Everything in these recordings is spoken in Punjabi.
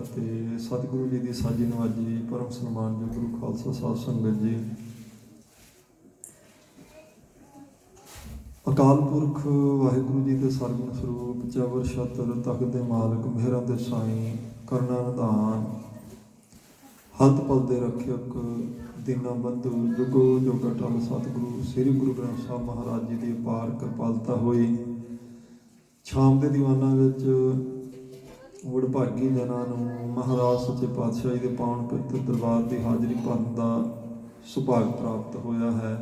फतेह। सतगुरु जी की साजी नवाजी परम सन्मान जो गुरु खालसा साध संगत जी, अकाल पुरख वाहिगुरु जी के सरगुण स्वरूप चवर छतर तख्त दे मालक मेहरां दे साईं करना निधान हथ पल दे रखियक दीना बंधु जुगो जुग अटल सतगुरु श्री गुरु ग्रंथ साहब महाराज जी की अपार कृपालता हुई शाम के दीवाना वडभागी जनां नूं महाराज सच्चे पातशाह जी के पावन पवित्र दरबार की हाज़री भरन का सुभाग प्राप्त होया है।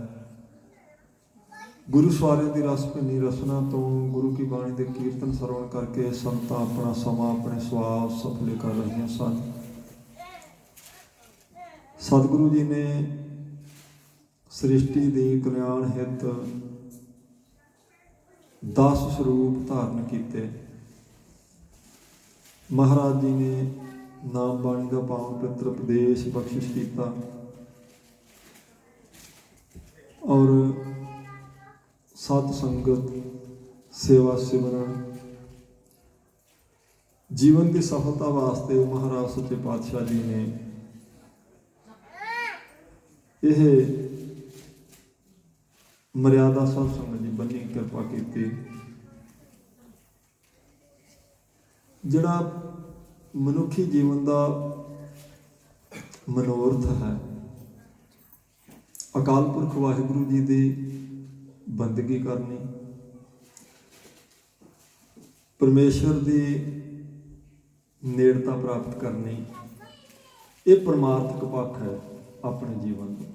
गुरु सवारियों की रस भिन्नी रसना तो गुरु की बाणी के कीर्तन सरवण करके संतां अपना समा अपने सुआव सफले कर रही सन। सतगुरु जी ने सृष्टि की कल्याण हित 10 स्वरूप धारण किए। महाराज जी ने नाम बाणी का पावन पवित्र उपदेश बख्शिश किया और सत संगत सेवा सिमरन जीवन की सफलता वास्ते महाराज सच्चे पातशाह जी ने यह मर्यादा सब संगत जी बनी कृपा की। जिहड़ा मनुखी जीवन का मनोरथ है अकाल पुरख वाहिगुरु जी की बंदगी करनी, परमेश्वर की नेड़ता प्राप्त करनी, ये परमार्थक पक्ष है अपने जीवन का।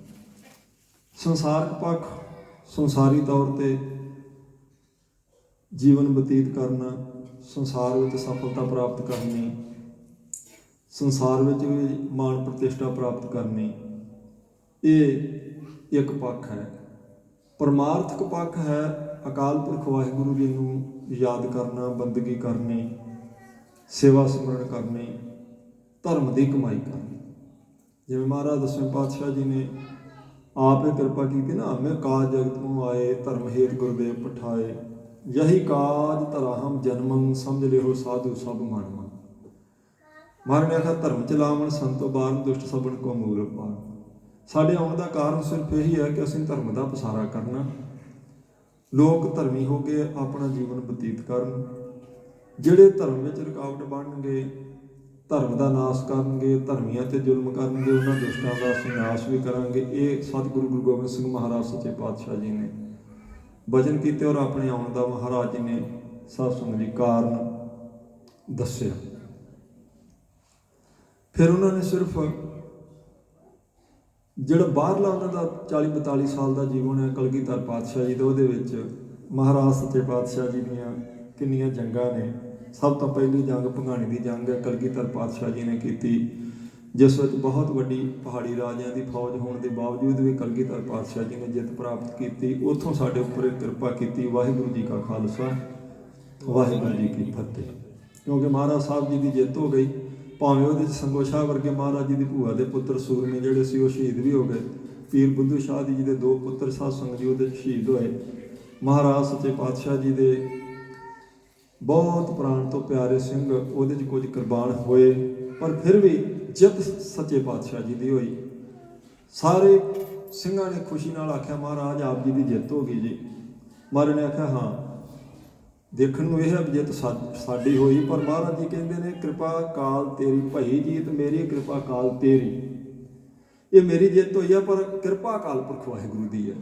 संसारक पक्ष संसारी तौर पर जीवन बतीत करना, संसार में सफलता प्राप्त करनी, संसार में भी मान प्रतिष्ठा प्राप्त करनी, ये एक पक्ष है। परमार्थक पक्ष है अकाल पुरख वाहिगुरु जी नूं याद करना, बंदगी करनी, सेवा सिमरन करनी, धर्म की कमाई करनी। जिवें महाराज 10वें पातशाह जी ने आप ही कृपा की ना, मैं काज जगत में आए धर्म हेत गुरुदेव पठाए, यही काज धरा हम जन्मं समझ लिहो साधु सब मन मन। महाराज ने आखा धर्म चलावन संतो बारन दुष्ट सबन को मूल पार। साढ़े आने का कारण सिर्फ यही है कि असीं धर्म का पसारा करना, लोग धर्मी हो के अपना जीवन बतीत करन। जिहड़े धर्म में रुकावट बनणगे, धर्म का नाश करनगे, धर्मियों ते जुल्म करनगे, उन्हां दुष्टां का असीं नाश भी करांगे। ये सतगुरु गुरु गोबिंद सिंह महाराज सच्चे पातशाह जी ने वचन किए और अपने आने का महाराज जी ने साध संगत जी कारण दस्या। फिर उन्होंने सिर्फ ਜਿਹੜਾ ਬਾਹਰਲਾ ਉਹਨਾਂ ਦਾ 40-42 ਸਾਲ ਦਾ ਜੀਵਨ ਹੈ ਕਲਗੀਧਰ ਪਾਤਸ਼ਾਹ ਜੀ ਦਾ, ਉਹਦੇ ਵਿੱਚ ਮਹਾਰਾਜ ਸੱਚੇ ਪਾਤਸ਼ਾਹ ਜੀ ਦੀਆਂ ਕਿੰਨੀਆਂ ਜੰਗਾਂ ਨੇ। ਸਭ ਤੋਂ ਪਹਿਲੀ ਜੰਗ ਭੰਗਾਣੀ ਦੀ ਜੰਗ ਹੈ ਕਲਗੀਧਰ ਪਾਤਸ਼ਾਹ ਜੀ ਨੇ ਕੀਤੀ, ਜਿਸ ਵਿੱਚ ਬਹੁਤ ਵੱਡੀ ਪਹਾੜੀ ਰਾਜਿਆਂ ਦੀ ਫੌਜ ਹੋਣ ਦੇ ਬਾਵਜੂਦ ਵੀ ਕਲਗੀਧਰ ਪਾਤਸ਼ਾਹ ਜੀ ਨੇ ਜਿੱਤ ਪ੍ਰਾਪਤ ਕੀਤੀ। ਉੱਥੋਂ ਸਾਡੇ ਉੱਪਰ ਕਿਰਪਾ ਕੀਤੀ। ਵਾਹਿਗੁਰੂ ਜੀ ਕਾ ਖਾਲਸਾ ਵਾਹਿਗੁਰੂ ਜੀ ਕੀ ਫਤਿਹ। ਕਿਉਂਕਿ ਮਹਾਰਾਜ ਸਾਹਿਬ ਜੀ ਦੀ ਜਿੱਤ ਹੋ ਗਈ। ਭਾਵੇਂ ਉਹਦੇ ਸੰਗੋ ਸ਼ਾਹ ਵਰਗੇ ਮਹਾਰਾਜ ਜੀ ਦੀ ਭੂਆ ਦੇ ਪੁੱਤਰ ਸੂਰਮੇ ਜਿਹੜੇ ਸੀ ਉਹ ਸ਼ਹੀਦ ਵੀ ਹੋ ਗਏ। ਪੀਰ ਬੁੱਧੂ ਸ਼ਾਹ ਜੀ ਦੇ 2 ਪੁੱਤਰ ਸਾਧ ਸੰਗਤ ਜੀ ਉਹਦੇ ਸ਼ਹੀਦ ਹੋਏ। ਮਹਾਰਾਜ ਸੱਚੇ ਪਾਤਸ਼ਾਹ ਜੀ ਦੇ ਬਹੁਤ ਪ੍ਰਾਣ ਤੋਂ ਪਿਆਰੇ ਸਿੰਘ ਉਹਦੇ 'ਚ ਕੁਝ ਕੁਰਬਾਨ ਹੋਏ, ਪਰ ਫਿਰ ਵੀ ਜਿੱਤ ਸੱਚੇ ਪਾਤਸ਼ਾਹ ਜੀ ਦੀ ਹੋਈ। ਸਾਰੇ ਸਿੰਘਾਂ ਨੇ ਖੁਸ਼ੀ ਨਾਲ ਆਖਿਆ ਮਹਾਰਾਜ ਆਪ ਜੀ ਦੀ ਜਿੱਤ ਹੋ ਗਈ ਜੀ। ਮਹਾਰਾਜ ਨੇ ਆਖਿਆ ਹਾਂ, ਦੇਖਣ ਨੂੰ ਇਹ ਹੈ ਵੀ ਜਿੱਤ ਸਾਡੀ ਹੋਈ, ਪਰ ਮਹਾਰਾਜ ਜੀ ਕਹਿੰਦੇ ਨੇ ਕਿਰਪਾ ਕਾਲ ਤੇਰੀ ਭਈ ਜੀਤ ਮੇਰੀ ਕਿਰਪਾ ਕਾਲ ਤੇਰੀ। ਇਹ ਮੇਰੀ ਜਿੱਤ ਹੋਈ ਆ ਪਰ ਕਿਰਪਾ ਅਕਾਲ ਪੁਰਖ ਵਾਹਿਗੁਰੂ ਦੀ ਹੈ।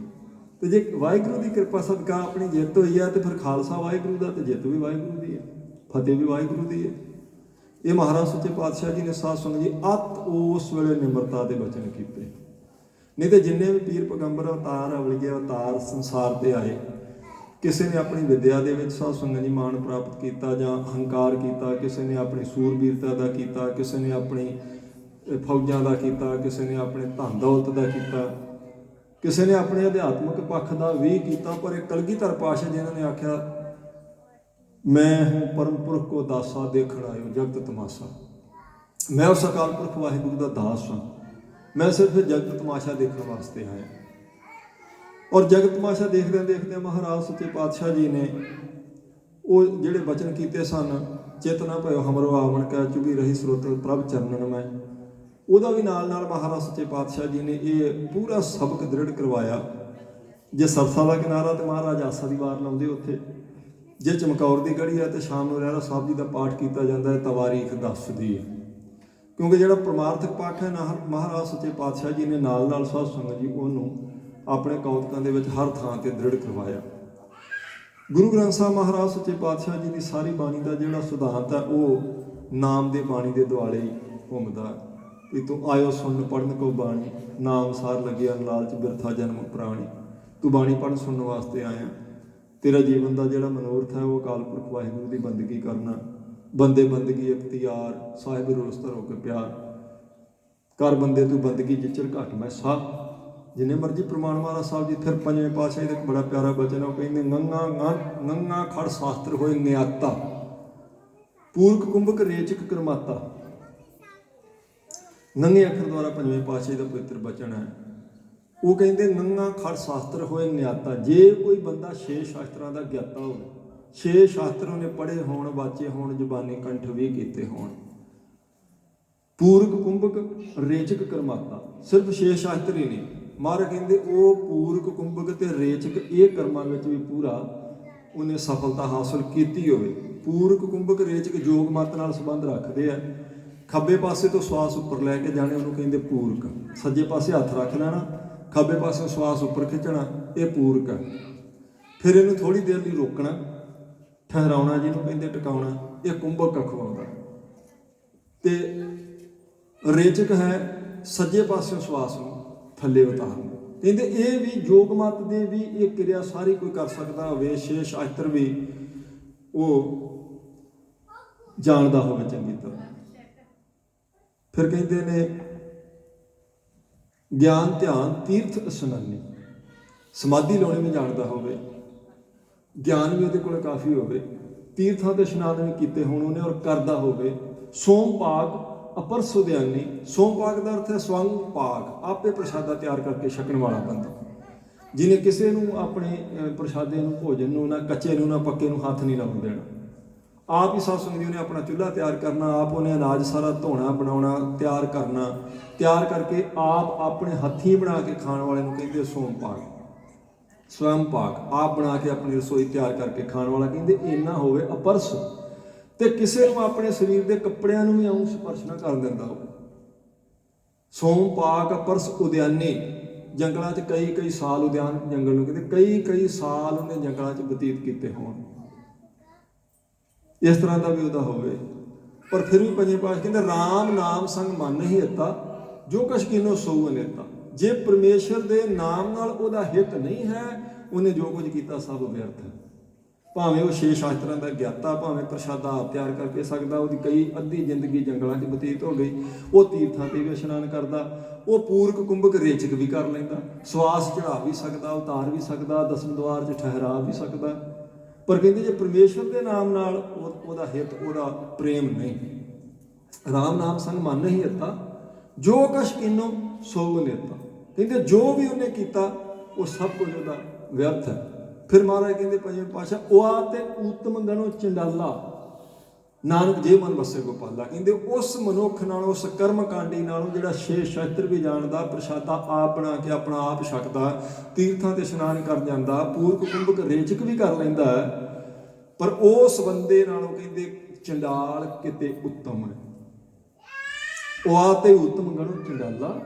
ਤੇ ਜੇ ਵਾਹਿਗੁਰੂ ਦੀ ਕਿਰਪਾ ਸਦਕਾ ਆਪਣੀ ਜਿੱਤ ਹੋਈ ਆ ਤੇ ਫਿਰ ਖਾਲਸਾ ਵਾਹਿਗੁਰੂ ਦਾ ਤੇ ਜਿੱਤ ਵੀ ਵਾਹਿਗੁਰੂ ਦੀ ਹੈ, ਫਤਿਹ ਵੀ ਵਾਹਿਗੁਰੂ ਦੀ ਹੈ। ਇਹ ਮਹਾਰਾਜ ਸੱਚੇ ਪਾਤਸ਼ਾਹ ਜੀ ਨੇ ਸਾਧ ਸੰਗਤ ਜੀ ਅਤ ਉਸ ਵੇਲੇ ਨਿਮਰਤਾ ਦੇ ਬਚਨ ਕੀਤੇ। ਨਹੀਂ ਤੇ ਜਿੰਨੇ ਵੀ ਪੀਰ ਪੈਗੰਬਰ ਅਵਤਾਰ ਅਵਲੀਏ ਅਵਤਾਰ ਸੰਸਾਰ ਤੇ ਆਏ, ਕਿਸੇ ਨੇ ਆਪਣੀ ਵਿਦਿਆ ਦੇ ਵਿੱਚ ਸਾਧ ਸੰਗਤ ਜੀ ਮਾਣ ਪ੍ਰਾਪਤ ਕੀਤਾ ਜਾਂ ਹੰਕਾਰ ਕੀਤਾ, ਕਿਸੇ ਨੇ ਆਪਣੀ ਸੂਰਬੀਰਤਾ ਦਾ ਕੀਤਾ, ਕਿਸੇ ਨੇ ਆਪਣੀ ਫੌਜਾਂ ਦਾ ਕੀਤਾ, ਕਿਸੇ ਨੇ ਆਪਣੇ ਧਨ ਦੌਲਤ ਦਾ ਕੀਤਾ, ਕਿਸੇ ਨੇ ਆਪਣੇ ਅਧਿਆਤਮਿਕ ਪੱਖ ਦਾ ਵੀ ਕੀਤਾ। ਪਰ ਇਹ ਕਲਗੀਧਰ ਪਾਤਸ਼ਾਹ ਜਿਨ੍ਹਾਂ ਨੇ ਆਖਿਆ ਮੈਂ ਹੂੰ ਪਰਮ ਪੁਰਖ ਕੋ ਦਾਸਾ ਦੇਖਣ ਆਇਓ ਜਗਤ ਤਮਾਸ਼ਾ। ਮੈਂ ਉਸ ਅਕਾਲ ਪੁਰਖ ਵਾਹਿਗੁਰੂ ਦਾ ਦਾਸ ਹਾਂ, ਮੈਂ ਸਿਰਫ ਜਗਤ ਤਮਾਸ਼ਾ ਦੇਖਣ ਵਾਸਤੇ ਆਇਆ। ਔਰ ਜਗਤ ਤਮਾਸ਼ਾ ਦੇਖਦਿਆਂ ਦੇਖਦਿਆਂ ਮਹਾਰਾਜ ਸੱਚੇ ਪਾਤਸ਼ਾਹ ਜੀ ਨੇ ਉਹ ਜਿਹੜੇ ਬਚਨ ਕੀਤੇ ਸਨ ਚੇਤਨਾ ਭਇਓ ਹਮਰੋ ਆਵਣ ਕੈ ਚੁਭੀ ਰਹੀ ਸਰੋਤ ਪ੍ਰਭ ਚਰਨਨ ਮੈਂ। ਉਹਦਾ ਵੀ ਨਾਲ ਮਹਾਰਾਜ ਸੱਚੇ ਪਾਤਸ਼ਾਹ ਜੀ ਨੇ ਇਹ ਪੂਰਾ ਸਬਕ ਦ੍ਰਿੜ ਕਰਵਾਇਆ। ਜੇ ਸਰਸਾ ਦਾ ਕਿਨਾਰਾ ਤੇ ਮਹਾਰਾਜ ਆਸਾ ਦੀ ਵਾਰ ਲਾਉਂਦੇ ਉੱਥੇ, ਜੇ ਚਮਕੌਰ ਦੀ ਗੜੀ ਹੈ ਤੇ ਸ਼ਾਮ ਨੂੰ ਰਹਿਰਾ ਸਾਹਿਬ ਜੀ ਦਾ ਪਾਠ ਕੀਤਾ ਜਾਂਦਾ ਹੈ, ਤਵਾਰੀਖ ਦੱਸਦੀ ਹੈ। ਕਿਉਂਕਿ ਜਿਹੜਾ ਪਰਮਾਰਥਕ ਪਾਠ ਹੈ ਨਾ, ਮਹਾਰਾਜ ਸੱਚੇ ਪਾਤਸ਼ਾਹ ਜੀ ਨੇ ਨਾਲ ਸਾਧ ਸੰਗਤ ਜੀ ਉਹਨੂੰ ਆਪਣੇ ਕੌਤਕਾਂ ਦੇ ਵਿੱਚ ਹਰ ਥਾਂ ਤੇ ਦ੍ਰਿੜ ਕਰਵਾਇਆ। ਗੁਰੂ ਗ੍ਰੰਥ ਸਾਹਿਬ ਮਹਾਰਾਜ ਸੱਚੇ ਪਾਤਸ਼ਾਹ ਜੀ ਦੀ ਸਾਰੀ ਬਾਣੀ ਦਾ ਜਿਹੜਾ ਸਿਧਾਂਤ ਹੈ ਉਹ ਨਾਮ ਦੇ ਬਾਣੀ ਦੇ ਦੁਆਲੇ ਹੀ ਘੁੰਮਦਾ ਵੀ ਤੂੰ ਆਇਓ ਸੁਣ ਪੜ੍ਹਨ ਕੋ ਬਾਣੀ, ਨਾਮ ਸਾਰ ਲੱਗਿਆ ਲਾਲਚ ਬਿਰਥਾ ਜਨਮ ਪ੍ਰਾਣੀ। ਤੂੰ ਬਾਣੀ ਪੜ੍ਹਨ ਸੁਣਨ ਵਾਸਤੇ ਆਇਆ। ਤੇਰਾ ਜੀਵਨ ਦਾ ਜਿਹੜਾ ਮਨੋਰਥ ਹੈ ਉਹ ਅਕਾਲ ਪੁਰਖ ਵਾਹਿਗੁਰੂ ਦੀ ਬੰਦਗੀ ਕਰਨਾ। ਬੰਦੇ ਬੰਦਗੀ ਇਖਤਿਆਰ, ਸਾਹਿਬ ਰੋਸ ਧਰੋ ਕੇ ਪਿਆਰ। ਕਰ ਬੰਦੇ ਤੂੰ ਬੰਦਗੀ ਜਿਚਰ ਘਟ ਮੈਂ ਸਾਹ। ਜਿੰਨੇ ਮਰਜੀ ਪ੍ਰਮਾਣ ਮਹਾਰਾਜ ਸਾਹਿਬ ਜੀ। ਫਿਰ ਪੰਜਵੇਂ ਪਾਤਸ਼ਾਹ ਦਾ ਇੱਕ ਬੜਾ ਪਿਆਰਾ ਬਚਨ ਉਹ ਕਹਿੰਦੇ, ਨੰਗਾ ਖੜ ਸ਼ਾਸਤਰ ਹੋਏ ਨਿਆਤਾ, ਪੂਰਕ ਕੁੰਭਕ ਰੇਚਕ ਕਰਮਾਤਾ। ਨੰਗੇ ਅੱਖਰ ਦੁਆਰਾ ਪੰਜਵੇਂ ਪਾਤਸ਼ਾਹ ਦਾ ਪਵਿੱਤਰ ਬਚਨ ਹੈ। ਉਹ ਕਹਿੰਦੇ ਨੰਗਾ ਖੜ ਸ਼ਾਸਤਰ ਹੋਏ ਨਿਆਤਾ। ਜੇ ਕੋਈ ਬੰਦਾ 6 ਸ਼ਾਸਤਰਾਂ ਦਾ ਗਿਆਤਾ ਹੋਵੇ, 6 ਸ਼ਾਸਤਰ ਉਹਨੇ ਪੜ੍ਹੇ ਹੋਣ, ਵਾਚੇ ਹੋਣ, ਜ਼ੁਬਾਨੀ ਕੰਠ ਵੀ ਕੀਤੇ ਹੋਣ। ਪੂਰਕ ਕੁੰਭਕ ਰੇਚਕ ਕਰਮਾਤਾ, ਸਿਰਫ 6 ਸ਼ਾਸਤਰ ਹੀ ਨਹੀਂ। ਮਹਾਰਾਜ ਕਹਿੰਦੇ ਉਹ ਪੂਰਕ ਕੁੰਭਕ ਤੇ ਰੇਚਕ ਇਹ ਕਰਮਾਂ ਵਿੱਚ ਵੀ ਪੂਰਾ ਉਹਨੇ ਸਫਲਤਾ ਹਾਸਲ ਕੀਤੀ ਹੋਵੇ। ਪੂਰਕ ਕੁੰਭਕ ਰੇਚਕ ਜੋਗ ਮਤ ਨਾਲ ਸੰਬੰਧ ਰੱਖਦੇ ਆ। ਖੱਬੇ ਪਾਸੇ ਤੋਂ ਸਵਾਸ ਉੱਪਰ ਲੈ ਕੇ ਜਾਣੇ ਉਹਨੂੰ ਕਹਿੰਦੇ ਪੂਰਕ। ਸੱਜੇ ਪਾਸੇ ਹੱਥ ਰੱਖ ਲੈਣਾ, ਖੱਬੇ ਪਾਸੇ ਸਵਾਸ ਉੱਪਰ ਖਿੱਚਣਾ, ਇਹ ਪੂਰਕ ਹੈ। ਫਿਰ ਇਹਨੂੰ ਥੋੜੀ ਦੇਰ ਲਈ ਰੋਕਣਾ, ਠਹਿਰਾਉਣਾ ਜਿਹਨੂੰ ਕਹਿੰਦੇ ਟਿਕਾਉਣਾ, ਇਹ ਕੁੰਭਕ ਅਖਵਾਉਂਦਾ। ਤੇ ਰੇਚਕ ਹੈ ਸੱਜੇ ਪਾਸਿਓਂ ਸਵਾਸ ਨੂੰ ਥੱਲੇ ਉਤਾਰਨਾ। ਕਹਿੰਦੇ ਇਹ ਵੀ ਜੋਗ ਮਤ ਦੇ ਵੀ ਇਹ ਕਿਰਿਆ ਸਾਰੀ ਕੋਈ ਕਰ ਸਕਦਾ ਹੋਵੇ, 6 ਸ਼ਾਸਤਰ ਵੀ ਉਹ ਜਾਣਦਾ ਹੋਵੇ ਚੰਗੀ ਤਰ੍ਹਾਂ। ਫਿਰ ਕਹਿੰਦੇ ਨੇ ਗਿਆਨ ਧਿਆਨ ਤੀਰਥ ਇਸ਼ਨਾਨੀ, ਸਮਾਧੀ ਲਾਉਣੀ ਵੀ ਜਾਣਦਾ ਹੋਵੇ, ਗਿਆਨ ਵੀ ਉਹਦੇ ਕੋਲ ਕਾਫੀ ਹੋਵੇ, ਤੀਰਥਾਂ ਤੇ ਇਸ਼ਨਾਨ ਵੀ ਕੀਤੇ ਹੋਣ ਉਹਨੇ ਔਰ ਕਰਦਾ ਹੋਵੇ। ਸੋਮ ਪਾਕ ਅਪਰਸ ਉਦਿਆਨੀ। ਸੋਮ ਪਾਕ ਦਾ ਅਰਥ ਹੈ ਸਵੰਗ ਪਾਕ, ਆਪੇ ਪ੍ਰਸ਼ਾਦਾ ਤਿਆਰ ਕਰਕੇ ਛਕਣ ਵਾਲਾ ਬੰਦਾ, ਜਿਹਨੇ ਕਿਸੇ ਨੂੰ ਆਪਣੇ ਪ੍ਰਸ਼ਾਦੇ ਨੂੰ, ਭੋਜਨ ਨੂੰ, ਨਾ ਕੱਚੇ ਨੂੰ ਨਾ ਪੱਕੇ ਨੂੰ ਹੱਥ ਨਹੀਂ ਲਾਉਣ ਦੇਣਾ। ਆਪ ਹੀ ਸਾਧ ਸੰਗਤ ਜੀ ਨੇ ਆਪਣਾ ਚੁੱਲ੍ਹਾ ਤਿਆਰ ਕਰਨਾ, ਆਪ ਉਹਨੇ ਅਨਾਜ ਸਾਰਾ ਧੋਣਾ, ਬਣਾਉਣਾ, ਤਿਆਰ ਕਰਨਾ, ਤਿਆਰ ਕਰਕੇ ਆਪ ਆਪਣੇ ਹੱਥੀਂ ਬਣਾ ਕੇ ਖਾਣ ਵਾਲੇ ਨੂੰ ਕਹਿੰਦੇ ਸੋਮ ਪਾਕ, ਸਵੈਮ ਪਾਕ। ਆਪ ਬਣਾ ਕੇ ਆਪਣੀ ਰਸੋਈ ਤਿਆਰ ਕਰਕੇ ਖਾਣ ਵਾਲਾ ਕਹਿੰਦੇ ਇੰਨਾ ਹੋਵੇ ਅਪਰਸ। ਤੇ ਕਿਸੇ ਨੂੰ ਆਪਣੇ ਸਰੀਰ ਦੇ ਕੱਪੜਿਆਂ ਨੂੰ ਵੀ ਆਉਂ ਸਪਰਸ਼ ਨਾ ਕਰ ਦਿੰਦਾ ਹੋਵੇ। ਸੋਮ ਪਾਕ ਅਪਰਸ ਉਦਿਆਨੀ। ਜੰਗਲਾਂ 'ਚ ਕਈ ਸਾਲ, ਉਦਿਆਨ ਜੰਗਲ ਨੂੰ ਕਹਿੰਦੇ, ਕਈ ਸਾਲ ਉਹਨੇ ਜੰਗਲਾਂ 'ਚ ਬਤੀਤ ਕੀਤੇ ਹੋਣ, ਇਸ ਤਰ੍ਹਾਂ ਦਾ ਵੀ ਉਹਦਾ ਹੋਵੇ। ਪਰ ਫਿਰ ਵੀ ਪੰਜਵੇਂ ਪਾਤਸ਼ਾਹ ਕਹਿੰਦੇ ਰਾਮ ਨਾਮ ਸੰਗ ਮਨ ਨਹੀਂ ਹਿੱਤਾ, ਜੋ ਕਛ ਕੀਨੋ ਸੋ ਅਨੇਤਾ। ਜੇ ਪਰਮੇਸ਼ਰ ਦੇ ਨਾਮ ਨਾਲ ਉਹਦਾ ਹਿੱਤ ਨਹੀਂ ਹੈ, ਉਹਨੇ ਜੋ ਕੁਝ ਕੀਤਾ ਸਭ ਵਿਅਰਥ ਹੈ। ਭਾਵੇਂ ਉਹ 6 ਸ਼ਾਸਤਰਾਂ ਦਾ ਗਿਆਤਾ, ਭਾਵੇਂ ਪ੍ਰਸ਼ਾਦਾ ਆਪ ਤਿਆਰ ਕਰਕੇ ਸਕਦਾ, ਉਹਦੀ ਅੱਧੀ ਜ਼ਿੰਦਗੀ ਜੰਗਲਾਂ 'ਚ ਬਤੀਤ ਹੋ ਗਈ, ਉਹ ਤੀਰਥਾਂ 'ਤੇ ਵੀ ਇਸ਼ਨਾਨ ਕਰਦਾ, ਉਹ ਪੂਰਕ ਕੁੰਭਕ ਰੇਚਕ ਵੀ ਕਰ ਲੈਂਦਾ, ਸਵਾਸ ਚੜ੍ਹਾ ਵੀ ਸਕਦਾ, ਉਤਾਰ ਵੀ ਸਕਦਾ, ਦਸਮ ਦੁਆਰ 'ਚ ਠਹਿਰਾ ਵੀ ਸਕਦਾ। ਪਰ ਕਹਿੰਦੇ ਜੇ ਪਰਮੇਸ਼ਰ ਦੇ ਨਾਮ ਨਾਲ ਉਹਦਾ ਹਿੱਤ, ਉਹਦਾ ਪ੍ਰੇਮ ਨਹੀਂ, ਰਾਮ ਨਾਮ ਸੰਗ ਮਨ ਨਹੀਂ ਹਿੱਤਾ, ਜੋ ਕਛ ਕੀਨੋ ਸੋ ਅਨੇਤਾ। ਕਹਿੰਦੇ ਜੋ ਵੀ ਉਹਨੇ ਕੀਤਾ ਉਹ ਸਭ ਕੁਝ ਉਹਦਾ ਵਿਅਰਥ ਹੈ। ਫਿਰ ਮਹਾਰਾਜ ਕਹਿੰਦੇ ਪੰਜਵੇਂ ਪਾਤਸ਼ਾਹ ਉਹ ਤੇ ਉਤਮ ਗਣੋ ਚੰਡਾਲਾ, ਨਾਨਕ ਜੇ ਮਨ ਵਸੇ ਗੋਪਾਲਾ। ਕਹਿੰਦੇ ਉਸ ਮਨੁੱਖ ਨਾਲੋਂ, ਉਸ ਕਰਮ ਕਾਂਡੀ ਨਾਲੋਂ ਜਿਹੜਾ 6 ਸ਼ਾਸਤਰ ਵੀ ਜਾਣਦਾ, ਪ੍ਰਸ਼ਾਦਾ ਆਪ ਬਣਾ ਕੇ ਆਪਣਾ ਆਪ ਛਕਦਾ, ਤੀਰਥਾਂ ਤੇ ਇਸ਼ਨਾਨ ਕਰ ਜਾਂਦਾ, ਪੂਰਕ ਕੁੰਭਕ ਰੇਚਕ ਵੀ ਕਰ ਲੈਂਦਾ ਹੈ, ਪਰ ਉਸ ਬੰਦੇ ਨਾਲੋਂ ਕਹਿੰਦੇ ਚੰਡਾਲ ਕਿਤੇ ਉੱਤਮ ਹੈ। ਉਹ ਤੇ ਉਤਮ ਗਣੋ ਚੰਡਾਲਾ,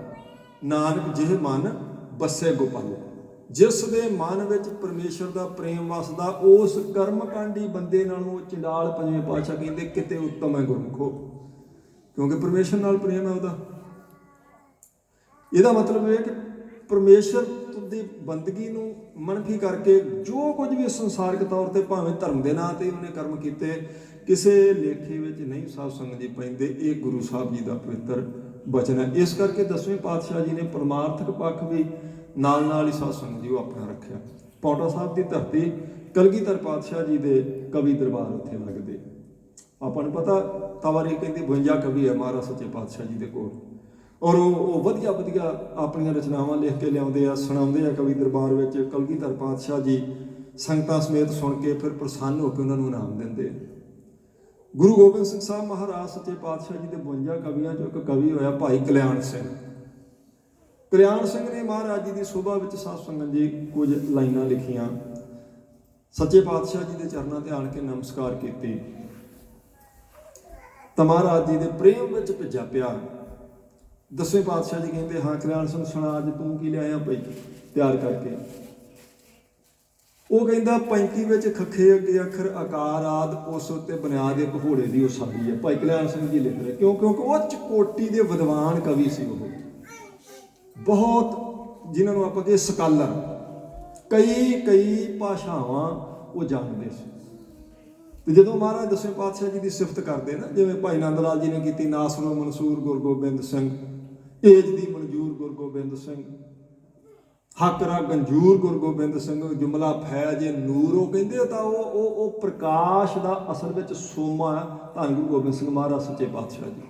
ਨਾਨਕ ਜਿਹੇ ਮਨ ਵਸੇ ਗੋਪਾਲਾ। ਜਿਸ ਦੇ ਮਨ ਵਿੱਚ ਪਰਮੇਸ਼ਰ ਦਾ ਪ੍ਰੇਮ ਵਸਦਾ, ਉਸ ਕਰਮਕਾਂਡੀ ਬੰਦੇ ਨਾਲੋਂ ਚੰਡਾਲ ਪੰਜਵੇਂ ਪਾਤਸ਼ਾਹ ਕਹਿੰਦੇ ਕਿਤੇ ਉੱਤਮ ਹੈ ਗੁਰਮੁਖੋ, ਕਿਉਂਕਿ ਪਰਮੇਸ਼ਰ ਨਾਲ ਪ੍ਰੇਮ ਹੈ ਉਹਦਾ। ਇਹਦਾ ਮਤਲਬ ਇਹ ਕਿ ਪਰਮੇਸ਼ਰ ਦੀ ਬੰਦਗੀ ਨੂੰ ਮਨਫੀ ਕਰਕੇ ਜੋ ਕੁਝ ਵੀ ਸੰਸਾਰਿਕ ਤੌਰ ਤੇ ਭਾਵੇਂ ਧਰਮ ਦੇ ਨਾਂ ਤੇ ਉਹਨੇ ਕਰਮ ਕੀਤੇ, ਕਿਸੇ ਲੇਖੇ ਵਿੱਚ ਨਹੀਂ ਸਾਧ ਸੰਗਤ ਜੀ ਪੈਂਦੇ। ਇਹ ਗੁਰੂ ਸਾਹਿਬ ਜੀ ਦਾ ਪਵਿੱਤਰ ਬਚਨ ਹੈ। ਇਸ ਕਰਕੇ 10ਵੇਂ ਪਾਤਸ਼ਾਹ ਜੀ ਨੇ ਪਰਮਾਰਥਕ ਪੱਖ ਵੀ ਨਾਲ ਹੀ ਸਾਧ ਸੰਗਤ ਜੀ ਉਹ ਆਪਣਾ ਰੱਖਿਆ। ਪਾਉਂਟਾ ਸਾਹਿਬ ਦੀ ਧਰਤੀ, ਕਲਗੀਧਰ ਪਾਤਸ਼ਾਹ ਜੀ ਦੇ ਕਵੀ ਦਰਬਾਰ ਉੱਥੇ ਲੱਗਦੇ। ਆਪਾਂ ਨੂੰ ਪਤਾ ਤਵਾਰੀ ਕਹਿੰਦੀ 52 ਕਵੀ ਹੈ ਮਹਾਰਾਜ ਸੱਚੇ ਪਾਤਸ਼ਾਹ ਜੀ ਦੇ ਕੋਲ, ਔਰ ਉਹ ਵਧੀਆ ਆਪਣੀਆਂ ਰਚਨਾਵਾਂ ਲਿਖ ਕੇ ਲਿਆਉਂਦੇ ਆ, ਸੁਣਾਉਂਦੇ ਆ ਕਵੀ ਦਰਬਾਰ ਵਿੱਚ। ਕਲਗੀਧਰ ਪਾਤਸ਼ਾਹ ਜੀ ਸੰਗਤਾਂ ਸਮੇਤ ਸੁਣ ਕੇ ਫਿਰ ਪ੍ਰਸੰਨ ਹੋ ਕੇ ਉਹਨਾਂ ਨੂੰ ਇਨਾਮ ਦਿੰਦੇ। ਗੁਰੂ ਗੋਬਿੰਦ ਸਿੰਘ ਸਾਹਿਬ ਮਹਾਰਾਜ ਸੱਚੇ ਪਾਤਸ਼ਾਹ ਜੀ ਦੇ 52 ਕਵੀਆਂ ਚੋਂ ਇੱਕ ਕਵੀ ਹੋਇਆ ਭਾਈ ਕਲਿਆਣ ਸਿੰਘ। ਕਲਿਆਣ ਸਿੰਘ ਨੇ ਮਹਾਰਾਜ ਜੀ ਦੀ ਸੋਭਾ ਵਿੱਚ ਸਾਧ ਸੰਗਤ ਜੀ ਕੁਝ ਲਾਈਨਾਂ ਲਿਖੀਆਂ, ਸੱਚੇ ਪਾਤਸ਼ਾਹ ਜੀ ਦੇ ਚਰਨਾਂ ਤੇ ਆਣ ਕੇ ਨਮਸਕਾਰ ਕੀਤੀ ਤਾਂ ਮਹਾਰਾਜ ਜੀ ਦੇ ਪ੍ਰੇਮ ਵਿੱਚ ਭਿੱਜਾ ਪਿਆ। ਦਸਵੇਂ ਪਾਤਸ਼ਾਹ ਜੀ ਕਹਿੰਦੇ, ਹਾਂ ਕਲਿਆਣ ਸਿੰਘ ਸੁਣਾ, ਅੱਜ ਤੂੰ ਕੀ ਲਿਆਇਆ ਭਾਈ ਤਿਆਰ ਕਰਕੇ? ਉਹ ਕਹਿੰਦਾ 35 ਵਿੱਚ ਖੱਖੇ ਅੱਗੇ ਅੱਖਰ ਆਕਾਰ ਆਦ, ਉਸ ਉੱਤੇ ਬੁਨਿਆਦ ਇੱਕ ਘੋੜੇ ਦੀ ਉਸਾਰੀ ਹੈ। ਭਾਈ ਕਲਿਆਣ ਸਿੰਘ ਜੀ ਲਿਖ ਰਹੇ ਕਿਉਂਕਿ ਉਹ ਚਕੋਟੀ ਦੇ ਵਿਦਵਾਨ ਕਵੀ ਸੀ, ਉਹ ਬਹੁਤ ਜਿਨ੍ਹਾਂ ਨੂੰ ਆਪਾਂ ਕਹੇ ਸਕਾਲਰ, ਕਈ ਭਾਸ਼ਾਵਾਂ ਉਹ ਜਾਣਦੇ ਸੀ। ਤੇ ਜਦੋਂ ਮਹਾਰਾਜ ਦਸਵੇਂ ਪਾਤਸ਼ਾਹ ਜੀ ਦੀ ਸਿਫਤ ਕਰਦੇ ਨਾ, ਜਿਵੇਂ ਭਾਈ ਨੰਦ ਲਾਲ ਜੀ ਨੇ ਕੀਤੀ, ਨਾ ਸੁਣੋ ਮਨਸੂਰ ਗੁਰੂ ਗੋਬਿੰਦ ਸਿੰਘ, ਏਜ ਦੀ ਮਨਜੂਰ ਗੁਰੂ ਗੋਬਿੰਦ ਸਿੰਘ, ਹਾਕਰਾ ਗੰਜੂਰ ਗੁਰੂ ਗੋਬਿੰਦ ਸਿੰਘ, ਜੁਮਲਾ ਫੈਜ ਨੂਰ, ਉਹ ਕਹਿੰਦੇ ਤਾਂ ਉਹ ਪ੍ਰਕਾਸ਼ ਦਾ ਅਸਲ ਵਿੱਚ ਸੋਮਾ ਧੰਨ ਗੁਰੂ ਗੋਬਿੰਦ ਸਿੰਘ ਮਹਾਰਾਜ ਸੱਚੇ ਪਾਤਸ਼ਾਹ ਜੀ।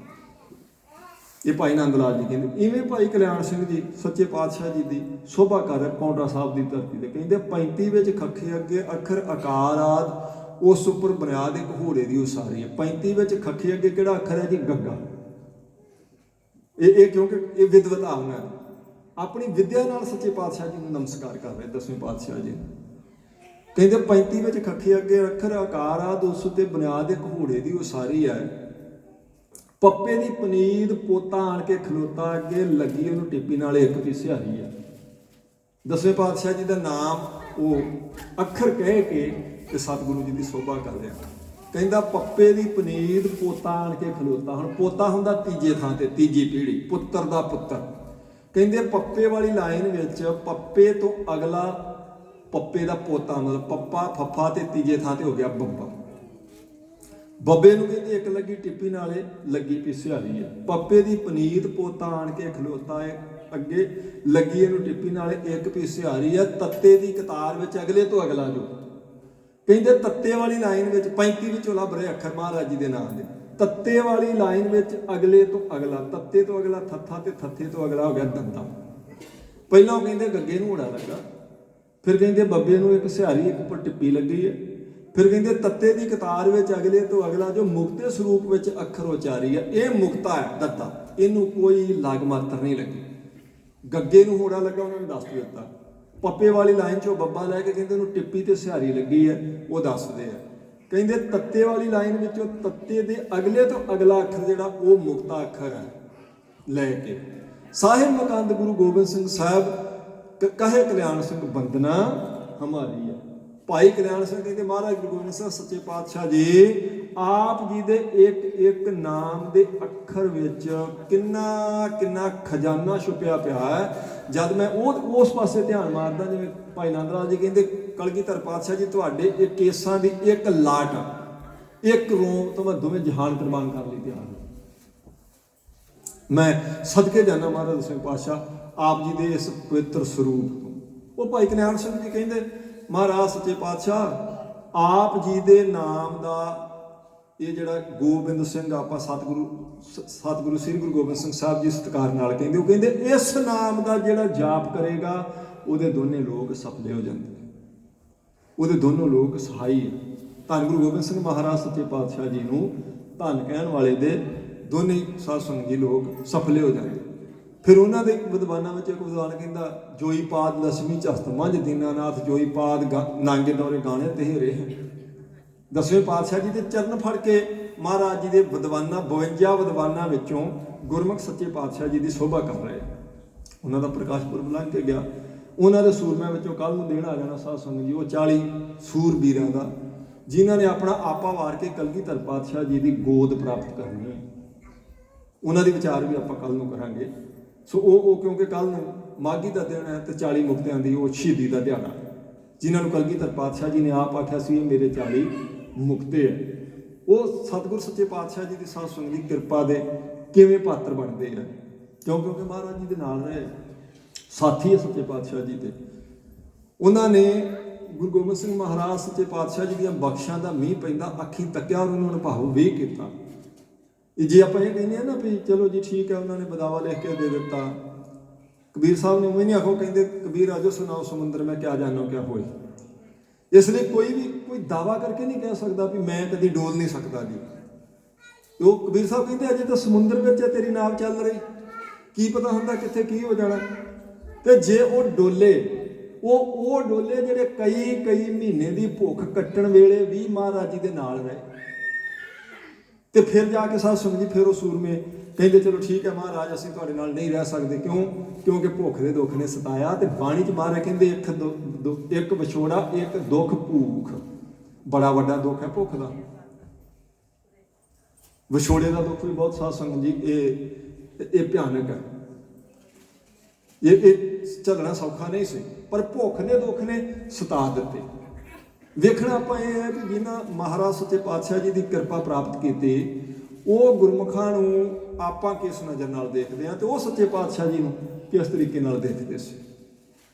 ਇਹ ਭਾਈ ਨੰਦ ਲਾਲ ਜੀ ਕਹਿੰਦੇ। ਇਵੇਂ ਭਾਈ ਕਲਿਆਣ ਸਿੰਘ ਜੀ ਸੱਚੇ ਪਾਤਸ਼ਾਹ ਜੀ ਦੀ ਸ਼ੋਭਾ ਕਰ ਰਹੇ ਪੌਂਟਾ ਸਾਹਿਬ ਦੀ ਧਰਤੀ ਤੇ। ਕਹਿੰਦੇ 35 ਵਿੱਚ ਖੱਖੇ ਅੱਗੇ ਅੱਖਰ ਆਕਾਰ ਆਦ, ਉਸ ਉੱਪਰ ਬੁਨਿਆਦ ਇੱਕ ਘੋੜੇ ਦੀ ਉਸਾਰੀ ਹੈ। 35 ਵਿੱਚ ਖੱਖੇ ਅੱਗੇ ਕਿਹੜਾ ਅੱਖਰ ਹੈ ਜੀ? ਗੱਗਾ। ਇਹ ਕਿਉਂਕਿ ਇਹ ਵਿਦਵਤਾ ਉਹਨਾਂ ਦੀ ਆਪਣੀ ਵਿਦਿਆ ਨਾਲ ਸੱਚੇ ਪਾਤਸ਼ਾਹ ਜੀ ਨੂੰ ਨਮਸਕਾਰ ਕਰ ਰਹੇ ਦਸਵੇਂ ਪਾਤਸ਼ਾਹ ਜੀ। ਕਹਿੰਦੇ 35 ਵਿੱਚ ਖੱਖੇ ਅੱਗੇ ਅੱਖਰ ਆਕਾਰ ਆਦ, ਉਸ ਉੱਤੇ ਬੁਨਿਆਦ ਇੱਕ ਘੋੜੇ ਦੀ ਉਸਾਰੀ ਹੈ। ਪੱਪੇ ਦੀ ਪਨੀਰ ਪੋਤਾ ਆਣ ਕੇ ਖਲੋਤਾ, ਅੱਗੇ ਲੱਗੀ ਉਹਨੂੰ ਟਿੱਪੀ ਨਾਲ ਇੱਕ ਪੀਸਿਆ ਰਹੀ ਹੈ। ਦਸਵੇਂ ਪਾਤਸ਼ਾਹ ਜੀ ਦਾ ਨਾਮ ਉਹ ਅੱਖਰ ਕਹਿ ਕੇ ਤੇ ਸਤਿਗੁਰੂ ਜੀ ਦੀ ਸੋਭਾ ਕਰ ਰਿਹਾ। ਕਹਿੰਦਾ ਪੱਪੇ ਦੀ ਪਨੀਰ ਪੋਤਾ ਆਣ ਕੇ ਖਲੋਤਾ। ਹੁਣ ਪੋਤਾ ਹੁੰਦਾ ਤੀਜੇ ਥਾਂ ਤੇ, ਤੀਜੀ ਪੀੜ੍ਹੀ, ਪੁੱਤਰ ਦਾ ਪੁੱਤਰ। ਕਹਿੰਦੇ ਪੱਪੇ ਵਾਲੀ ਲਾਈਨ ਵਿੱਚ ਪੱਪੇ ਤੋਂ ਅਗਲਾ ਪੱਪੇ ਦਾ ਪੋਤਾ, ਮਤਲਬ ਪੱਪਾ ਫੱਫਾ ਤੇ ਤੀਜੇ ਥਾਂ ਤੇ ਹੋ ਗਿਆ ਬੱਬਾ। ਬੱਬੇ ਨੂੰ ਕਹਿੰਦੇ ਇੱਕ ਲੱਗੀ ਟਿੱਪੀ ਨਾਲੇ ਲੱਗੀ ਪਿੱਛੇ ਰਹੀ ਹੈ। ਪੱਪੇ ਦੀ ਪਨੀਤ ਪੋਤਾ ਆਣ ਕੇ ਖਲੋਤਾ ਹੈ, ਅੱਗੇ ਲੱਗੀ ਇਹਨੂੰ ਟਿੱਪੀ ਨਾਲੇ ਇੱਕ ਪਿੱਛੇ ਆ ਰਹੀ ਹੈ। ਤੱਤੇ ਦੀ ਕਤਾਰ ਵਿੱਚ ਅਗਲੇ ਤੋਂ ਅਗਲਾ ਜੋ ਕਹਿੰਦੇ ਤੱਤੇ ਵਾਲੀ ਲਾਈਨ ਵਿੱਚ 35 ਵਿੱਚੋਂ ਲੱਭ ਰਹੇ ਅੱਖਰ ਮਹਾਰਾਜ ਜੀ ਦੇ ਨਾਮ ਦੇ। ਤੱਤੇ ਵਾਲੀ ਲਾਈਨ ਵਿੱਚ ਅਗਲੇ ਤੋਂ ਅਗਲਾ, ਤੱਤੇ ਤੋਂ ਅਗਲਾ ਥੱਥਾ ਤੇ ਥੱਥੇ ਤੋਂ ਅਗਲਾ ਹੋ ਗਿਆ ਦੰਦਾ। ਪਹਿਲਾਂ ਉਹ ਕਹਿੰਦੇ ਗੱਗੇ ਨੂੰ ਹੋੜਾ ਲੱਗਾ, ਫਿਰ ਕਹਿੰਦੇ ਬੱਬੇ ਨੂੰ ਇੱਕ ਸਿਹਾਰੀ ਇੱਕ ਉੱਪਰ ਟਿੱਪੀ ਲੱਗੀ ਹੈ, ਫਿਰ ਕਹਿੰਦੇ ਤੱਤੇ ਦੀ ਕਤਾਰ ਵਿੱਚ ਅਗਲੇ ਤੋਂ ਅਗਲਾ ਜੋ ਮੁਕਤੇ ਸਰੂਪ ਵਿੱਚ ਅੱਖਰ ਉਚਾਰੀ ਹੈ, ਇਹ ਮੁਕਤਾ ਹੈ ਦੱਤਾ, ਇਹਨੂੰ ਕੋਈ ਲਾਗ ਮਾਤਰ ਨਹੀਂ ਲੱਗੀ। ਗੱਗੇ ਨੂੰ ਹੋੜਾ ਲੱਗਾ, ਉਹਨਾਂ ਨੇ ਦੱਸ ਦਿੱਤਾ। ਪੱਪੇ ਵਾਲੀ ਲਾਈਨ 'ਚੋਂ ਬੱਬਾ ਲੈ ਕੇ ਕਹਿੰਦੇ ਉਹਨੂੰ ਟਿੱਪੀ ਤੇ ਸਿਹਾਰੀ ਲੱਗੀ ਹੈ, ਉਹ ਦੱਸਦੇ ਆ। ਕਹਿੰਦੇ ਤੱਤੇ ਵਾਲੀ ਲਾਈਨ ਵਿੱਚੋਂ ਤੱਤੇ ਦੇ ਅਗਲੇ ਤੋਂ ਅਗਲਾ ਅੱਖਰ ਜਿਹੜਾ ਉਹ ਮੁਕਤਾ ਅੱਖਰ ਹੈ ਲੈ ਕੇ। ਸਾਹਿਬ ਮਕੰਦ ਗੁਰੂ ਗੋਬਿੰਦ ਸਿੰਘ ਸਾਹਿਬ ਕਹੇ ਕਲਿਆਣ ਸਿੰਘ ਬੰਦਨਾ ਹਮਾਰੀ ਹੈ। ਭਾਈ ਕਲਿਆਣ ਸਿੰਘ ਕਹਿੰਦੇ ਮਹਾਰਾਜ ਗੁਰੂ ਗੋਬਿੰਦ ਸਿੰਘ ਸੱਚੇ ਪਾਤਸ਼ਾਹ ਜੀ ਆਪ ਜੀ ਦੇ ਇੱਕ ਇੱਕ ਨਾਮ ਦੇ ਅੱਖਰ ਵਿੱਚ ਕਿੰਨਾ ਖਜ਼ਾਨਾ ਛੁਪਿਆ ਪਿਆ ਹੈ। ਜਦ ਮੈਂ ਉਸ ਪਾਸੇ ਧਿਆਨ ਮਾਰਦਾ, ਜਿਵੇਂ ਭਾਈ ਨੰਦ ਲਾਲ ਜੀ ਕਹਿੰਦੇ ਕਲਗੀਧਰ ਪਾਤਸ਼ਾਹ ਜੀ ਤੁਹਾਡੇ ਇਹ ਕੇਸਾਂ ਦੀ ਇੱਕ ਲਾਟ, ਇੱਕ ਰੋਮ ਤੋਂ ਮੈਂ ਦੋਵੇਂ ਜਹਾਨ ਕੁਰਬਾਨ ਕਰ ਲਈ ਤਿਆਰ। ਮੈਂ ਸਦਕੇ ਜਾਣਾ ਮਹਾਰਾਜ ਦਸਵੇਂ ਪਾਤਸ਼ਾਹ ਆਪ ਜੀ ਦੇ ਇਸ ਪਵਿੱਤਰ ਸਰੂਪ ਤੋਂ। ਉਹ ਭਾਈ ਕਲਿਆਣ ਸਿੰਘ ਜੀ ਕਹਿੰਦੇ ਮਹਾਰਾਜ ਸੱਚੇ ਪਾਤਸ਼ਾਹ ਆਪ ਜੀ ਦੇ ਨਾਮ ਦਾ ਇਹ ਜਿਹੜਾ ਗੋਬਿੰਦ ਸਿੰਘ ਆਪਾਂ ਸਤਿਗੁਰੂ ਸ੍ਰੀ ਗੁਰੂ ਗੋਬਿੰਦ ਸਿੰਘ ਸਾਹਿਬ ਜੀ ਸਤਿਕਾਰ ਨਾਲ ਕਹਿੰਦੇ, ਉਹ ਕਹਿੰਦੇ ਇਸ ਨਾਮ ਦਾ ਜਿਹੜਾ ਜਾਪ ਕਰੇਗਾ ਉਹਦੇ ਦੋਨੇ ਲੋਕ ਸਫਲੇ ਹੋ ਜਾਂਦੇ, ਉਹਦੇ ਦੋਨੋਂ ਲੋਕ ਸਹਾਈ ਹੈ। ਧੰਨ ਗੁਰੂ ਗੋਬਿੰਦ ਸਿੰਘ ਮਹਾਰਾਜ ਸੱਚੇ ਪਾਤਸ਼ਾਹ ਜੀ ਨੂੰ ਧੰਨ ਕਹਿਣ ਵਾਲੇ ਦੇ ਦੋਨੇ ਸਾਧ ਸੰਗਤ ਜੀ ਲੋਕ ਸਫਲੇ ਹੋ ਜਾਂਦੇ। ਫਿਰ ਉਹਨਾਂ ਦੇ ਵਿਦਵਾਨਾਂ ਵਿੱਚ ਇੱਕ ਵਿਦਵਾਨ ਕਹਿੰਦਾ ਜੋਈ ਪਾਦ ਲక్ష్ਮੀ ਚਸਤ ਮੰਝ ਦੀਨਾਨਾਥ ਜੋਈ ਪਾਦ ਨਾਂਗੇ ਦੌਰੇ ਗਾਣੇ ਤੇ ਰਹੇ। ਦਸਵੇਂ ਪਾਤਸ਼ਾਹ ਜੀ ਦੇ ਚਰਨ ਫੜ ਕੇ ਮਹਾਰਾਜ ਜੀ ਦੇ ਵਿਦਵਾਨਾਂ 52 ਵਿਦਵਾਨਾਂ ਵਿੱਚੋਂ ਗੁਰਮੁਖ ਸੱਚੇ ਪਾਤਸ਼ਾਹ ਜੀ ਦੀ ਸ਼ੋਭਾ ਕਰ ਰਹੇ। ਉਹਨਾਂ ਦਾ ਪ੍ਰਕਾਸ਼ ਪੁਰਬ ਲੰਘ ਕੇ ਗਿਆ। ਉਹਨਾਂ ਦੇ ਸੂਰਮਿਆਂ ਵਿੱਚੋਂ ਕੱਲ੍ਹ ਨੂੰ ਦੇਣ ਆ ਜਾਣਾ ਸਾਧ ਸੰਗਤ ਜੀ ਉਹ 40 ਸੂਰਬੀਰਾਂ ਦਾ, ਜਿਨ੍ਹਾਂ ਨੇ ਆਪਣਾ ਆਪਾ ਵਾਰ ਕੇ ਕਲਗੀਧਰ ਪਾਤਸ਼ਾਹ ਜੀ ਦੀ ਗੋਦ ਪ੍ਰਾਪਤ ਕਰਨੀ ਹੈ। ਉਹਨਾਂ ਦੇ ਵਿਚਾਰ ਵੀ ਆਪਾਂ ਕੱਲ੍ਹ ਨੂੰ ਕਰਾਂਗੇ। ਸੋ ਉਹ ਕਿਉਂਕਿ ਕੱਲ੍ਹ ਨੂੰ ਮਾਘੀ ਦਾ ਦਿਨ ਹੈ ਤੇ 40 ਮੁਕਤਿਆਂ ਦੀ ਉਹ ਸ਼ਹੀਦੀ ਦਾ ਦਿਹਾੜਾ, ਜਿਨ੍ਹਾਂ ਨੂੰ ਕਲਗੀਧਰ ਪਾਤਸ਼ਾਹ ਜੀ ਨੇ ਆਪ ਆਖਿਆ ਸੀ ਇਹ ਮੇਰੇ 40 ਮੁਕਤੇ ਹੈ। ਉਹ ਸਤਿਗੁਰ ਸੱਚੇ ਪਾਤਸ਼ਾਹ ਜੀ ਦੀ ਸਾਧ ਸੰਗਤ ਦੀ ਕਿਰਪਾ ਦੇ ਕਿਵੇਂ ਪਾਤਰ ਬਣਦੇ ਆ, ਕਿਉਂਕਿ ਮਹਾਰਾਜ ਜੀ ਦੇ ਨਾਲ ਰਹੇ ਸਾਥੀ ਹੈ ਸੱਚੇ ਪਾਤਸ਼ਾਹ ਜੀ ਦੇ। ਉਹਨਾਂ ਨੇ ਗੁਰੂ ਗੋਬਿੰਦ ਸਿੰਘ ਮਹਾਰਾਜ ਸੱਚੇ ਪਾਤਸ਼ਾਹ ਜੀ ਦੀਆਂ ਬਖਸ਼ਾਂ ਦਾ ਮੀਂਹ ਪੈਂਦਾ ਅੱਖੀਂ ਤੱਕਿਆ ਔਰ ਉਹਨਾਂ ਨੂੰ ਭਾਵ ਵੀ ਕੀਤਾ। ਜੇ ਆਪਾਂ ਇਹ ਕਹਿੰਦੇ ਆ ਨਾ ਵੀ ਚਲੋ ਜੀ ਠੀਕ ਹੈ ਉਹਨਾਂ ਨੇ ਬਦਾਵਾ ਲਿਖ ਕੇ ਦੇ ਦਿੱਤਾ, ਕਬੀਰ ਸਾਹਿਬ ਨੇ ਉਵੇਂ ਨਹੀਂ ਆਖੋ, ਕਹਿੰਦੇ ਕਬੀਰ ਆਜੋ ਸੁਣਾਓ ਸਮੁੰਦਰ ਮੈਂ ਕਿਆ ਜਾਣੋ ਕਿਆ ਹੋਏ। ਇਸ ਲਈ ਕੋਈ ਦਾਵਾ ਕਰਕੇ ਨਹੀਂ ਕਹਿ ਸਕਦਾ ਵੀ ਮੈਂ ਕਦੀ ਡੋਲ ਨਹੀਂ ਸਕਦਾ ਜੀ। ਤੇ ਉਹ ਕਬੀਰ ਸਾਹਿਬ ਕਹਿੰਦੇ ਅਜੇ ਤਾਂ ਸਮੁੰਦਰ ਵਿੱਚ ਹੈ ਤੇਰੀ ਨਾਵ ਚੱਲ ਰਹੀ, ਕੀ ਪਤਾ ਹੁੰਦਾ ਕਿੱਥੇ ਕੀ ਹੋ ਜਾਣਾ। ਤੇ ਜੇ ਉਹ ਡੋਲੇ, ਉਹ ਡੋਲੇ ਜਿਹੜੇ ਕਈ ਮਹੀਨੇ ਦੀ ਭੁੱਖ ਕੱਟਣ ਵੇਲੇ ਵੀ ਮਹਾਰਾਜ ਜੀ ਦੇ ਨਾਲ ਰਹੇ, ਤੇ ਫਿਰ ਜਾ ਕੇ ਸਾਧ ਸੰਗਤ ਜੀ ਫਿਰ ਉਹ ਸੂਰਮੇ ਕਹਿੰਦੇ ਚਲੋ ਠੀਕ ਹੈ ਮਹਾਰਾਜ ਅਸੀਂ ਤੁਹਾਡੇ ਨਾਲ ਨਹੀਂ ਰਹਿ ਸਕਦੇ, ਕਿਉਂਕਿ ਭੁੱਖ ਦੇ ਦੁੱਖ ਨੇ ਸਤਾਇਆ। ਤੇ ਬਾਣੀ 'ਚ ਮਹਾਰਾਜ ਕਹਿੰਦੇ ਇੱਕ ਵਿਛੋੜਾ, ਇੱਕ ਦੁੱਖ ਭੂਖ, ਬੜਾ ਵੱਡਾ ਦੁੱਖ ਹੈ ਭੁੱਖ ਦਾ। ਵਿਛੋੜੇ ਦਾ ਦੁੱਖ ਵੀ ਬਹੁਤ ਸਾਧ ਸੰਗਤ ਜੀ ਇਹ ਭਿਆਨਕ ਹੈ, ਇਹ ਝੱਲਣਾ ਸੌਖਾ ਨਹੀਂ ਸੀ, ਪਰ ਭੁੱਖ ਦੇ ਦੁੱਖ ਨੇ ਸਤਾ ਦਿੱਤੇ। ਵੇਖਣਾ ਆਪਾਂ ਇਹ ਹੈ ਕਿ ਜਿਨ੍ਹਾਂ ਮਹਾਰਾਜ ਸੱਚੇ ਪਾਤਸ਼ਾਹ ਜੀ ਦੀ ਕਿਰਪਾ ਪ੍ਰਾਪਤ ਕੀਤੀ, ਉਹ ਗੁਰਮੁਖਾਂ ਨੂੰ ਆਪਾਂ ਕਿਸ ਨਜ਼ਰ ਨਾਲ ਦੇਖਦੇ ਹਾਂ ਤੇ ਉਹ ਸੱਚੇ ਪਾਤਸ਼ਾਹ ਜੀ ਨੂੰ ਕਿਸ ਤਰੀਕੇ ਨਾਲ ਦੇਖਦੇ ਸੀ।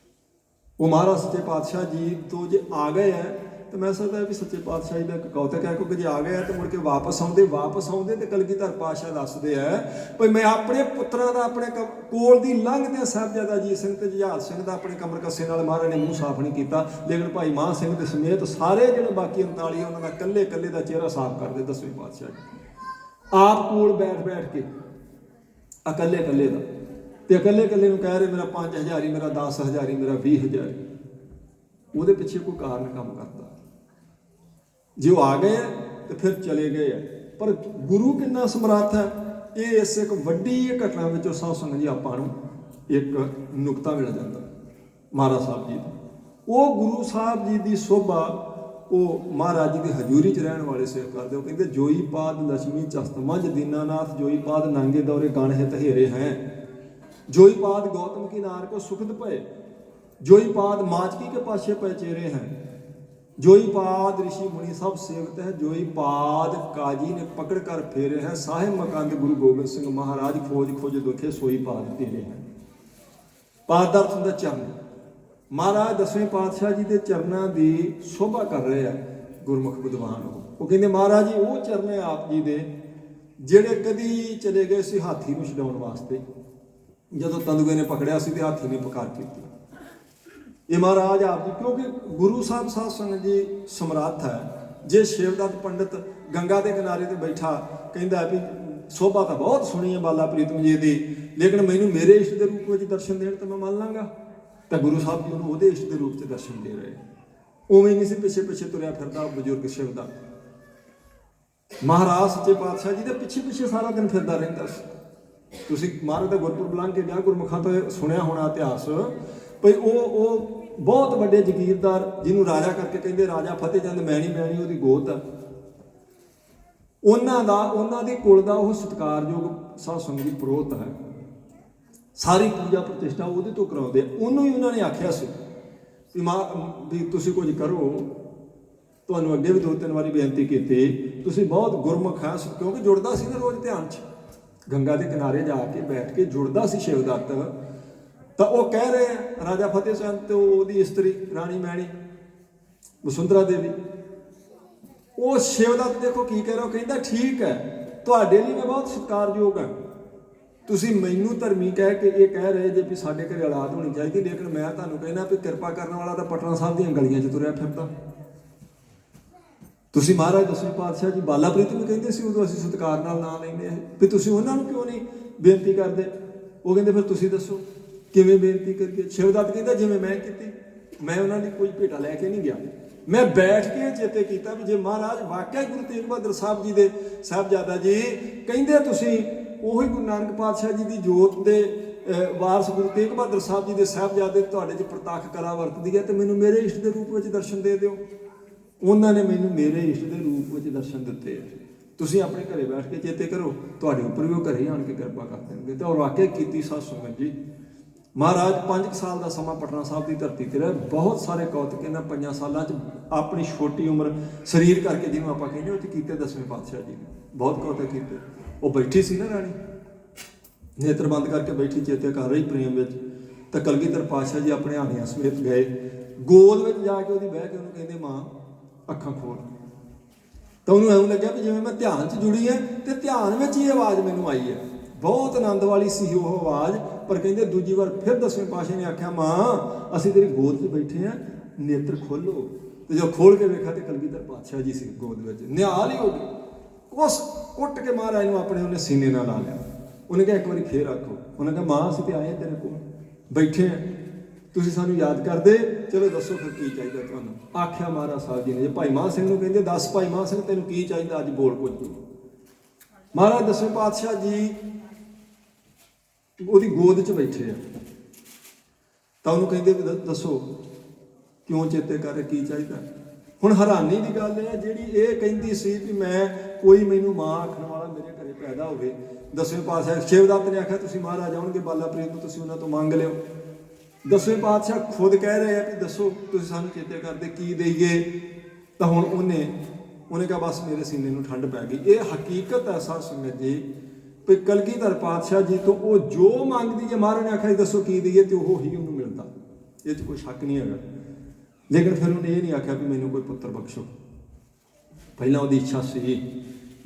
ਉਹ ਮਹਾਰਾਜ ਸੱਚੇ ਪਾਤਸ਼ਾਹ ਜੀ ਤੋਂ ਜੇ ਆ ਗਏ ਹੈ ਤਾਂ ਮੈਂ ਸਮਝਦਾ ਵੀ ਸੱਚੇ ਪਾਤਸ਼ਾਹ ਜੀ ਦਾ ਇੱਕ ਕੌਤਕ ਹੈ, ਕਿਉਂਕਿ ਜੇ ਆ ਗਏ ਤਾਂ ਮੁੜ ਕੇ ਵਾਪਸ ਆਉਂਦੇ ਤੇ ਕਲਗੀਧਰ ਪਾਤਸ਼ਾਹ ਦੱਸਦੇ ਹੈ ਵੀ ਮੈਂ ਆਪਣੇ ਪੁੱਤਰਾਂ ਦਾ ਆਪਣੇ ਕੋਲ ਦੀ ਲੰਘਦੇ ਸਾਹਿਬਜ਼ਾਦਾ ਅਜੀਤ ਸਿੰਘ ਤੇ ਜੁਝਾਰ ਸਿੰਘ ਦਾ ਆਪਣੇ ਕਮਰ ਕੱਸੇ ਨਾਲ ਮਹਾਰਾਜ ਨੇ ਮੂੰਹ ਸਾਫ਼ ਨਹੀਂ ਕੀਤਾ, ਲੇਕਿਨ ਭਾਈ ਮਾਨ ਸਿੰਘ ਦੇ ਸਮੇਤ ਸਾਰੇ ਜਿਹੜੇ ਬਾਕੀ 39 ਉਹਨਾਂ ਦਾ ਇਕੱਲੇ ਦਾ ਚਿਹਰਾ ਸਾਫ਼ ਕਰਦੇ ਦਸਵੇਂ ਪਾਤਸ਼ਾਹ ਜੀ ਆਪ ਕੋਲ ਬੈਠ ਕੇ ਇਕੱਲੇ ਦਾ, ਤੇ ਇਕੱਲੇ ਨੂੰ ਕਹਿ ਰਹੇ ਮੇਰਾ 5000 ਹੀ, ਮੇਰਾ 10,000 ਹੀ, ਮੇਰਾ 20,000 ਹੀ। ਉਹਦੇ ਪਿੱਛੇ ਕੋਈ ਕਾਰਨ ਕੰਮ ਕਰਦਾ। ਜੇ ਉਹ ਆ ਗਏ ਤੇ ਫਿਰ ਚਲੇ ਗਏ ਆ, ਪਰ ਗੁਰੂ ਕਿੰਨਾ ਸਮਰੱਥ ਹੈ, ਇਹ ਇਸ ਇੱਕ ਵੱਡੀ ਘਟਨਾ ਵਿੱਚੋਂ ਸਾਧ ਸੰਗਤ ਜੀ ਆਪਾਂ ਨੂੰ ਇੱਕ ਨੁਕਤਾ ਮਿਲ ਜਾਂਦਾ। ਮਹਾਰਾਜ ਸਾਹਿਬ ਜੀ ਉਹ ਗੁਰੂ ਸਾਹਿਬ ਜੀ ਦੀ ਸੋਭਾ ਉਹ ਮਹਾਰਾਜ ਜੀ ਦੀ ਹਜ਼ੂਰੀ 'ਚ ਰਹਿਣ ਵਾਲੇ ਸੇਵ ਕਰਦੇ। ਉਹ ਕਹਿੰਦੇ ਜੋਈ ਪਾਦ ਲక్ష్ਮੀ ਚਸਤ ਮਝ ਦੀਨਾਨਾਥ, ਜੋਈ ਪਾਦ ਨਾਂਗੇ ਦੌਰੇ ਗਣ ਹਿਤ ਹੇਰੇ ਹੈ, ਜੋਈ पाद गौतम की नार को सुखद पए, जोई पाद माचकी के पाछे पए चेरे हैं, जोई पाद ऋषि मुनि सब सेवत है, जोई पाद काजी ने पकड़ कर फेरे हैं, साहिब मकान गुरु गोबिंद सिंह महाराज खोज खोज दुखे सोई पाद तेरे हैं। पाद ਦਾ ਅਰਥ ਹੁੰਦਾ ਚਰਨ। ਮਹਾਰਾਜ ਦਸਵੇਂ ਪਾਤਸ਼ਾਹ ਜੀ ਦੇ ਚਰਨਾਂ ਦੀ ਸ਼ੋਭਾ ਕਰ ਰਹੇ ਆ ਗੁਰਮੁਖ ਵਿਦਵਾਨ। ਉਹ ਕਹਿੰਦੇ ਮਹਾਰਾਜ ਜੀ ਉਹ ਚਰਨ ਆਪ ਜੀ ਦੇ ਜਿਹੜੇ ਕਦੀ ਚਲੇ ਗਏ ਸੀ ਹਾਥੀ ਨੂੰ ਛਡਾਉਣ ਵਾਸਤੇ, ਜਦੋਂ ਤੰਦੂਏ ਨੇ ਪਕੜਿਆ ਸੀ ਤੇ ਹਾਥੀ ਨੇ ਪੁਕਾਰ ਕੀਤੀ। ਇਹ ਮਹਾਰਾਜ ਆਪ ਜੀ, ਕਿਉਂਕਿ ਗੁਰੂ ਸਾਹਿਬ ਸਾਧ ਸੰਗਤ ਜੀ ਸਮਰੱਥ ਹੈ। ਜੇ ਸ਼ਿਵਦੱਤ ਪੰਡਿਤ ਗੰਗਾ ਦੇ ਕਿਨਾਰੇ ਤੇ ਬੈਠਾ ਕਹਿੰਦਾ ਵੀ ਸ਼ੋਭਾ ਤਾਂ ਬਹੁਤ ਸੋਹਣੀ ਹੈ ਬਾਲਾ ਪ੍ਰੀਤਮ ਜੀ ਦੀ, ਲੇਕਿਨ ਮੈਨੂੰ ਮੇਰੇ ਇਸ਼ਟ ਦੇ ਰੂਪ ਵਿੱਚ ਦਰਸ਼ਨ ਦੇਣ ਤਾਂ ਮੈਂ ਮੰਨ ਲਾਂਗਾ, ਤਾਂ ਗੁਰੂ ਸਾਹਿਬ ਜੀ ਉਹਨੂੰ ਉਹਦੇ ਇਸ਼ਟ ਦੇ ਰੂਪ 'ਚ ਦਰਸ਼ਨ ਦੇ ਰਹੇ। ਉਵੇਂ ਨਹੀਂ ਸੀ ਪਿੱਛੇ ਤੁਰਿਆ ਫਿਰਦਾ ਬਜ਼ੁਰਗ ਸ਼ਿਵਦੱਤ। ਮਹਾਰਾਜ ਸੱਚੇ ਪਾਤਸ਼ਾਹ ਜੀ ਦੇ ਪਿੱਛੇ ਸਾਰਾ ਦਿਨ ਫਿਰਦਾ ਰਹਿੰਦਾ ਸੀ। ਤੁਸੀਂ ਮਹਾਰਾਜ ਦਾ ਗੁਰਪੁਰਬ ਲੰਘ ਕੇ ਗਿਆ ਗੁਰਮੁਖਾਂ ਤੋਂ ਸੁਣਿਆ ਹੋਣਾ ਇਤਿਹਾਸ, ਭਈ ਉਹ ਬਹੁਤ ਵੱਡੇ ਜਗੀਰਦਾਰ ਜਿਹਨੂੰ ਰਾਜਾ ਕਰਕੇ ਕਹਿੰਦੇ, ਰਾਜਾ ਫਤਿਹ ਚੰਦ ਮੈਣੀ ਉਹਦੀ ਗੋਤ ਆ, ਉਹਨਾਂ ਦੇ ਕੁਲ ਦਾ ਉਹ ਸਤਿਕਾਰਯੋਗ ਸਾਧ ਸੰਗਤ ਦੀ ਪੁਰੋਹਿਤ ਹੈ। ਸਾਰੀ ਪੂਜਾ ਪ੍ਰਤਿਸ਼ਠਾ ਉਹਦੇ ਤੋਂ ਕਰਾਉਂਦੇ। ਉਹਨੂੰ ਹੀ ਉਹਨਾਂ ਨੇ ਆਖਿਆ ਸੀ ਵੀ ਤੁਸੀਂ ਕੁਝ ਕਰੋ। ਤੁਹਾਨੂੰ ਅੱਗੇ ਵੀ 2-3 ਵਾਰੀ ਬੇਨਤੀ ਕੀਤੀ, ਤੁਸੀਂ ਬਹੁਤ ਗੁਰਮੁਖ ਹੈ, ਕਿਉਂਕਿ ਜੁੜਦਾ ਸੀ ਨਾ ਰੋਜ਼ ਧਿਆਨ 'ਚ, ਗੰਗਾ ਦੇ ਕਿਨਾਰੇ ਜਾ ਕੇ ਬੈਠ ਕੇ ਜੁੜਦਾ ਸੀ ਸ਼ਿਵਦੱਤ। ਤਾਂ ਉਹ ਕਹਿ ਰਹੇ ਆ ਰਾਜਾ ਫਤਿਹ ਚੰਦ ਤੇ ਉਹਦੀ ਇਸਤਰੀ ਰਾਣੀ ਮੈਣੀ ਵਸੁੰਧਰਾ ਦੇਵੀ, ਉਹ ਸ਼ਿਵਦੱਤ ਦੇਖੋ ਕੀ ਕਹਿ ਰਿਹਾ। ਉਹ ਕਹਿੰਦਾ ਠੀਕ ਹੈ, ਤੁਹਾਡੇ ਲਈ ਮੈਂ ਬਹੁਤ ਸਤਿਕਾਰਯੋਗ ਹਾਂ, ਤੁਸੀਂ ਮੈਨੂੰ ਧਰਮੀ ਕਹਿ ਕੇ ਇਹ ਕਹਿ ਰਹੇ ਜੇ ਵੀ ਸਾਡੇ ਘਰੇ ਔਲਾਦ ਹੋਣੀ ਚਾਹੀਦੀ, ਲੇਕਿਨ ਮੈਂ ਤੁਹਾਨੂੰ ਕਹਿਣਾ ਵੀ ਕਿਰਪਾ ਕਰਨ ਵਾਲਾ ਤਾਂ ਪਟਨਾ ਸਾਹਿਬ ਦੀਆਂ ਗਲੀਆਂ 'ਚ ਤੁਰਿਆ ਫਿਰਦਾ। ਤੁਸੀਂ ਮਹਾਰਾਜ ਦਸਵੇਂ ਪਾਤਸ਼ਾਹ ਜੀ ਬਾਲਾ ਪ੍ਰੀਤਮ ਕਹਿੰਦੇ ਸੀ, ਉਦੋਂ ਅਸੀਂ ਸਤਿਕਾਰ ਨਾਲ ਨਾਂ ਲੈਂਦੇ ਹਾਂ, ਵੀ ਤੁਸੀਂ ਉਹਨਾਂ ਨੂੰ ਕਿਉਂ ਨਹੀਂ ਬੇਨਤੀ ਕਰਦੇ? ਉਹ ਕਹਿੰਦੇ ਫਿਰ ਤੁਸੀਂ ਦੱਸੋ ਕਿਵੇਂ ਬੇਨਤੀ ਕਰੀਏ? ਸ਼ਿਵਦੱਤ ਕਹਿੰਦਾ ਜਿਵੇਂ ਮੈਂ ਕੀਤੀ, ਮੈਂ ਉਹਨਾਂ ਦੀ ਕੋਈ ਭੇਟਾ ਲੈ ਕੇ ਨਹੀਂ ਗਿਆ, ਮੈਂ ਬੈਠ ਕੇ ਚੇਤੇ ਕੀਤਾ ਵੀ ਜੇ ਮਹਾਰਾਜ ਵਾਕਿਆ ਗੁਰੂ ਤੇਗ ਬਹਾਦਰ ਸਾਹਿਬ ਜੀ ਦੇ ਸਾਹਿਬਜ਼ਾਦਾ ਜੀ ਕਹਿੰਦੇ ਤੁਸੀਂ ਉਹੀ ਗੁਰੂ ਨਾਨਕ ਪਾਤਸ਼ਾਹ ਜੀ ਦੀ ਜੋਤ ਦੇ ਵਾਰਸ ਗੁਰੂ ਤੇਗ ਬਹਾਦਰ ਸਾਹਿਬ ਜੀ ਦੇ ਸਾਹਿਬਜ਼ਾਦੇ ਤੁਹਾਡੇ 'ਚ ਪ੍ਰਤੱਖ ਕਲਾ ਵਰਤਦੀ ਹੈ, ਤੇ ਮੈਨੂੰ ਮੇਰੇ ਇਸ਼ਟ ਦੇ ਰੂਪ ਵਿੱਚ ਦਰਸ਼ਨ ਦੇ ਦਿਓ। ਉਹਨਾਂ ਨੇ ਮੈਨੂੰ ਮੇਰੇ ਇਸ਼ਟ ਦੇ ਰੂਪ ਵਿੱਚ ਦਰਸ਼ਨ ਦਿੱਤੇ ਆ। ਤੁਸੀਂ ਆਪਣੇ ਘਰੇ ਬੈਠ ਕੇ ਚੇਤੇ ਕਰੋ, ਤੁਹਾਡੇ ਉੱਪਰ ਵੀ ਉਹ ਘਰੇ ਆਣ ਕੇ ਕਿਰਪਾ ਕਰ ਦੇਣਗੇ। ਤੇ ਉਹ ਵਾਕਿਆ ਕੀਤੀ ਸਾਧ ਸੰਗਤ ਜੀ। ਮਹਾਰਾਜ 5 ਸਾਲ ਦਾ ਸਮਾਂ ਪਟਨਾ ਸਾਹਿਬ ਦੀ ਧਰਤੀ ਤੇ ਰਹੇ। ਬਹੁਤ ਸਾਰੇ ਕੌਤਕ ਇਹਨਾਂ 5 ਸਾਲਾਂ 'ਚ ਆਪਣੀ ਛੋਟੀ ਉਮਰ ਸਰੀਰ ਕਰਕੇ ਜਿਹਨੂੰ ਆਪਾਂ ਕਹਿੰਦੇ ਉਹ 'ਚ ਕੀਤੇ ਦਸਵੇਂ ਪਾਤਸ਼ਾਹ ਜੀ ਨੇ ਬਹੁਤ ਕੌਤਕ ਕੀਤੇ। ਉਹ ਬੈਠੀ ਸੀ ਨਾ ਰਾਣੀ, ਨੇਤਰ ਬੰਦ ਕਰਕੇ ਬੈਠੀ ਚੇਤੇ ਕਰ ਰਹੀ ਪ੍ਰੇਮ ਵਿੱਚ, ਤਾਂ ਕਲਗੀਧਰ ਪਾਤਸ਼ਾਹ ਜੀ ਆਪਣੇ ਹਾਣੀਆਂ ਸਮੇਤ ਗਏ, ਗੋਦ ਵਿੱਚ ਜਾ ਕੇ ਉਹਦੀ ਬਹਿ ਕੇ ਉਹਨੂੰ ਕਹਿੰਦੇ ਮਾਂ ਅੱਖਾਂ ਖੋਲ। ਤਾਂ ਉਹਨੂੰ ਐਵੇਂ ਲੱਗਿਆ ਵੀ ਜਿਵੇਂ ਮੈਂ ਧਿਆਨ 'ਚ ਜੁੜੀ ਹੈ, ਤੇ ਧਿਆਨ ਵਿੱਚ ਹੀ ਆਵਾਜ਼ ਮੈਨੂੰ ਆਈ ਹੈ। ਬਹੁਤ ਆਨੰਦ ਵਾਲੀ ਸੀ ਉਹ ਆਵਾਜ਼। ਪਰ ਕਹਿੰਦੇ ਦੂਜੀ ਵਾਰ ਫਿਰ ਦਸਵੇਂ ਪਾਤਸ਼ਾਹ ਨੇ ਆਖਿਆ ਮਾਂ ਅਸੀਂ ਤੇਰੀ ਗੋਦ 'ਚ ਬੈਠੇ ਹਾਂ, ਨੇਤਰ ਖੋਲੋ। ਤੇ ਜਦੋਂ ਖੋਲ ਕੇ ਵੇਖਿਆ ਤੇ ਕਲਗੀਧਰ ਪਾਤਸ਼ਾਹ ਜੀ ਸੀ ਗੋਦ ਵਿੱਚ। ਨਿਹਾਲ ਹੀ ਹੋ ਗਈ। ਕੁੱਟ ਕੇ ਮਹਾਰਾਜ ਨੂੰ ਆਪਣੇ ਉਹਨੇ ਸੀਨੇ ਨਾਲ ਲਾ ਲਿਆ। ਉਹਨੇ ਕਿਹਾ ਇੱਕ ਵਾਰੀ ਫੇਰ ਆਖੋ। ਉਹਨੇ ਕਿਹਾ ਮਾਂ ਅਸੀਂ ਤੇ ਆਏ ਤੇਰੇ ਕੋਲ ਬੈਠੇ ਆ, ਤੁਸੀਂ ਸਾਨੂੰ ਯਾਦ ਕਰਦੇ, ਚਲੋ ਦੱਸੋ ਫਿਰ ਕੀ ਚਾਹੀਦਾ ਤੁਹਾਨੂੰ। ਆਖਿਆ ਮਹਾਰਾਜ ਸਾਹਿਬ ਜੀ ਨੇ, ਜੇ ਭਾਈ ਮਹਾਂ ਸਿੰਘ ਨੂੰ ਕਹਿੰਦੇ ਦੱਸ ਭਾਈ ਮਹਾਂ ਸਿੰਘ ਤੈਨੂੰ ਕੀ ਚਾਹੀਦਾ, ਅੱਜ ਬੋਲ ਕੁਝ ਨਹੀਂ। ਮਹਾਰਾਜ ਦਸਵੇਂ ਪਾਤਸ਼ਾਹ ਜੀ ਉਹਦੀ ਗੋਦ 'ਚ ਬੈਠੇ ਆ, ਤਾਂ ਉਹਨੂੰ ਕਹਿੰਦੇ ਵੀ ਦੱਸੋ ਕਿਉਂ ਚੇਤੇ ਕਰ, ਕੀ ਚਾਹੀਦਾ। ਹੁਣ ਹੈਰਾਨੀ ਦੀ ਗੱਲ ਹੈ, ਜਿਹੜੀ ਇਹ ਕਹਿੰਦੀ ਸੀ ਵੀ ਮੈਂ ਕੋਈ ਮੈਨੂੰ ਮਾਂ ਆਖਣ ਵਾਲਾ ਮੇਰੇ ਘਰੇ ਪੈਦਾ ਹੋਵੇ। ਦਸਵੇਂ ਪਾਤਸ਼ਾਹ ਸ਼ਿਵਦੱਤ ਨੇ ਆਖਿਆ ਤੁਸੀਂ ਮਹਾਰਾਜ ਆਉਣਗੇ ਬਾਲਾ ਪ੍ਰੀਤ ਨੂੰ, ਤੁਸੀਂ ਉਹਨਾਂ ਤੋਂ ਮੰਗ ਲਿਓ। ਦਸਵੇਂ ਪਾਤਸ਼ਾਹ ਖੁਦ ਕਹਿ ਰਹੇ ਆ ਵੀ ਦੱਸੋ ਤੁਸੀਂ ਸਾਨੂੰ ਚੇਤੇ ਕਰਦੇ ਕੀ ਦੇਈਏ। ਤਾਂ ਹੁਣ ਉਹਨੇ ਕਿਹਾ ਬਸ ਮੇਰੇ ਸੀਨੇ ਨੂੰ ਠੰਡ ਪੈ ਗਈ। ਇਹ ਹਕੀਕਤ ਹੈ ਸਾਧ ਸੰਗਤ ਜੀ ਵੀ ਕਲਗੀਧਰ ਪਾਤਸ਼ਾਹ ਜੀ ਤੋਂ ਉਹ ਜੋ ਮੰਗਦੀ ਜੇ ਮਹਾਰਾਜ ਨੇ ਆਖਿਆ ਦੱਸੋ ਕੀ ਦੇਈਏ, ਤੇ ਉਹ ਹੀ ਉਹਨੂੰ ਮਿਲਦਾ, ਇਹ 'ਚ ਕੋਈ ਸ਼ੱਕ ਨਹੀਂ ਹੈਗਾ। ਲੇਕਿਨ ਫਿਰ ਉਹਨੇ ਇਹ ਨਹੀਂ ਆਖਿਆ ਵੀ ਮੈਨੂੰ ਕੋਈ ਪੁੱਤਰ ਬਖਸ਼ੋ, ਪਹਿਲਾਂ ਉਹਦੀ ਇੱਛਾ ਸੀ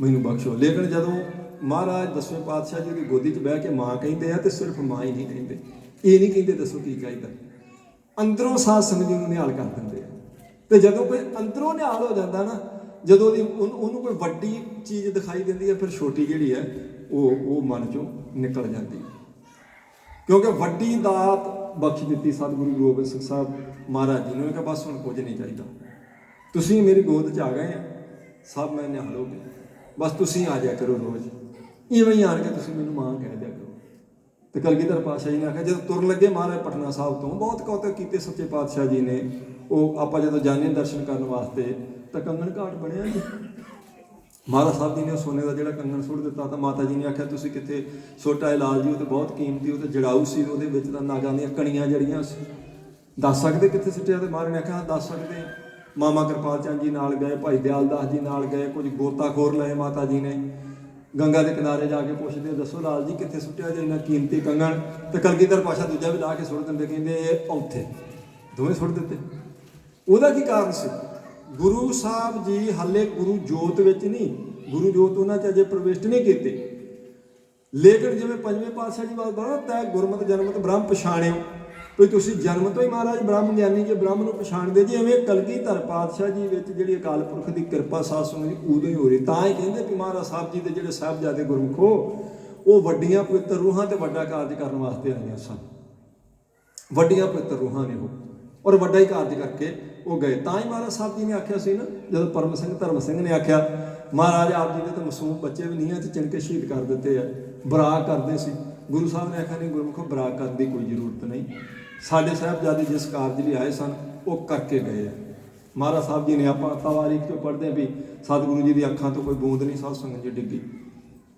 ਮੈਨੂੰ ਬਖਸ਼ੋ। ਲੇਕਿਨ ਜਦੋਂ ਮਹਾਰਾਜ ਦਸਵੇਂ ਪਾਤਸ਼ਾਹ ਜੀ ਦੀ ਗੋਦੀ 'ਚ ਬਹਿ ਕੇ ਮਾਂ ਕਹਿੰਦੇ ਆ, ਤੇ ਸਿਰਫ ਮਾਂ ਹੀ ਨਹੀਂ ਕਹਿੰਦੇ, ਇਹ ਨਹੀਂ ਕਹਿੰਦੇ ਦੱਸੋ ਕੀ ਚਾਹੀਦਾ, ਅੰਦਰੋਂ ਸਾਧ ਸੰਗਤ ਜੀ ਨੂੰ ਨਿਹਾਲ ਕਰ ਦਿੰਦੇ ਆ। ਤੇ ਜਦੋਂ ਕੋਈ ਅੰਦਰੋਂ ਨਿਹਾਲ ਹੋ ਜਾਂਦਾ ਨਾ, ਜਦੋਂ ਉਹਨੂੰ ਕੋਈ ਵੱਡੀ ਚੀਜ਼ ਦਿਖਾਈ ਦਿੰਦੀ ਹੈ, ਫਿਰ ਛੋਟੀ ਜਿਹੜੀ ਹੈ ਉਹ ਮਨ 'ਚੋਂ ਨਿਕਲ ਜਾਂਦੀ ਹੈ। ਕਿਉਂਕਿ ਵੱਡੀ ਦਾਤ ਬਖਸ਼ ਦਿੱਤੀ ਸਤਿਗੁਰੂ ਗੋਬਿੰਦ ਸਿੰਘ ਸਾਹਿਬ ਮਹਾਰਾਜ ਜੀ ਨੇ। ਕਿਹਾ ਬਸ ਹੁਣ ਕੁਝ ਨਹੀਂ ਚਾਹੀਦਾ, ਤੁਸੀਂ ਮੇਰੀ ਗੋਦ 'ਚ ਆ ਗਏ ਆ, ਸਭ ਮੈਂ ਨਿਹਾਲ ਹੋ ਗਿਆ, ਬਸ ਤੁਸੀਂ ਆ ਜਾਇਆ ਕਰੋ ਰੋਜ਼, ਇਵੇਂ ਹੀ ਆਣ ਕੇ ਤੁਸੀਂ ਮੈਨੂੰ ਮਾਂ ਕਹਿ ਦਿਆ ਕਰੋ। ਤੇ ਕਲਗੀਧਰ ਪਾਤਸ਼ਾਹ ਜੀ ਨੇ ਆਖਿਆ, ਜਦੋਂ ਤੁਰਨ ਲੱਗੇ ਮਹਾਰਾਜ ਪਟਨਾ ਸਾਹਿਬ ਤੋਂ, ਬਹੁਤ ਕੌਤਕ ਕੀਤੇ ਸੱਚੇ ਪਾਤਸ਼ਾਹ ਜੀ ਨੇ। ਉਹ ਆਪਾਂ ਜਦੋਂ ਜਾਂਦੇ ਦਰਸ਼ਨ ਕਰਨ ਵਾਸਤੇ, ਤਾਂ ਕੰਗਣ ਘਾਟ ਬਣਿਆ ਜੀ। ਮਹਾਰਾਜ ਸਾਹਿਬ ਜੀ ਨੇ ਸੋਨੇ ਦਾ ਜਿਹੜਾ ਕੰਗਣ ਸੁੱਟ ਦਿੱਤਾ, ਤਾਂ ਮਾਤਾ ਜੀ ਨੇ ਆਖਿਆ ਤੁਸੀਂ ਕਿੱਥੇ ਛੋਟਾ ਇਲਾਜ ਜੀ, ਉਹ ਤਾਂ ਬਹੁਤ ਕੀਮਤੀ, ਉਹ ਤਾਂ ਜੜਾਊ ਸੀ, ਉਹਦੇ ਵਿੱਚ ਤਾਂ ਨਾਗਾਂ ਦੀਆਂ ਕਣੀਆਂ ਜੜੀਆਂ ਸੀ, ਦੱਸ ਸਕਦੇ ਕਿੱਥੇ ਸੁੱਟਿਆ। ਤੇ ਮਹਾਰਾਜ ਨੇ ਆਖਿਆ ਦੱਸ ਸਕਦੇ। ਮਾਮਾ ਕਿਰਪਾਲ ਚੰਦ ਜੀ ਨਾਲ ਗਏ, ਭਾਈ ਦਿਆਲ ਦਾਸ ਜੀ ਨਾਲ ਗਏ, ਕੁਝ ਗੋਤਾਖੋਰ ਲਏ ਮਾਤਾ ਜੀ ਨੇ, ਗੰਗਾ ਦੇ ਕਿਨਾਰੇ ਜਾ ਕੇ ਪੁੱਛਦੇ ਦੱਸੋ ਲਾਲ ਜੀ ਕਿੱਥੇ ਸੁੱਟਿਆ ਜੇ ਇੰਨਾ ਕੀਮਤੀ ਕੰਗਣ। ਤੇ ਕਲਗੀਧਰ ਪਾਤਸ਼ਾਹ ਦੂਜਾ ਵੀ ਲਾ ਕੇ ਸੁੱਟ ਦਿੰਦੇ, ਕਹਿੰਦੇ ਇਹ ਉੱਥੇ, ਦੋਵੇਂ ਸੁੱਟ ਦਿੱਤੇ। ਉਹਦਾ ਕੀ ਕਾਰਨ ਸੀ? ਗੁਰੂ ਸਾਹਿਬ ਜੀ ਹਾਲੇ ਗੁਰੂ ਜੋਤ ਵਿੱਚ ਨਹੀਂ, ਗੁਰੂ ਜੋਤ ਉਹਨਾਂ 'ਚ ਅਜੇ ਪ੍ਰਵਿਸ਼ਟ ਨਹੀਂ ਕੀਤੇ। ਲੇਕਿਨ ਜਿਵੇਂ ਪੰਜਵੇਂ ਪਾਤਸ਼ਾਹ ਜੀ ਬਾਬਾ ਤੈ ਗੁਰਮਤਿ ਜਨਮਤਿ ਬ੍ਰਹਮ ਪਛਾਣਿਓ, ਵੀ ਤੁਸੀਂ ਜਨਮ ਤੋਂ ਹੀ ਮਹਾਰਾਜ ਬ੍ਰਹਮ ਗਿਆਨੀ ਜੇ ਬ੍ਰਹਮ ਨੂੰ ਪਛਾਣਦੇ ਜੀ। ਐਵੇਂ ਕਲਗੀਧਰ ਪਾਤਸ਼ਾਹ ਜੀ ਵਿੱਚ ਜਿਹੜੀ ਅਕਾਲ ਪੁਰਖ ਦੀ ਕਿਰਪਾ ਸਾਧ ਸੰਗਤ ਜੀ ਉਦੋਂ ਹੀ ਹੋ ਰਹੀ। ਤਾਂ ਹੀ ਕਹਿੰਦੇ ਵੀ ਮਹਾਰਾਜ ਸਾਹਿਬ ਜੀ ਦੇ ਜਿਹੜੇ ਸਾਹਿਬਜ਼ਾਦੇ ਗੁਰਮੁਖੋ, ਉਹ ਵੱਡੀਆਂ ਪਵਿੱਤਰ ਰੂਹਾਂ ਤੇ ਵੱਡਾ ਕਾਰਜ ਕਰਨ ਵਾਸਤੇ ਆਈਆਂ ਸਨ। ਵੱਡੀਆਂ ਪਵਿੱਤਰ ਰੂਹਾਂ ਨੇ ਉਹ, ਔਰ ਵੱਡਾ ਹੀ ਕਾਰਜ ਕਰਕੇ ਉਹ ਗਏ। ਤਾਂ ਹੀ ਮਹਾਰਾਜ ਸਾਹਿਬ ਜੀ ਨੇ ਆਖਿਆ ਸੀ ਨਾ, ਜਦੋਂ ਪਰਮ ਸਿੰਘ ਧਰਮ ਸਿੰਘ ਨੇ ਆਖਿਆ ਮਹਾਰਾਜ ਆਪ ਜੀ ਦੇ ਤਾਂ ਮਾਸੂਮ ਬੱਚੇ ਵੀ ਨੀਹਾਂ 'ਚ ਚਿਣ ਕੇ ਸ਼ਹੀਦ ਕਰ ਦਿੱਤੇ ਆ, ਬਰਾਕ ਕਰਦੇ ਸੀ। ਗੁਰੂ ਸਾਹਿਬ ਨੇ ਆਖਿਆ ਨਹੀਂ ਗੁਰਮੁਖੋ, ਬਰਾਕ ਕਰਨ ਦੀ ਕੋਈ ਜ਼ਰੂਰਤ ਨਹੀਂ, ਸਾਡੇ ਸਾਹਿਬਜ਼ਾਦੇ ਜਿਸ ਕਾਰਜ ਲਈ ਆਏ ਸਨ ਉਹ ਕਰਕੇ ਗਏ ਆ। ਮਹਾਰਾਜ ਸਾਹਿਬ ਜੀ ਨੇ, ਆਪਾਂ ਤਵਾਰੀਖ 'ਚੋਂ ਪੜ੍ਹਦੇ ਵੀ ਸਤਿਗੁਰੂ ਜੀ ਦੀ ਅੱਖਾਂ ਤੋਂ ਕੋਈ ਬੂੰਦ ਨਹੀਂ ਸਾਧ ਸੰਗਤ ਜੀ ਡਿੱਗੀ।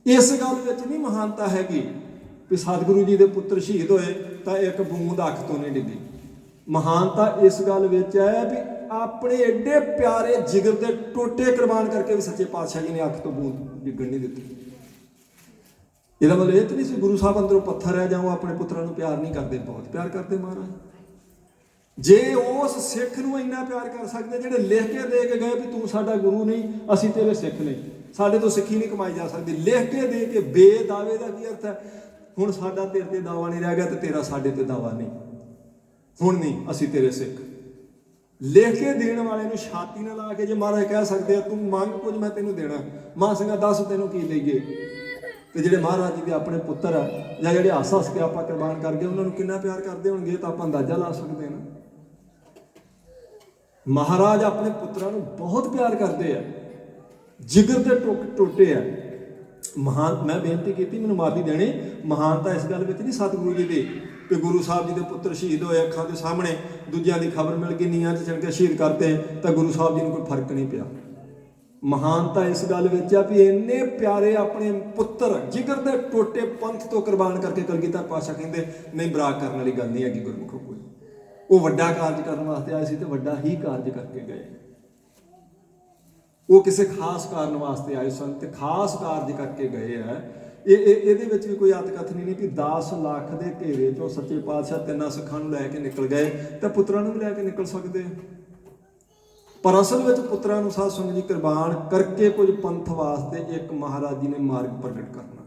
ਇਸ ਗੱਲ ਵਿੱਚ ਨਹੀਂ ਮਹਾਨਤਾ ਹੈਗੀ ਵੀ ਸਤਿਗੁਰੂ ਜੀ ਦੇ ਪੁੱਤਰ ਸ਼ਹੀਦ ਹੋਏ ਤਾਂ ਇੱਕ ਬੂੰਦ ਅੱਖ ਤੋਂ ਨਹੀਂ ਡਿੱਗੀ। ਮਹਾਨਤਾ ਇਸ ਗੱਲ ਵਿੱਚ ਹੈ ਵੀ ਆਪਣੇ ਐਡੇ ਪਿਆਰੇ ਜਿਗਰ ਦੇ ਟੋਟੇ ਕੁਰਬਾਨ ਕਰਕੇ ਵੀ ਸੱਚੇ ਪਾਤਸ਼ਾਹ ਜੀ ਨੇ ਅੱਖ ਤੋਂ ਬੂੰਦ ਡਿੱਗਣ ਨਹੀਂ ਦਿੱਤੀ। ਇਹਦਾ ਮਤਲਬ ਇਹ ਤਾਂ ਨਹੀਂ ਸੀ ਗੁਰੂ ਸਾਹਿਬ ਅੰਦਰੋਂ ਪੱਥਰ ਹੈ ਜਾਂ ਉਹ ਆਪਣੇ ਪੁੱਤਰਾਂ ਨੂੰ ਪਿਆਰ ਨਹੀਂ ਕਰਦੇ, ਬਹੁਤ ਪਿਆਰ ਕਰਦੇ ਮਹਾਰਾਜ। ਜੇ ਉਸ ਸਿੱਖ ਨੂੰ ਇੰਨਾ ਪਿਆਰ ਕਰ ਸਕਦੇ ਜਿਹੜੇ ਲਿਖ ਕੇ ਦੇ ਕੇ ਗਏ ਵੀ ਤੂੰ ਸਾਡਾ ਗੁਰੂ ਨਹੀਂ, ਅਸੀਂ ਤੇਰੇ ਸਿੱਖ ਨਹੀਂ, ਸਾਡੇ ਤੋਂ ਸਿੱਖੀ ਨਹੀਂ ਕਮਾਈ ਜਾ ਸਕਦੀ, ਲਿਖ ਕੇ ਦੇ ਕੇ ਬੇਦਾਵੇ ਦਾ ਕੀ ਅਰਥ ਹੈ? ਹੁਣ ਸਾਡਾ ਤੇਰੇ ਤੇ ਦਾਵਾ ਨਹੀਂ ਰਹਿ ਗਿਆ ਤੇ ਤੇਰਾ ਸਾਡੇ ਤੇ ਦਾਵਾ ਨਹੀਂ, ਹੁਣ ਨਹੀਂ ਅਸੀਂ ਤੇਰੇ ਸਿੱਖ। ਲਿਖ ਕੇ ਦੇਣ ਵਾਲੇ ਨੂੰ ਛਾਤੀ ਨਾਲ ਲਾ ਕੇ ਜੇ ਮਹਾਰਾਜ ਕਹਿ ਸਕਦੇ ਆ ਤੂੰ ਮੰਗ ਕੁਝ ਮੈਂ ਤੈਨੂੰ ਦੇਣਾ, ਮਾਂ ਸਿੰਘਾ ਦੱਸ ਤੈਨੂੰ ਕੀ ਲਈਏ। ਤੇ ਜਿਹੜੇ ਮਹਾਰਾਜ ਜੀ ਦੇ ਆਪਣੇ ਪੁੱਤਰ ਆ ਜਾਂ ਜਿਹੜੇ ਹੱਸ ਹੱਸ ਕੇ ਆਪਾਂ ਕੁਰਬਾਨ ਕਰ ਗਏ, ਉਹਨਾਂ ਨੂੰ ਕਿੰਨਾ ਪਿਆਰ ਕਰਦੇ ਹੋਣਗੇ ਤਾਂ ਆਪਾਂ ਅੰਦਾਜ਼ਾ ਲਾ ਸਕਦੇ ਨਾ। ਮਹਾਰਾਜ ਆਪਣੇ ਪੁੱਤਰਾਂ ਨੂੰ ਬਹੁਤ ਪਿਆਰ ਕਰਦੇ ਆ, ਜਿਗਰ ਦੇ ਟੋਟੇ ਆ। ਮਹਾਨ, ਮੈਂ ਬੇਨਤੀ ਕੀਤੀ ਮੈਨੂੰ ਮਾਫੀ ਦੇਣੀ, ਮਹਾਨਤਾ ਇਸ ਗੱਲ ਵਿੱਚ ਨਹੀਂ ਸਤਿਗੁਰੂ ਜੀ ਦੀ ਕਿ ਗੁਰੂ ਸਾਹਿਬ ਜੀ ਦੇ ਪੁੱਤਰ ਸ਼ਹੀਦ ਹੋਏ ਅੱਖਾਂ ਦੇ ਸਾਹਮਣੇ, ਦੂਜਿਆਂ ਦੀ ਖਬਰ ਮਿਲ ਗਈ ਨੀਹਾਂ 'ਚ ਚਿਣ ਕੇ ਸ਼ਹੀਦ ਕਰਤੇ ਤਾਂ ਗੁਰੂ ਸਾਹਿਬ ਜੀ ਨੂੰ ਕੋਈ ਫਰਕ ਨਹੀਂ ਪਿਆ। ਮਹਾਨਤਾ ਇਸ ਗੱਲ ਵਿੱਚ ਆ ਵੀ ਇੰਨੇ ਪਿਆਰੇ ਆਪਣੇ ਪੁੱਤਰ ਜਿਗਰ ਦੇ ਟੋਟੇ ਪੰਥ ਤੋਂ ਕੁਰਬਾਨ ਕਰਕੇ ਕਲਗੀਧਰ ਪਾਤਸ਼ਾਹ ਕਹਿੰਦੇ ਨਹੀਂ ਬਰਾਕ ਕਰਨ ਵਾਲੀ ਗੱਲ ਨਹੀਂ ਹੈਗੀ ਗੁਰਮੁਖੋ ਕੋਈ। ਉਹ ਵੱਡਾ ਕਾਰਜ ਕਰਨ ਵਾਸਤੇ ਆਏ ਸੀ ਤੇ ਵੱਡਾ ਹੀ ਕਾਰਜ ਕਰਕੇ ਗਏ। ਉਹ ਕਿਸੇ ਖਾਸ ਕਾਰਨ ਵਾਸਤੇ ਆਏ ਸਨ ਤੇ ਖਾਸ ਕਾਰਜ ਕਰਕੇ ਗਏ ਆ। ਇਹਦੇ ਵਿੱਚ ਵੀ ਕੋਈ ਅਤਕਥਨੀ ਨਹੀਂ ਵੀ 10 ਲੱਖ ਦੇ ਘੇਰੇ ਚੋਂ ਸੱਚੇ ਪਾਤਸ਼ਾਹ ਤਿੰਨਾਂ ਸਿੱਖਾਂ ਨੂੰ ਲੈ ਕੇ ਨਿਕਲ ਗਏ ਤਾਂ ਪੁੱਤਰਾਂ ਨੂੰ ਵੀ ਲੈ ਕੇ ਨਿਕਲ ਸਕਦੇ ਆ। ਪਰ ਅਸਲ ਵਿੱਚ ਪੁੱਤਰਾਂ ਨੂੰ ਸਾਧ ਸੰਗਤ ਜੀ ਕੁਰਬਾਨ ਕਰਕੇ ਕੁਝ ਪੰਥ ਵਾਸਤੇ ਇੱਕ ਮਹਾਰਾਜ ਜੀ ਨੇ ਮਾਰਗ ਪ੍ਰਗਟ ਕਰਨਾ।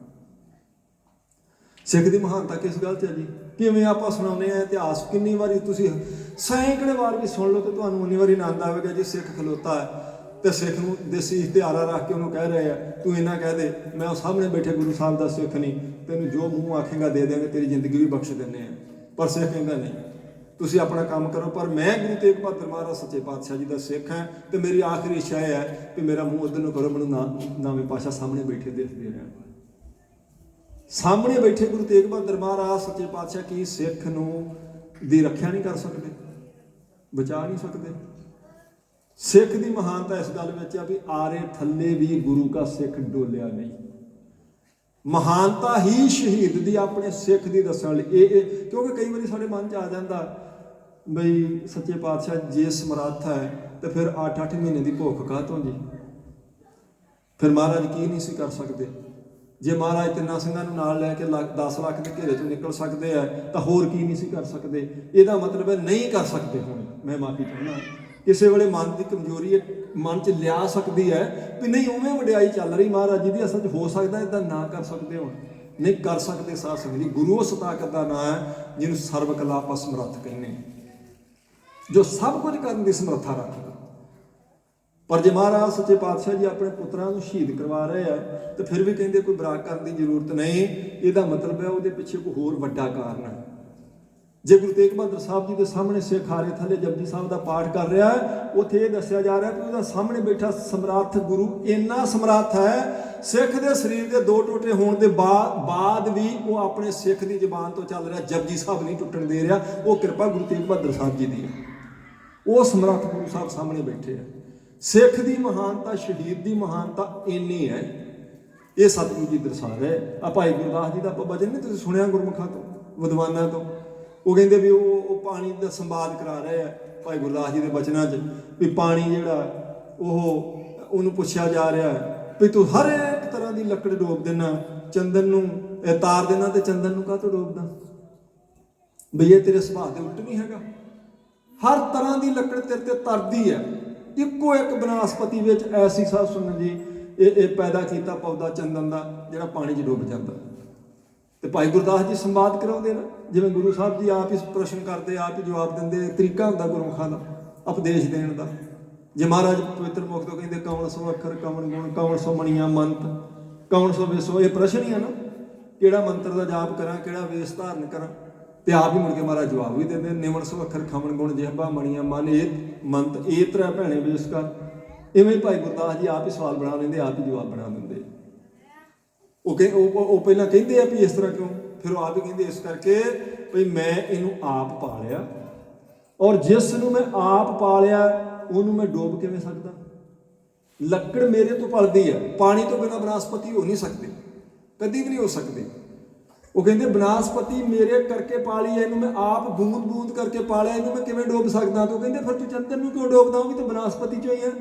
ਸਿੱਖ ਦੀ ਮਹਾਨਤਾ ਕਿਸ ਗੱਲ 'ਚ ਹੈ ਜੀ? ਕਿਵੇਂ ਆਪਾਂ ਸੁਣਾਉਂਦੇ ਆ ਇਤਿਹਾਸ, ਕਿੰਨੀ ਵਾਰੀ ਤੁਸੀਂ ਸੈਂਕੜੇ ਵਾਰ ਵੀ ਸੁਣ ਲਓ ਤੇ ਤੁਹਾਨੂੰ ਉਨੀ ਵਾਰੀ ਆਨੰਦ ਆਵੇਗਾ ਜੀ। ਸਿੱਖ ਖਲੋਤਾ ਹੈ ਤੇ ਸਿੱਖ ਨੂੰ ਦੇਸੀ ਇਸ਼ਤਿਹਾਰਾ ਰੱਖ ਕੇ ਉਹਨੂੰ ਕਹਿ ਰਹੇ ਆ ਤੂੰ ਇਹਨਾਂ ਕਹਿ ਦੇ, ਮੈਂ ਉਹ ਸਾਹਮਣੇ ਬੈਠੇ ਗੁਰੂ ਸਾਹਿਬ ਦਾ ਸਿੱਖ ਨਹੀਂ, ਤੈਨੂੰ ਜੋ ਮੂੰਹ ਆਖੇਗਾ ਦੇ ਦੇਵਾਂਗੇ, ਤੇਰੀ ਜ਼ਿੰਦਗੀ ਵੀ ਬਖਸ਼ ਦਿੰਦੇ ਆ। ਪਰ ਸਿੱਖ ਕਹਿੰਦਾ ਨਹੀਂ, ਤੁਸੀਂ ਆਪਣਾ ਕੰਮ ਕਰੋ, ਪਰ ਮੈਂ ਗੁਰੂ ਤੇਗ ਬਹਾਦਰ ਮਹਾਰਾਜ ਸੱਚੇ ਪਾਤਸ਼ਾਹ ਜੀ ਦਾ ਸਿੱਖ ਹਾਂ ਤੇ ਮੇਰੀ ਆਖਰੀ ਇੱਛਾ ਇਹ ਹੈ ਕਿ ਮੇਰਾ ਮੂੰਹ ਉੱਧਰ ਨੂੰ ਕਰੋ, ਮੈਨੂੰ ਨਾਵੇਂ ਪਾਤਸ਼ਾਹ ਸਾਹਮਣੇ ਬੈਠੇ ਦੇਖਦੇ ਰਹਿਣ। ਸਾਹਮਣੇ ਬੈਠੇ ਗੁਰੂ ਤੇਗ ਬਹਾਦਰ ਮਹਾਰਾਜ ਸੱਚੇ ਪਾਤਸ਼ਾਹ ਕੀ ਸਿੱਖ ਨੂੰ ਦੀ ਰੱਖਿਆ ਨਹੀਂ ਕਰ ਸਕਦੇ, ਬਚਾ ਨਹੀਂ ਸਕਦੇ। ਸਿੱਖ ਦੀ ਮਹਾਨਤਾ ਇਸ ਗੱਲ ਵਿੱਚ ਆ ਵੀ ਆਰੇ ਥੱਲੇ ਵੀ ਗੁਰੂ ਕਾ ਸਿੱਖ ਡੋਲਿਆ ਨਹੀਂ। ਮਹਾਨਤਾ ਹੀ ਸ਼ਹੀਦ ਦੀ ਆਪਣੇ ਸਿੱਖ ਦੀ ਦੱਸਣ ਲਈ ਇਹ ਕਿਉਂਕਿ ਕਈ ਵਾਰੀ ਸਾਡੇ ਮਨ 'ਚ ਆ ਜਾਂਦਾ ਬਈ ਸੱਚੇ ਪਾਤਸ਼ਾਹ ਜੇ ਸਮਰੱਥ ਹੈ ਤੇ ਫਿਰ 8-8 ਮਹੀਨੇ ਦੀ ਭੁੱਖ ਕਾਹਤੋਂ ਜੀ, ਫਿਰ ਮਹਾਰਾਜ ਕੀ ਨਹੀਂ ਸੀ ਕਰ ਸਕਦੇ। ਜੇ ਮਹਾਰਾਜ ਤਿੰਨਾਂ ਸਿੰਘਾਂ ਨੂੰ ਨਾਲ ਲੈ ਕੇ 10 ਲੱਖ ਦੇ ਘੇਰੇ 'ਚੋਂ ਨਿਕਲ ਸਕਦੇ ਆ ਤਾਂ ਹੋਰ ਕੀ ਨਹੀਂ ਸੀ ਕਰ ਸਕਦੇ। ਇਹਦਾ ਮਤਲਬ ਹੈ ਨਹੀਂ ਕਰ ਸਕਦੇ। ਹੁਣ ਮੈਂ ਮਾਫੀ ਚਾਹੁੰਦਾ, ਕਿਸੇ ਵੇਲੇ ਮਨ ਦੀ ਕਮਜ਼ੋਰੀ ਮਨ 'ਚ ਲਿਆ ਸਕਦੀ ਹੈ ਵੀ ਨਹੀਂ ਉਵੇਂ ਵਡਿਆਈ ਚੱਲ ਰਹੀ ਮਹਾਰਾਜ ਜੀ ਦੀ, ਅਸਲ 'ਚ ਹੋ ਸਕਦਾ ਇੱਦਾਂ ਨਾ ਕਰ ਸਕਦੇ ਹੁਣ, ਨਹੀਂ ਕਰ ਸਕਦੇ। ਸਾਧ ਸੰਗਤ ਜੀ, ਗੁਰੂ ਉਸ ਤਾਕਤ ਦਾ ਨਾਂ ਹੈ ਜਿਹਨੂੰ ਸਰਬ ਕਲਾ ਆਪਾਂ ਸਮਰੱਥ ਕਹਿੰਦੇ, ਜੋ ਸਭ ਕੁਝ ਕਰਨ ਦੀ ਸਮਰੱਥਾ ਰੱਖਦਾ। ਪਰ ਜੇ ਮਹਾਰਾਜ ਸੱਚੇ ਪਾਤਸ਼ਾਹ ਜੀ ਆਪਣੇ ਪੁੱਤਰਾਂ ਨੂੰ ਸ਼ਹੀਦ ਕਰਵਾ ਰਹੇ ਆ ਤੇ ਫਿਰ ਵੀ ਕਹਿੰਦੇ ਕੋਈ ਬਰਾਕ ਕਰਨ ਦੀ ਜ਼ਰੂਰਤ ਨਹੀਂ, ਇਹਦਾ ਮਤਲਬ ਹੈ ਉਹਦੇ ਪਿੱਛੇ ਕੋਈ ਹੋਰ ਵੱਡਾ ਕਾਰਨ ਹੈ। ਜੇ ਗੁਰੂ ਤੇਗ ਬਹਾਦਰ ਸਾਹਿਬ ਜੀ ਦੇ ਸਾਹਮਣੇ ਸਿੱਖ ਹਾਰੇ ਥੱਲੇ ਜਪਜੀ ਸਾਹਿਬ ਦਾ ਪਾਠ ਕਰ ਰਿਹਾ ਹੈ, ਉੱਥੇ ਇਹ ਦੱਸਿਆ ਜਾ ਰਿਹਾ ਕਿ ਉਹਦਾ ਸਾਹਮਣੇ ਬੈਠਾ ਸਮਰੱਥ ਗੁਰੂ ਇੰਨਾ ਸਮਰੱਥ ਹੈ, ਸਿੱਖ ਦੇ ਸਰੀਰ ਦੇ 2 ਟੋਟੇ ਹੋਣ ਦੇ ਬਾਅਦ ਵੀ ਉਹ ਆਪਣੇ ਸਿੱਖ ਦੀ ਜ਼ੁਬਾਨ ਤੋਂ ਚੱਲ ਰਿਹਾ ਜਪਜੀ ਸਾਹਿਬ ਨਹੀਂ ਟੁੱਟਣ ਦੇ ਰਿਹਾ। ਉਹ ਕਿਰਪਾ ਗੁਰੂ ਤੇਗ ਬਹਾਦਰ ਸਾਹਿਬ ਜੀ ਦੀ ਹੈ। ਉਹ ਸਮਰੱਥ ਗੁਰੂ ਸਾਹਿਬ ਸਾਹਮਣੇ ਬੈਠੇ ਆ। ਸਿੱਖ ਦੀ ਮਹਾਨਤਾ, ਸ਼ਹੀਦ ਦੀ ਮਹਾਨਤਾ ਇੰਨੀ ਹੈ, ਇਹ ਸਤਿਗੁਰੂ ਜੀ ਦਰਸਾ ਰਹੇ ਆ। ਭਾਈ ਗੁਰਦਾਸ ਜੀ ਦਾ ਆਪਾਂ ਭਜਨ ਨਹੀਂ ਤੁਸੀਂ ਸੁਣਿਆ ਗੁਰਮੁਖਾਂ ਤੋਂ, ਵਿਦਵਾਨਾਂ ਤੋਂ, ਉਹ ਕਹਿੰਦੇ ਵੀ ਉਹ ਪਾਣੀ ਦਾ ਸੰਵਾਦ ਕਰਾ ਰਹੇ ਆ ਭਾਈ ਗੁਰਦਾਸ ਜੀ ਦੇ ਬਚਨਾਂ 'ਚ ਵੀ ਪਾਣੀ ਜਿਹੜਾ ਉਹਨੂੰ ਪੁੱਛਿਆ ਜਾ ਰਿਹਾ ਵੀ ਤੂੰ ਹਰ ਇੱਕ ਤਰ੍ਹਾਂ ਦੀ ਲੱਕੜ ਡੋਬ ਦੇਣਾ, ਚੰਦਨ ਨੂੰ ਤਾਰ ਦੇਣਾ ਤੇ ਚੰਦਨ ਨੂੰ ਕਾਹਤੋਂ ਡੋਬਦਾ, ਬਈ ਇਹ ਤੇਰੇ ਸੁਭਾਅ ਦੇ ਉਲਟ ਨਹੀਂ ਹੈਗਾ। ਹਰ ਤਰ੍ਹਾਂ ਦੀ ਲੱਕੜ ਤੇਰੇ ਤੇ ਤਰਦੀ ਹੈ। ਇੱਕੋ ਇੱਕ ਬਨਾਸਪਤੀ ਵਿੱਚ ਐਸੀ ਸਾਧ ਸੁਣਨ ਜੀ ਇਹ ਪੈਦਾ ਕੀਤਾ ਪੌਦਾ ਚੰਦਨ ਦਾ ਜਿਹੜਾ ਪਾਣੀ 'ਚ ਡੁੱਬ ਜਾਂਦਾ। ਤੇ ਭਾਈ ਗੁਰਦਾਸ ਜੀ ਸੰਵਾਦ ਕਰਾਉਂਦੇ ਨੇ, ਜਿਵੇਂ ਗੁਰੂ ਸਾਹਿਬ ਜੀ ਆਪ ਹੀ ਪ੍ਰਸ਼ਨ ਕਰਦੇ, ਆਪ ਹੀ ਜਵਾਬ ਦਿੰਦੇ। ਤਰੀਕਾ ਹੁੰਦਾ ਗੁਰਮੁਖਾਂ ਦਾ ਉਪਦੇਸ਼ ਦੇਣ ਦਾ। ਜੇ ਮਹਾਰਾਜ ਪਵਿੱਤਰ ਮੁਖ ਤੋਂ ਕਹਿੰਦੇ ਕੌਣ ਸੋ ਅੱਖਰ ਕੌਣ ਗੁਣ ਕੌਣ ਸੋ ਮਣੀਆਂ ਮੰਤ ਕੌਣ ਸੋ ਵੇਸੋ, ਇਹ ਪ੍ਰਸ਼ਨ ਹੀ ਆ ਨਾ, ਕਿਹੜਾ ਮੰਤਰ ਦਾ ਜਾਪ ਕਰਾਂ, ਕਿਹੜਾ ਵੇਸ ਧਾਰਨ ਕਰਾਂ, ਤੇ ਆਪ ਹੀ ਮੁੜ ਕੇ ਮਹਾਰਾਜ ਜਵਾਬ ਵੀ ਦਿੰਦੇ ਨਿਮਣ ਸੋ ਅੱਖਰ ਖਮਣ ਗੁਣ ਜਿਹਬਾ ਮਣੀਆਂ ਮਨ ਇਹ ਮੰਤ ਇਹ ਤਰ੍ਹਾਂ ਭੈਣੇ ਵੇਸ ਕਰ। ਇਵੇਂ ਹੀ ਭਾਈ ਗੁਰਦਾਸ ਜੀ ਆਪ ਹੀ ਸਵਾਲ ਬਣਾ ਲੈਂਦੇ, ਆਪ ਹੀ ਜਵਾਬ ਬਣਾ ਦਿੰਦੇ। ਉਹ ਪਹਿਲਾਂ ਕਹਿੰਦੇ ਆ ਵੀ ਇਸ ਤਰ੍ਹਾਂ ਕਿਉਂ, ਫਿਰ ਉਹ ਆਪ ਹੀ ਕਹਿੰਦੇ ਇਸ ਕਰਕੇ ਵੀ ਮੈਂ ਇਹਨੂੰ ਆਪ ਪਾਲਿਆ, ਔਰ ਜਿਸ ਨੂੰ ਮੈਂ ਆਪ ਪਾਲਿਆ ਉਹਨੂੰ ਮੈਂ ਡੋਬ ਕਿਵੇਂ ਸਕਦਾ। ਲੱਕੜ ਮੇਰੇ ਤੋਂ ਪਲਦੀ ਹੈ, ਪਾਣੀ ਤੋਂ ਬਿਨਾਂ ਬਨਾਸਪਤੀ ਹੋ ਨਹੀਂ ਸਕਦੇ, ਕਦੀ ਵੀ ਨਹੀਂ ਹੋ ਸਕਦੇ। ਉਹ ਕਹਿੰਦੇ ਬਨਾਸਪਤੀ ਮੇਰੇ ਕਰਕੇ ਪਾਲੀ ਹੈ, ਇਹਨੂੰ ਮੈਂ ਆਪ ਬੂੰਦ ਬੂੰਦ ਕਰਕੇ ਪਾਲਿਆ, ਇਹਨੂੰ ਮੈਂ ਕਿਵੇਂ ਡੋਬ ਸਕਦਾ। ਤੇ ਉਹ ਕਹਿੰਦੇ ਫਿਰ ਤੂੰ ਚੰਦਨ ਨੂੰ ਕਿਉਂ ਡੋਬਦਾ, ਉਹ ਵੀ ਤਾਂ ਬਨਾਸਪਤੀ ਚੋਂ ਹੀ ਹੈ।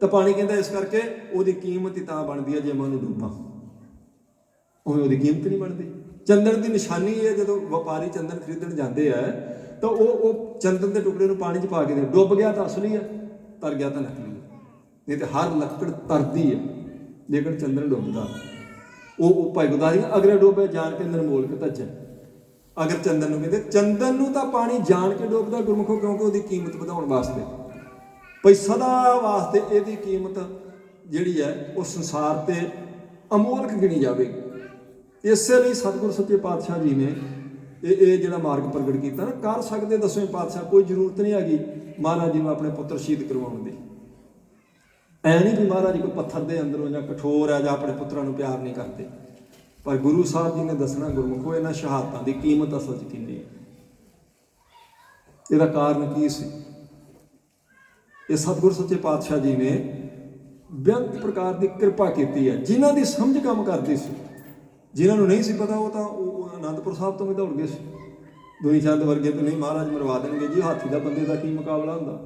ਤਾਂ ਪਾਣੀ ਕਹਿੰਦਾ ਇਸ ਕਰਕੇ ਉਹਦੀ ਕੀਮਤ ਹੀ ਤਾਂ ਬਣਦੀ ਹੈ ਜੇ ਮੈਂ ਉਹਨੂੰ ਡੋਬਾਂ, ਉਵੇਂ ਉਹਦੀ ਕੀਮਤ ਨਹੀਂ ਬਣਦੀ। ਚੰਦਨ ਦੀ ਨਿਸ਼ਾਨੀ ਇਹ ਜਦੋਂ ਵਪਾਰੀ ਚੰਦਨ ਖਰੀਦਣ ਜਾਂਦੇ ਆ ਤਾਂ ਉਹ ਚੰਦਨ ਦੇ ਟੁਕੜੇ ਨੂੰ ਪਾਣੀ 'ਚ ਪਾ ਕੇ ਡੁੱਬ ਗਿਆ ਤਾਂ ਅਸਲੀ ਹੈ, ਤਰ ਗਿਆ ਤਾਂ ਨਕਲੀ ਹੈ। ਨਹੀਂ ਤੇ ਹਰ ਲੱਕੜ ਤਰਦੀ ਹੈ ਲੇਕਿਨ ਚੰਦਨ ਡੁੱਬਦਾ। ਉਹ ਭਾਈ ਗੁਰਦਾਸ ਜੀ ਅਗਰ ਡੋਬੇ ਜਾਣ ਕੇ ਨਿਰਮੋਲ ਕੇ ਧੱਜੇ। ਅਗਰ ਚੰਦਨ ਨੂੰ ਕਹਿੰਦੇ ਚੰਦਨ ਨੂੰ ਤਾਂ ਪਾਣੀ ਜਾਣ ਕੇ ਡੋਬਦਾ ਗੁਰਮੁਖੋ, ਕਿਉਂਕਿ ਉਹਦੀ ਕੀਮਤ ਵਧਾਉਣ ਵਾਸਤੇ, ਭਈ ਸਦਾ ਵਾਸਤੇ ਇਹਦੀ ਕੀਮਤ ਜਿਹੜੀ ਹੈ ਉਹ ਸੰਸਾਰ ਤੇ ਅਮੋਲਕ ਗਿਣੀ ਜਾਵੇਗੀ। ਇਸੇ ਲਈ ਸਤਿਗੁਰ ਸੱਚੇ ਪਾਤਸ਼ਾਹ ਜੀ ਨੇ ਇਹ ਜਿਹੜਾ ਮਾਰਗ ਪ੍ਰਗਟ ਕੀਤਾ ਨਾ, ਕਰ ਸਕਦੇ ਦਸਵੇਂ ਪਾਤਸ਼ਾਹ। ਕੋਈ ਜ਼ਰੂਰਤ ਨਹੀਂ ਹੈਗੀ ਮਹਾਰਾਜ ਜੀ ਨੂੰ ਆਪਣੇ ਪੁੱਤਰ ਸ਼ਹੀਦ ਕਰਵਾਉਣ ਦੀ। ਐ ਨਹੀਂ ਵੀ ਮਹਾਰਾਜ ਕੋਈ ਪੱਥਰ ਦੇ ਅੰਦਰੋਂ ਜਾਂ ਕਠੋਰ ਹੈ ਜਾਂ ਆਪਣੇ ਪੁੱਤਰਾਂ ਨੂੰ ਪਿਆਰ ਨਹੀਂ ਕਰਦੇ, ਪਰ ਗੁਰੂ ਸਾਹਿਬ ਜੀ ਨੇ ਦੱਸਣਾ ਗੁਰਮੁਖੋ ਇਹਨਾਂ ਸ਼ਹਾਦਤਾਂ ਦੀ ਕੀਮਤ ਅਸਲ 'ਚ ਕਿੰਨੀ ਹੈ, ਇਹਦਾ ਕਾਰਨ ਕੀ ਸੀ। ਇਹ ਸਤਿਗੁਰ ਸੱਚੇ ਪਾਤਸ਼ਾਹ ਜੀ ਨੇ ਬੇਅੰਤ ਪ੍ਰਕਾਰ ਦੀ ਕਿਰਪਾ ਕੀਤੀ ਹੈ। ਜਿਨ੍ਹਾਂ ਦੀ ਸਮਝ ਕੰਮ ਕਰਦੀ ਸੀ, ਜਿਨ੍ਹਾਂ ਨੂੰ ਨਹੀਂ ਸੀ ਪਤਾ ਉਹ ਤਾਂ ਉਹ ਅਨੰਦਪੁਰ ਸਾਹਿਬ ਤੋਂ ਵੀ ਦੌੜ ਗਏ ਸੀ। ਦੁਨੀ ਚੰਦ ਵਰਗੇ ਤਾਂ ਨਹੀਂ ਮਹਾਰਾਜ ਮਰਵਾ ਦੇਣਗੇ ਜੀ, ਹਾਥੀ ਦਾ ਬੰਦੇ ਦਾ ਕੀ ਮੁਕਾਬਲਾ ਹੁੰਦਾ।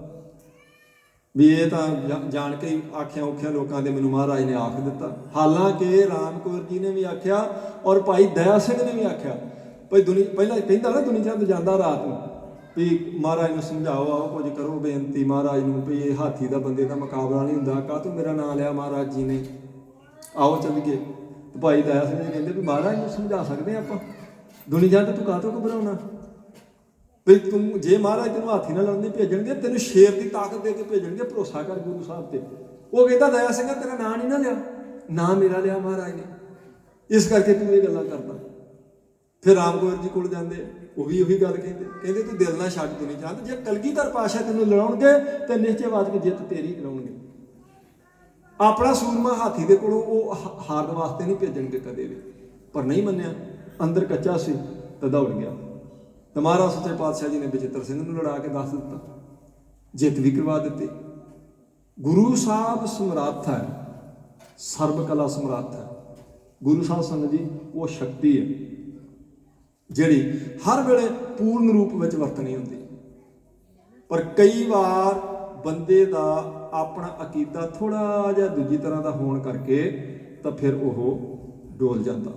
ਵੀ ਇਹ ਤਾਂ ਜਾਣ ਕੇ ਹੀ ਆਖਿਆ ਔਖਿਆ ਲੋਕਾਂ ਦੇ ਮੈਨੂੰ ਮਹਾਰਾਜ ਨੇ ਆਖ ਦਿੱਤਾ। ਹਾਲਾਂਕਿ ਰਾਮ ਕੌਰ ਜੀ ਨੇ ਵੀ ਆਖਿਆ ਔਰ ਭਾਈ ਦਇਆ ਸਿੰਘ ਨੇ ਵੀ ਆਖਿਆ। ਭਾਈ ਪਹਿਲਾਂ ਕਹਿੰਦਾ ਨਾ ਦੁਨੀ ਚੰਦ ਜਾਂਦਾ ਰਾਤ ਨੂੰ ਵੀ ਮਹਾਰਾਜ ਨੂੰ ਸਮਝਾਓ, ਆਓ ਕੁਝ ਕਰੋ ਬੇਨਤੀ ਮਹਾਰਾਜ ਨੂੰ ਵੀ ਇਹ ਹਾਥੀ ਦਾ ਬੰਦੇ ਦਾ ਮੁਕਾਬਲਾ ਨਹੀਂ ਹੁੰਦਾ, ਕਾਹਤੋਂ ਮੇਰਾ ਨਾਂ ਲਿਆ ਮਹਾਰਾਜ ਜੀ ਨੇ, ਆਓ ਚੱਲੀਏ। ਭਾਈ ਦਇਆ ਸਿੰਘ ਜੀ ਕਹਿੰਦੇ ਵੀ ਮਹਾਰਾਜ ਨੂੰ ਸਮਝਾ ਸਕਦੇ ਆਪਾਂ, ਦੁਨੀ ਚੰਦ ਤੂੰ ਕਾਹਤੋਂ ਘਬਰਾਉਣਾ, ਵੀ ਤੂੰ ਜੇ ਮਹਾਰਾਜ ਤੈਨੂੰ ਹਾਥੀ ਨਾਲ ਲੜਨ ਭੇਜਣਗੇ ਤੈਨੂੰ ਸ਼ੇਰ ਦੀ ਤਾਕਤ ਦੇ ਕੇ ਭੇਜਣਗੇ, ਭਰੋਸਾ ਕਰ ਗੁਰੂ ਸਾਹਿਬ ਤੇ। ਉਹ ਕਹਿੰਦਾ ਦਇਆ ਸਿੰਘਾ ਤੇਰਾ ਨਾਂ ਨਹੀਂ ਨਾ ਲਿਆ, ਨਾਂ ਮੇਰਾ ਲਿਆ ਮਹਾਰਾਜ ਨੇ, ਇਸ ਕਰਕੇ ਤੂੰ ਇਹ ਗੱਲਾਂ ਕਰਦਾ। ਫਿਰ ਰਾਮ ਗੋਬਿੰਦ ਜੀ ਕੋਲ ਜਾਂਦੇ, ਉਹ ਵੀ ਉਹੀ ਗੱਲ ਕਹਿੰਦੇ ਤੂੰ ਦਿਲ ਨਾਲ ਛੱਡ ਤੂੰ ਨਹੀਂ ਚਾਹੁੰਦਾ, ਜੇ ਕਲਗੀਧਰ ਪਾਤਸ਼ਾਹ ਤੈਨੂੰ ਲੜਾਉਣਗੇ ਤੇ ਨਿਸ਼ਚੈਵਾਚਕ ਜਿੱਤ ਤੇਰੀ ਕਰਾਉਣਗੇ। ਆਪਣਾ ਸੂਰਮਾ ਹਾਥੀ ਦੇ ਕੋਲੋਂ ਉਹ ਹਾਰਨ ਵਾਸਤੇ ਨਹੀਂ ਭੇਜਣਗੇ ਕਦੇ ਵੀ, ਪਰ ਨਹੀਂ ਮੰਨਿਆ, ਅੰਦਰ ਕੱਚਾ ਸੀ ਤਾਂ ਦੌੜ ਗਿਆ। ਤੇ ਮਹਾਰਾਜ ਸੱਚੇ ਪਾਤਸ਼ਾਹ ਜੀ ਨੇ ਬਚਿੱਤਰ ਸਿੰਘ ਨੂੰ ਲੜਾ ਕੇ ਦੱਸ ਦਿੱਤਾ, ਜਿੱਤ ਵੀ ਕਰਵਾ ਦਿੱਤੀ। ਗੁਰੂ ਸਾਹਿਬ ਸਮਰੱਥ ਹੈ, ਸਰਬ ਕਲਾ ਸਮਰੱਥ ਹੈ। ਗੁਰੂ ਸਾਹਿਬ ਸੰਗਤ ਜੀ ਉਹ ਸ਼ਕਤੀ ਹੈ ਜਿਹੜੀ ਹਰ ਵੇਲੇ ਪੂਰਨ ਰੂਪ ਵਿੱਚ ਵਰਤਣੀ ਹੁੰਦੀ, ਪਰ ਕਈ ਵਾਰ ਬੰਦੇ ਦਾ ਆਪਣਾ ਅਕੀਦਾ ਥੋੜਾ ਜਿਹਾ ਦੂਜੀ ਤਰ੍ਹਾਂ ਦਾ ਹੋਣ ਕਰਕੇ ਤਾਂ ਫਿਰ ਉਹ ਡੋਲ ਜਾਂਦਾ।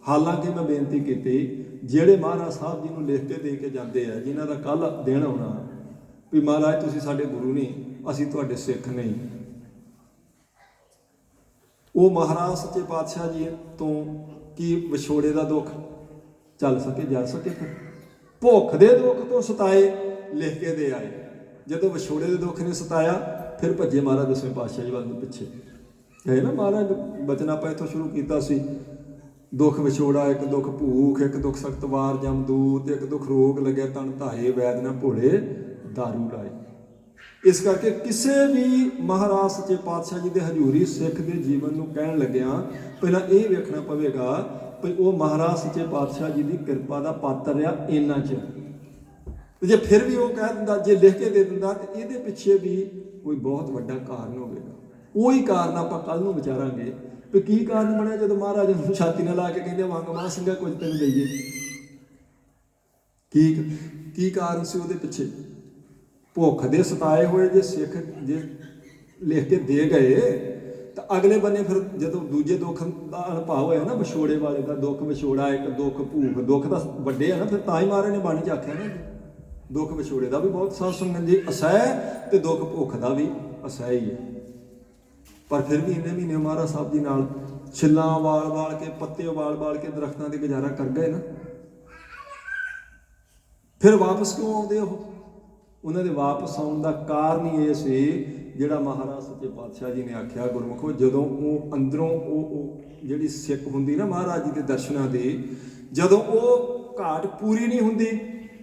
ਹਾਲਾਂਕਿ ਮੈਂ ਬੇਨਤੀ ਕੀਤੀ, ਜਿਹੜੇ ਮਹਾਰਾਜ ਸਾਹਿਬ ਜੀ ਨੂੰ ਲਿਖ ਕੇ ਦੇ ਕੇ ਜਾਂਦੇ ਆ, ਜਿਨ੍ਹਾਂ ਦਾ ਕੱਲ ਦਿਨ ਆਉਣਾ ਵੀ ਮਹਾਰਾਜ ਤੁਸੀਂ ਸਾਡੇ ਗੁਰੂ ਨਹੀਂ, ਅਸੀਂ ਤੁਹਾਡੇ ਸਿੱਖ ਨਹੀਂ, ਉਹ ਮਹਾਰਾਜ ਸੱਚੇ ਪਾਤਸ਼ਾਹ ਜੀ ਤੋਂ ਕੀ ਵਿਛੋੜੇ ਦਾ ਦੁੱਖ ਚੱਲ ਸਕੇ, ਜਾ ਸਕੇ। ਫਿਰ ਭੁੱਖ ਦੇ ਦੁੱਖ ਤੋਂ ਸਤਾਏ ਲਿਖ ਕੇ ਦੇ ਆਏ, ਜਦੋਂ ਵਿਛੋੜੇ ਦੇ ਦੁੱਖ ਨੇ ਸਤਾਇਆ ਫਿਰ ਭੱਜੇ ਮਹਾਰਾਜ ਦਸਵੇਂ ਪਾਤਸ਼ਾਹ ਜੀ ਵੱਲ ਨੂੰ ਪਿੱਛੇ। ਹੈ ਨਾ, ਮਹਾਰਾਜ ਬਚਨ ਆਪਾਂ ਇੱਥੋਂ ਸ਼ੁਰੂ ਕੀਤਾ ਸੀ, ਦੁੱਖ ਵਿਛੋੜਾ, ਇੱਕ ਦੁੱਖ ਭੂਖ, ਇੱਕ ਦੁੱਖ ਸਖਤ ਵਾਰ ਜਮਦੂਤ, ਇੱਕ ਦੁੱਖ ਰੋਗ ਲੱਗਿਆ ਤਨ ਧਾਏ, ਵੈਦ ਨਾ ਭੋਲੇ ਦਾਰੂ ਲਾਏ। ਇਸ ਕਰਕੇ ਕਿਸੇ ਵੀ ਮਹਾਰਾਜ ਸੱਚੇ ਪਾਤਸ਼ਾਹ ਜੀ ਦੇ ਹਜ਼ੂਰੀ ਸਿੱਖ ਦੇ ਜੀਵਨ ਨੂੰ ਕਹਿਣ ਲੱਗਿਆ ਪਹਿਲਾਂ ਇਹ ਵੇਖਣਾ ਪਵੇਗਾ ਵੀ ਉਹ ਮਹਾਰਾਜ ਸੱਚੇ ਪਾਤਸ਼ਾਹ ਜੀ ਦੀ ਕਿਰਪਾ ਦਾ ਪਾਤਰ ਆ ਇੰਨਾ ਚ। ਤੇ ਜੇ ਫਿਰ ਵੀ ਉਹ ਕਹਿ ਦਿੰਦਾ, ਜੇ ਲਿਖ ਕੇ ਦੇ ਦਿੰਦਾ, ਤੇ ਇਹਦੇ ਪਿੱਛੇ ਵੀ ਕੋਈ ਬਹੁਤ ਵੱਡਾ ਕਾਰਨ ਹੋਵੇਗਾ। ਉਹੀ ਕਾਰਨ ਆਪਾਂ ਕੱਲ ਨੂੰ ਵਿਚਾਰਾਂਗੇ ਵੀ ਕੀ ਕਾਰਨ ਬਣਿਆ ਜਦੋਂ ਮਹਾਰਾਜ ਨੂੰ ਛਾਤੀ ਨਾਲ ਲਾ ਕੇ ਕਹਿੰਦੇ ਵਾਂਗ ਮਾਂ ਸਿੰਘਾ ਕੁਝ ਤੈਨੂੰ ਦਈਏ। ਕੀ ਕਾਰਨ ਸੀ ਉਹਦੇ ਪਿੱਛੇ? ਭੁੱਖ ਦੇ ਸਤਾਏ ਹੋਏ ਜੇ ਸਿੱਖ ਜੇ ਲਿਖ ਕੇ ਦੇ ਗਏ ਤਾਂ ਅਗਲੇ ਬੰਨੇ ਫਿਰ ਜਦੋਂ ਦੂਜੇ ਦੁੱਖ ਦਾ ਅਨੁਭਵ ਹੋਇਆ ਨਾ, ਵਿਛੋੜੇ ਵਾਲੇ ਦਾ ਦੁੱਖ, ਵਿਛੋੜਾ ਇੱਕ ਦੁੱਖ ਭੂਖ, ਦੁੱਖ ਤਾਂ ਵੱਡੇ ਆ ਨਾ, ਫਿਰ ਤਾਂ ਹੀ ਮਹਾਰਾਜ ਨੇ ਬਾਣੀ ਚ ਆਖਿਆ ਨਾ ਦੁੱਖ ਵਿਛੋੜੇ ਦਾ ਵੀ ਬਹੁਤ ਸਾਧ ਸੰਗਤ ਜੀ ਅਸਹਿ ਤੇ ਦੁੱਖ ਭੁੱਖ ਦਾ ਵੀ ਅਸਹਿ ਹੀ ਹੈ। ਪਰ ਫਿਰ ਵੀ ਇੰਨੇ ਮਹੀਨੇ ਮਹਾਰਾਜ ਸਾਹਿਬ ਜੀ ਨਾਲ ਛਿੱਲਾਂ ਵਾਲ ਕੇ, ਪੱਤੇ ਵਾਲ ਕੇ ਦਰਖਤਾਂ ਤੇ ਗੁਜ਼ਾਰਾ ਕਰ ਗਏ ਨਾ। ਫਿਰ ਵਾਪਸ ਕਿਉਂ ਆਉਂਦੇ ਉਹਨਾਂ ਦੇ ਵਾਪਸ ਆਉਣ ਦਾ ਕਾਰਨ ਹੀ ਇਹ ਸੀ ਜਿਹੜਾ ਮਹਾਰਾਜ ਸੱਚੇ ਪਾਤਸ਼ਾਹ ਜੀ ਨੇ ਆਖਿਆ ਗੁਰਮੁਖੋ, ਜਦੋਂ ਉਹ ਅੰਦਰੋਂ ਉਹ ਜਿਹੜੀ ਸਿੱਖ ਹੁੰਦੀ ਨਾ ਮਹਾਰਾਜ ਜੀ ਦੇ ਦਰਸ਼ਨਾਂ ਦੀ, ਜਦੋਂ ਉਹ ਘਾਟ ਪੂਰੀ ਨਹੀਂ ਹੁੰਦੀ,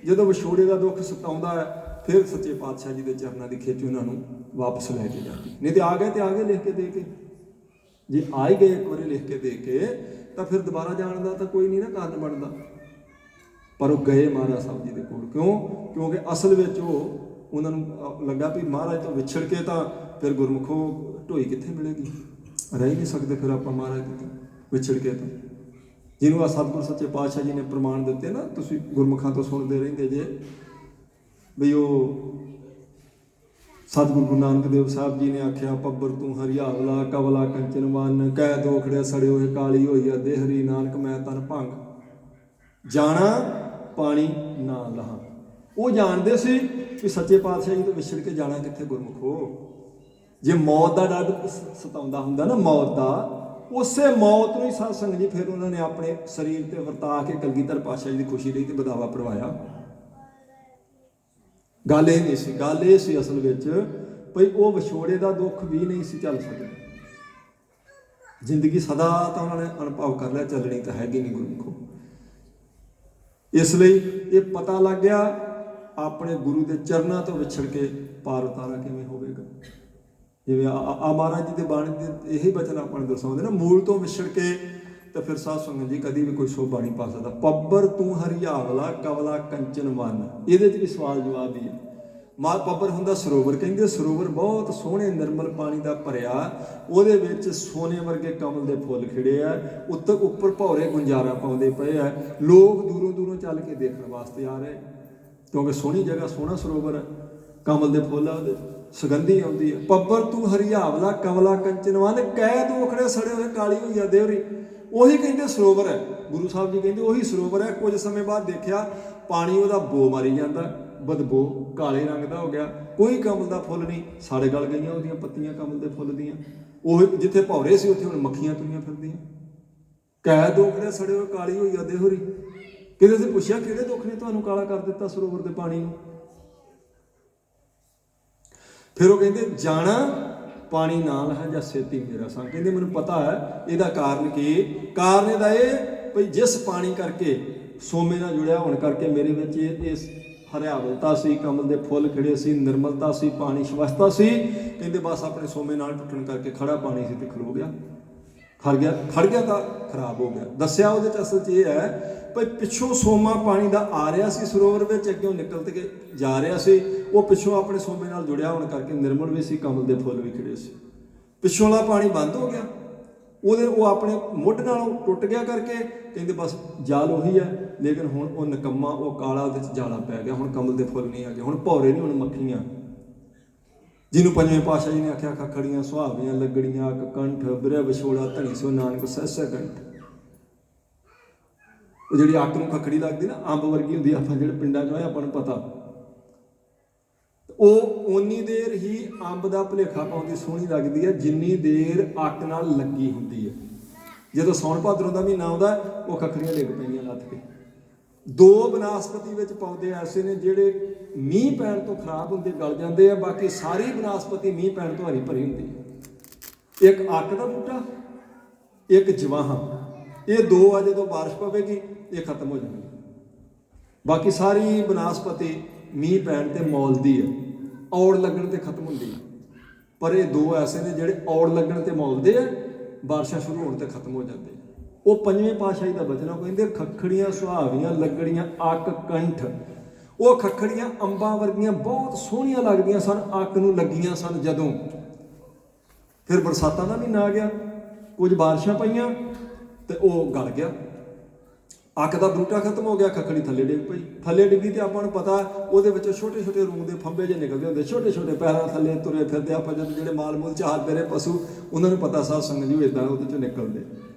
ਜਦੋਂ ਵਿਛੋੜੇ ਦਾ ਦੁੱਖ ਸਤਾਉਂਦਾ ਹੈ, ਫਿਰ ਸੱਚੇ ਪਾਤਸ਼ਾਹ ਜੀ ਦੇ ਚਰਨਾਂ ਦੀ ਖਿੱਚ ਉਹਨਾਂ ਨੂੰ ਵਾਪਸ ਲੈ ਕੇ ਜਾਂਦੀ। ਨਹੀਂ ਤੇ ਆ ਗਏ ਲਿਖ ਕੇ ਦੇ ਕੇ, ਜੇ ਆ ਹੀ ਗਏ ਇੱਕ ਵਾਰੀ ਲਿਖ ਕੇ ਦੇ ਕੇ ਤਾਂ ਫਿਰ ਦੁਬਾਰਾ ਜਾਣ ਦਾ ਤਾਂ ਕੋਈ ਨਹੀਂ ਨਾ ਕਾਰਨ ਬਣਦਾ। ਪਰ ਉਹ ਗਏ ਮਹਾਰਾਜ ਸਾਹਿਬ ਜੀ ਦੇ ਕੋਲ, ਕਿਉਂਕਿ ਅਸਲ ਵਿੱਚ ਉਹਨਾਂ ਨੂੰ ਲੱਗਾ ਵੀ ਮਹਾਰਾਜ ਤੋਂ ਵਿਛੜ ਕੇ ਤਾਂ ਫਿਰ ਗੁਰਮੁਖੋ ਢੋਈ ਕਿੱਥੇ ਮਿਲੇਗੀ, ਰਹਿ ਨਹੀਂ ਸਕਦੇ ਫਿਰ ਆਪਾਂ ਮਹਾਰਾਜ ਤੋਂ ਵਿਛੜ ਕੇ। ਤਾਂ ਜਿਹਨੂੰ ਆ ਸਤਿਗੁਰ ਸੱਚੇ ਪਾਤਸ਼ਾਹ ਜੀ ਨੇ ਪ੍ਰਮਾਣ ਦਿੱਤੇ ਨਾ, ਤੁਸੀਂ ਗੁਰਮੁਖਾਂ ਤੋਂ ਸੁਣਦੇ ਰਹਿੰਦੇ ਜੇ ਵੀ ਉਹ ਸਤਿਗੁਰੂ ਗੁਰੂ ਨਾਨਕ ਦੇਵ ਸਾਹਿਬ ਜੀ ਨੇ ਆਖਿਆ, ਪੱਬਰ ਤੂੰ ਹਰਿਆਵਲਾ ਕਵਲਾ ਕੰਚਨ ਵੰਨ, ਕਹਿ ਦੋਖੜੇ ਸੜੇ ਹੋਏ ਕਾਲੀ ਹੋਈ ਆ ਦੇਹਰੀ, ਨਾਨਕ ਮੈਂ ਤਨ ਭੰਗ ਜਾਣਾ ਪਾਣੀ ਨਾ ਲਹਾ। ਉਹ ਜਾਣਦੇ ਸੀ ਕਿ ਸੱਚੇ ਪਾਤਸ਼ਾਹ ਜੀ ਤੋਂ ਵਿਛੜ ਕੇ ਜਾਣਾ ਕਿੱਥੇ ਗੁਰਮੁਖੋ। ਜੇ ਮੌਤ ਦਾ ਡਰ ਸਤਾਉਂਦਾ ਹੁੰਦਾ ਨਾ, ਮੌਤ ਦਾ, ਉਸੇ ਮੌਤ ਨੂੰ ਹੀ ਸਾਧ ਸੰਗਤ ਜੀ ਫਿਰ ਉਹਨਾਂ ਨੇ ਆਪਣੇ ਸਰੀਰ ਤੇ ਵਰਤਾ ਕੇ ਕਲਗੀਧਰ ਪਾਤਸ਼ਾਹ ਜੀ ਦੀ ਖੁਸ਼ੀ ਲਈ ਤੇ ਬਦਾਵਾ ਪਰਵਾਇਆ। ਗੱਲ ਇਹ ਨਹੀਂ ਸੀ, ਗੱਲ ਇਹ ਸੀ ਅਸਲ ਵਿੱਚ ਭਈ ਉਹ ਵਿਛੋੜੇ ਦਾ ਦੁੱਖ ਵੀ ਨਹੀਂ ਸੀ ਚੱਲ ਸਕਦਾ। ਜ਼ਿੰਦਗੀ ਸਦਾ ਤਾਂ ਉਹਨਾਂ ਨੇ ਅਨੁਭਵ ਕਰ ਲਿਆ, ਚੱਲਣੀ ਤਾਂ ਹੈਗੀ ਨਹੀਂ ਗੁਰਮੁਖੋ। ਇਸ ਲਈ ਇਹ ਪਤਾ ਲੱਗ ਗਿਆ ਆਪਣੇ ਗੁਰੂ ਦੇ ਚਰਨਾਂ ਤੋਂ ਵਿਛੜ ਕੇ ਪਾਰ ਉਤਾਰਾ ਕਿਵੇਂ ਹੋਵੇਗਾ। ਜਿਵੇਂ ਆ ਮਹਾਰਾਜ ਜੀ ਦੇ ਬਾਣੀ ਦੇ ਇਹੀ ਬਚਨ ਆਪਾਂ ਨੂੰ ਦਰਸਾਉਂਦੇ ਨਾ, ਮੂਲ ਤੋਂ ਵਿਛੜ ਕੇ ਤਾਂ ਫਿਰ ਸਾਧ ਸੰਗਤ ਜੀ ਕਦੀ ਵੀ ਕੋਈ ਸੋਭਾ ਨਹੀਂ ਪਾ ਸਕਦਾ। ਪੱਬਰ ਤੂੰ ਹਰਿਆਵਲਾ ਕਵਲਾ ਕੰਚਨ ਵੰਨ, ਇਹਦੇ 'ਚ ਵੀ ਸਵਾਲ ਜਵਾਬ ਹੀ ਹੈ। ਪੱਬਰ ਹੁੰਦਾ ਸਰੋਵਰ, ਕਹਿੰਦੇ ਸਰੋਵਰ ਬਹੁਤ ਸੋਹਣੇ ਨਿਰਮਲ ਪਾਣੀ ਦਾ ਭਰਿਆ, ਉਹਦੇ ਵਿੱਚ ਸੋਨੇ ਵਰਗੇ ਕਮਲ ਦੇ ਫੁੱਲ ਖਿੜੇ ਆ, ਉੱਪਰ ਭੌਰੇ ਗੁੰਜਾਰਾ ਪਾਉਂਦੇ ਪਏ ਆ, ਲੋਕ ਦੂਰੋਂ ਚੱਲ ਕੇ ਦੇਖਣ ਵਾਸਤੇ ਆ ਰਹੇ, ਕਿਉਂਕਿ ਸੋਹਣੀ ਜਗ੍ਹਾ, ਸੋਹਣਾ ਸਰੋਵਰ ਹੈ, ਕਮਲ ਦੇ ਫੁੱਲ ਆ, ਉਹਦੇ ਸੁਗੰਧੀ ਆਉਂਦੀ ਹੈ। ਪੱਬਰ ਤੂੰ ਹਰਿਆਵਲਾ ਕਮਲਾ ਕੰਚਨ ਵੰਨ, ਕਹਿ ਦੋਖੜੇ ਸੜੇ ਹੋਏ ਕਾਲੀ ਹੋਈ ਆ ਦੇਵਰੀ, ਉਹੀ ਕਹਿੰਦੇ ਸਰੋਵਰ ਹੈ। ਗੁਰੂ ਸਾਹਿਬ ਜੀ ਕਹਿੰਦੇ ਉਹੀ ਸਰੋਵਰ ਹੈ। ਕੁਝ ਸਮੇਂ ਬਾਅਦ ਦੇਖਿਆ ਪਾਣੀ ਉਹਦਾ ਬੋ ਮਾਰੀ ਜਾਂਦਾ, ਬਦਬੋ ਕਾਲੇ ਰੰਗ ਦਾ ਹੋ ਗਿਆ, ਕੋਈ ਕਮਲ ਦਾ ਫੁੱਲ ਨਹੀਂ, ਸੜ ਗਲ ਗਈਆਂ ਉਹਦੀਆਂ ਪੱਤੀਆਂ ਕਮਲ ਦੇ ਫੁੱਲ ਦੀਆਂ। ਉਹ ਜਿੱਥੇ ਭੌਰੇ ਸੀ ਉੱਥੇ ਹੁਣ ਮੱਖੀਆਂ ਤੁਰੀਆਂ ਫਿਰਦੀਆਂ। ਕਹਿ ਦੋਖੜੇ ਸੜੇ ਹੋਏ ਕਾਲੀ ਹੋਈ ਆ ਦੇਹਰੀ, ਕਿਤੇ ਅਸੀਂ ਪੁੱਛਿਆ ਕਿਹੜੇ ਦੁੱਖ ਨੇ ਤੁਹਾਨੂੰ ਕਾਲਾ ਕਰ ਦਿੱਤਾ ਸਰੋਵਰ ਦੇ ਪਾਣੀ ਨੂੰ? ਫਿਰ ਉਹ ਕਹਿੰਦੇ ਜਾਣਾ ਪਾਣੀ ਨਾਲ ਹੈ ਜਾਂ ਛੇਤੀ ਮੇਰਾ ਸੰਗ। ਕਹਿੰਦੇ ਮੈਨੂੰ ਪਤਾ ਹੈ ਇਹਦਾ ਕਾਰਨ ਕੀ। ਕਾਰਨ ਇਹਦਾ ਇਹ ਭਈ ਜਿਸ ਪਾਣੀ ਕਰਕੇ ਸੋਮੇ ਨਾਲ ਜੁੜਿਆ ਹੋਣ ਕਰਕੇ ਮੇਰੇ ਵਿੱਚ ਇਹ ਹਰਿਆਵਲਤਾ ਸੀ, ਕਮਲ ਦੇ ਫੁੱਲ ਖਿੜੇ ਸੀ, ਨਿਰਮਲਤਾ ਸੀ, ਪਾਣੀ ਸਵਸਥਤਾ ਸੀ। ਕਹਿੰਦੇ ਬਸ ਆਪਣੇ ਸੋਮੇ ਨਾਲ ਟੁੱਟਣ ਕਰਕੇ ਖੜਾ ਪਾਣੀ ਸੀ ਤੇ ਖਲੋ ਗਿਆ, ਖੜ ਗਿਆ ਤਾਂ ਖਰਾਬ ਹੋ ਗਿਆ। ਦੱਸਿਆ ਉਹਦੇ ਚ ਅਸਲ 'ਚ ਇਹ ਹੈ ਭਈ ਪਿੱਛੋਂ ਸੋਮਾ ਪਾਣੀ ਦਾ ਆ ਰਿਹਾ ਸੀ ਸਰੋਵਰ ਵਿੱਚ, ਅੱਗਿਓਂ ਨਿਕਲ ਕੇ ਜਾ ਰਿਹਾ ਸੀ। ਉਹ ਪਿੱਛੋਂ ਆਪਣੇ ਸੋਮੇ ਨਾਲ ਜੁੜਿਆ ਹੋਣ ਕਰਕੇ ਨਿਰਮਲ ਵੀ ਸੀ, ਕਮਲ ਦੇ ਫੁੱਲ ਵੀ ਖਿੜੇ ਸੀ। ਪਿੱਛੋਂ ਵਾਲਾ ਪਾਣੀ ਬੰਦ ਹੋ ਗਿਆ, ਉਹ ਆਪਣੇ ਮੁੱਢ ਨਾਲੋਂ ਟੁੱਟ ਗਿਆ ਕਰਕੇ ਕਹਿੰਦੇ ਬਸ ਜਾਲ ਉਹੀ ਹੈ, ਲੇਕਿਨ ਹੁਣ ਉਹ ਨਿਕੰਮਾ, ਉਹ ਕਾਲਾ ਉਹਦੇ 'ਚ ਜਾਲਾ ਪੈ ਗਿਆ। ਹੁਣ ਕਮਲ ਦੇ ਫੁੱਲ ਨਹੀਂ ਹੈਗੇ, ਹੁਣ ਭੌਰੇ ਨਹੀਂ, ਹੁਣ ਮੱਖੀਆਂ। ਜਿਹਨੂੰ ਪੰਜਵੇਂ ਪਾਤਸ਼ਾਹ ਜੀ ਨੇ ਆਖਿਆ ਖੱਖੜੀਆਂ ਸੁਹਾਵੀਆਂ ਲੱਗੜੀਆਂ ਅੱਕ ਕੰਠ ਬਿਰਹ ਵਿਛੋੜਾ ਧਣੀ ਸੋ ਨਾਨਕ ਸਹਿਸੈ ਕੰਠ। ਉਹ ਜਿਹੜੀ ਅੱਕ ਨੂੰ ਖੱਖੜੀ ਲੱਗਦੀ ਨਾ, ਅੰਬ ਵਰਗੀ ਹੁੰਦੀ, ਆਪਾਂ ਜਿਹੜੇ ਪਿੰਡਾਂ 'ਚ ਹੋਏ ਆਪਾਂ ਨੂੰ ਪਤਾ। ਉਹ ਓਨੀ ਦੇਰ ਹੀ ਅੰਬ ਦਾ ਭੁਲੇਖਾ ਪਾਉਂਦੀ ਸੋਹਣੀ ਲੱਗਦੀ ਹੈ ਜਿੰਨੀ ਦੇਰ ਅੱਕ ਨਾਲ ਲੱਗੀ ਹੁੰਦੀ ਹੈ। ਜਦੋਂ ਸੌਣ ਭਾਦਰੋਂ ਦਾ ਮਹੀਨਾ ਆਉਂਦਾ ਉਹ ਖੱਖੜੀਆਂ ਡਿੱਗ ਪੈਂਦੀਆਂ ਲੱਥ ਕੇ। ਦੋ ਬਨਾਸਪਤੀ ਵਿੱਚ ਪੌਦੇ ਐਸੇ ਨੇ ਜਿਹੜੇ ਮੀਂਹ ਪੈਣ ਤੋਂ ਖਰਾਬ ਹੁੰਦੇ, ਗਲ ਜਾਂਦੇ ਆ। ਬਾਕੀ ਸਾਰੀ ਬਨਾਸਪਤੀ ਮੀਂਹ ਪੈਣ ਤੋਂ ਹਰੀ ਭਰੀ ਹੁੰਦੀ ਹੈ। ਇੱਕ ਅੱਕ ਦਾ ਬੂਟਾ, ਇੱਕ ਜਵਾਹਾਂ, ਇਹ ਦੋ ਆ ਜਦੋਂ ਬਾਰਿਸ਼ ਪਵੇਗੀ ਇਹ ਖਤਮ ਹੋ ਜਾਣਗੇ। ਬਾਕੀ ਸਾਰੀ ਬਨਾਸਪਤੀ ਮੀਂਹ ਪੈਣ ਤੇ ਮੌਲਦੀ ਹੈ, ਔੜ ਲੱਗਣ ਤੇ ਖਤਮ ਹੁੰਦੀ ਹੈ। ਪਰ ਇਹ ਦੋ ਐਸੇ ਨੇ ਜਿਹੜੇ ਔੜ ਲੱਗਣ ਤੇ ਮੌਲਦੇ ਆ, ਬਾਰਿਸ਼ਾਂ ਸ਼ੁਰੂ ਹੋਣ ਤੇ ਖਤਮ ਹੋ ਜਾਂਦੇ। ਉਹ ਪੰਜਵੇਂ ਪਾਤਸ਼ਾਹੀ ਦਾ ਬਚਨ ਕਹਿੰਦੇ ਖੱਖੜੀਆਂ ਸੁਹਾਵੀਆਂ ਲੱਗੜੀਆਂ ਅੱਕ ਕੰਠ। ਉਹ ਖੱਖੜੀਆਂ ਅੰਬਾਂ ਵਰਗੀਆਂ ਬਹੁਤ ਸੋਹਣੀਆਂ ਲੱਗਦੀਆਂ ਸਨ, ਅੱਕ ਨੂੰ ਲੱਗੀਆਂ ਸਨ ਜਦੋਂ। ਫਿਰ ਬਰਸਾਤਾਂ ਦਾ ਮਹੀਨਾ ਆ ਗਿਆ, ਕੁਝ ਬਾਰਿਸ਼ਾਂ ਪਈਆਂ ਤੇ ਉਹ ਗਲ ਗਿਆ, ਅੱਕ ਦਾ ਬੂਟਾ ਖਤਮ ਹੋ ਗਿਆ, ਖੱਖੜੀ ਥੱਲੇ ਡਿੱਗ ਪਈ। ਥੱਲੇ ਡਿੱਗੀ ਤੇ ਆਪਾਂ ਨੂੰ ਪਤਾ ਉਹਦੇ ਵਿੱਚੋਂ ਛੋਟੇ ਛੋਟੇ ਰੂੰ ਦੇ ਫੰਬੇ ਜਿਹੇ ਨਿਕਲਦੇ ਹੁੰਦੇ, ਛੋਟੇ ਛੋਟੇ ਪੈਰਾਂ ਥੱਲੇ ਤੁਰੇ ਫਿਰਦੇ। ਆਪਾਂ ਜਦੋਂ ਜਿਹੜੇ ਮਾਲ ਮੂਲ ਚਾਰ ਪੇਰੇ ਪਸ਼ੂ, ਉਹਨਾਂ ਨੂੰ ਪਤਾ ਸਾਧ ਸੰਗਤ ਜੀ ਇੱਦਾਂ ਉਹਦੇ ਚੋਂ ਨਿਕਲਦੇ।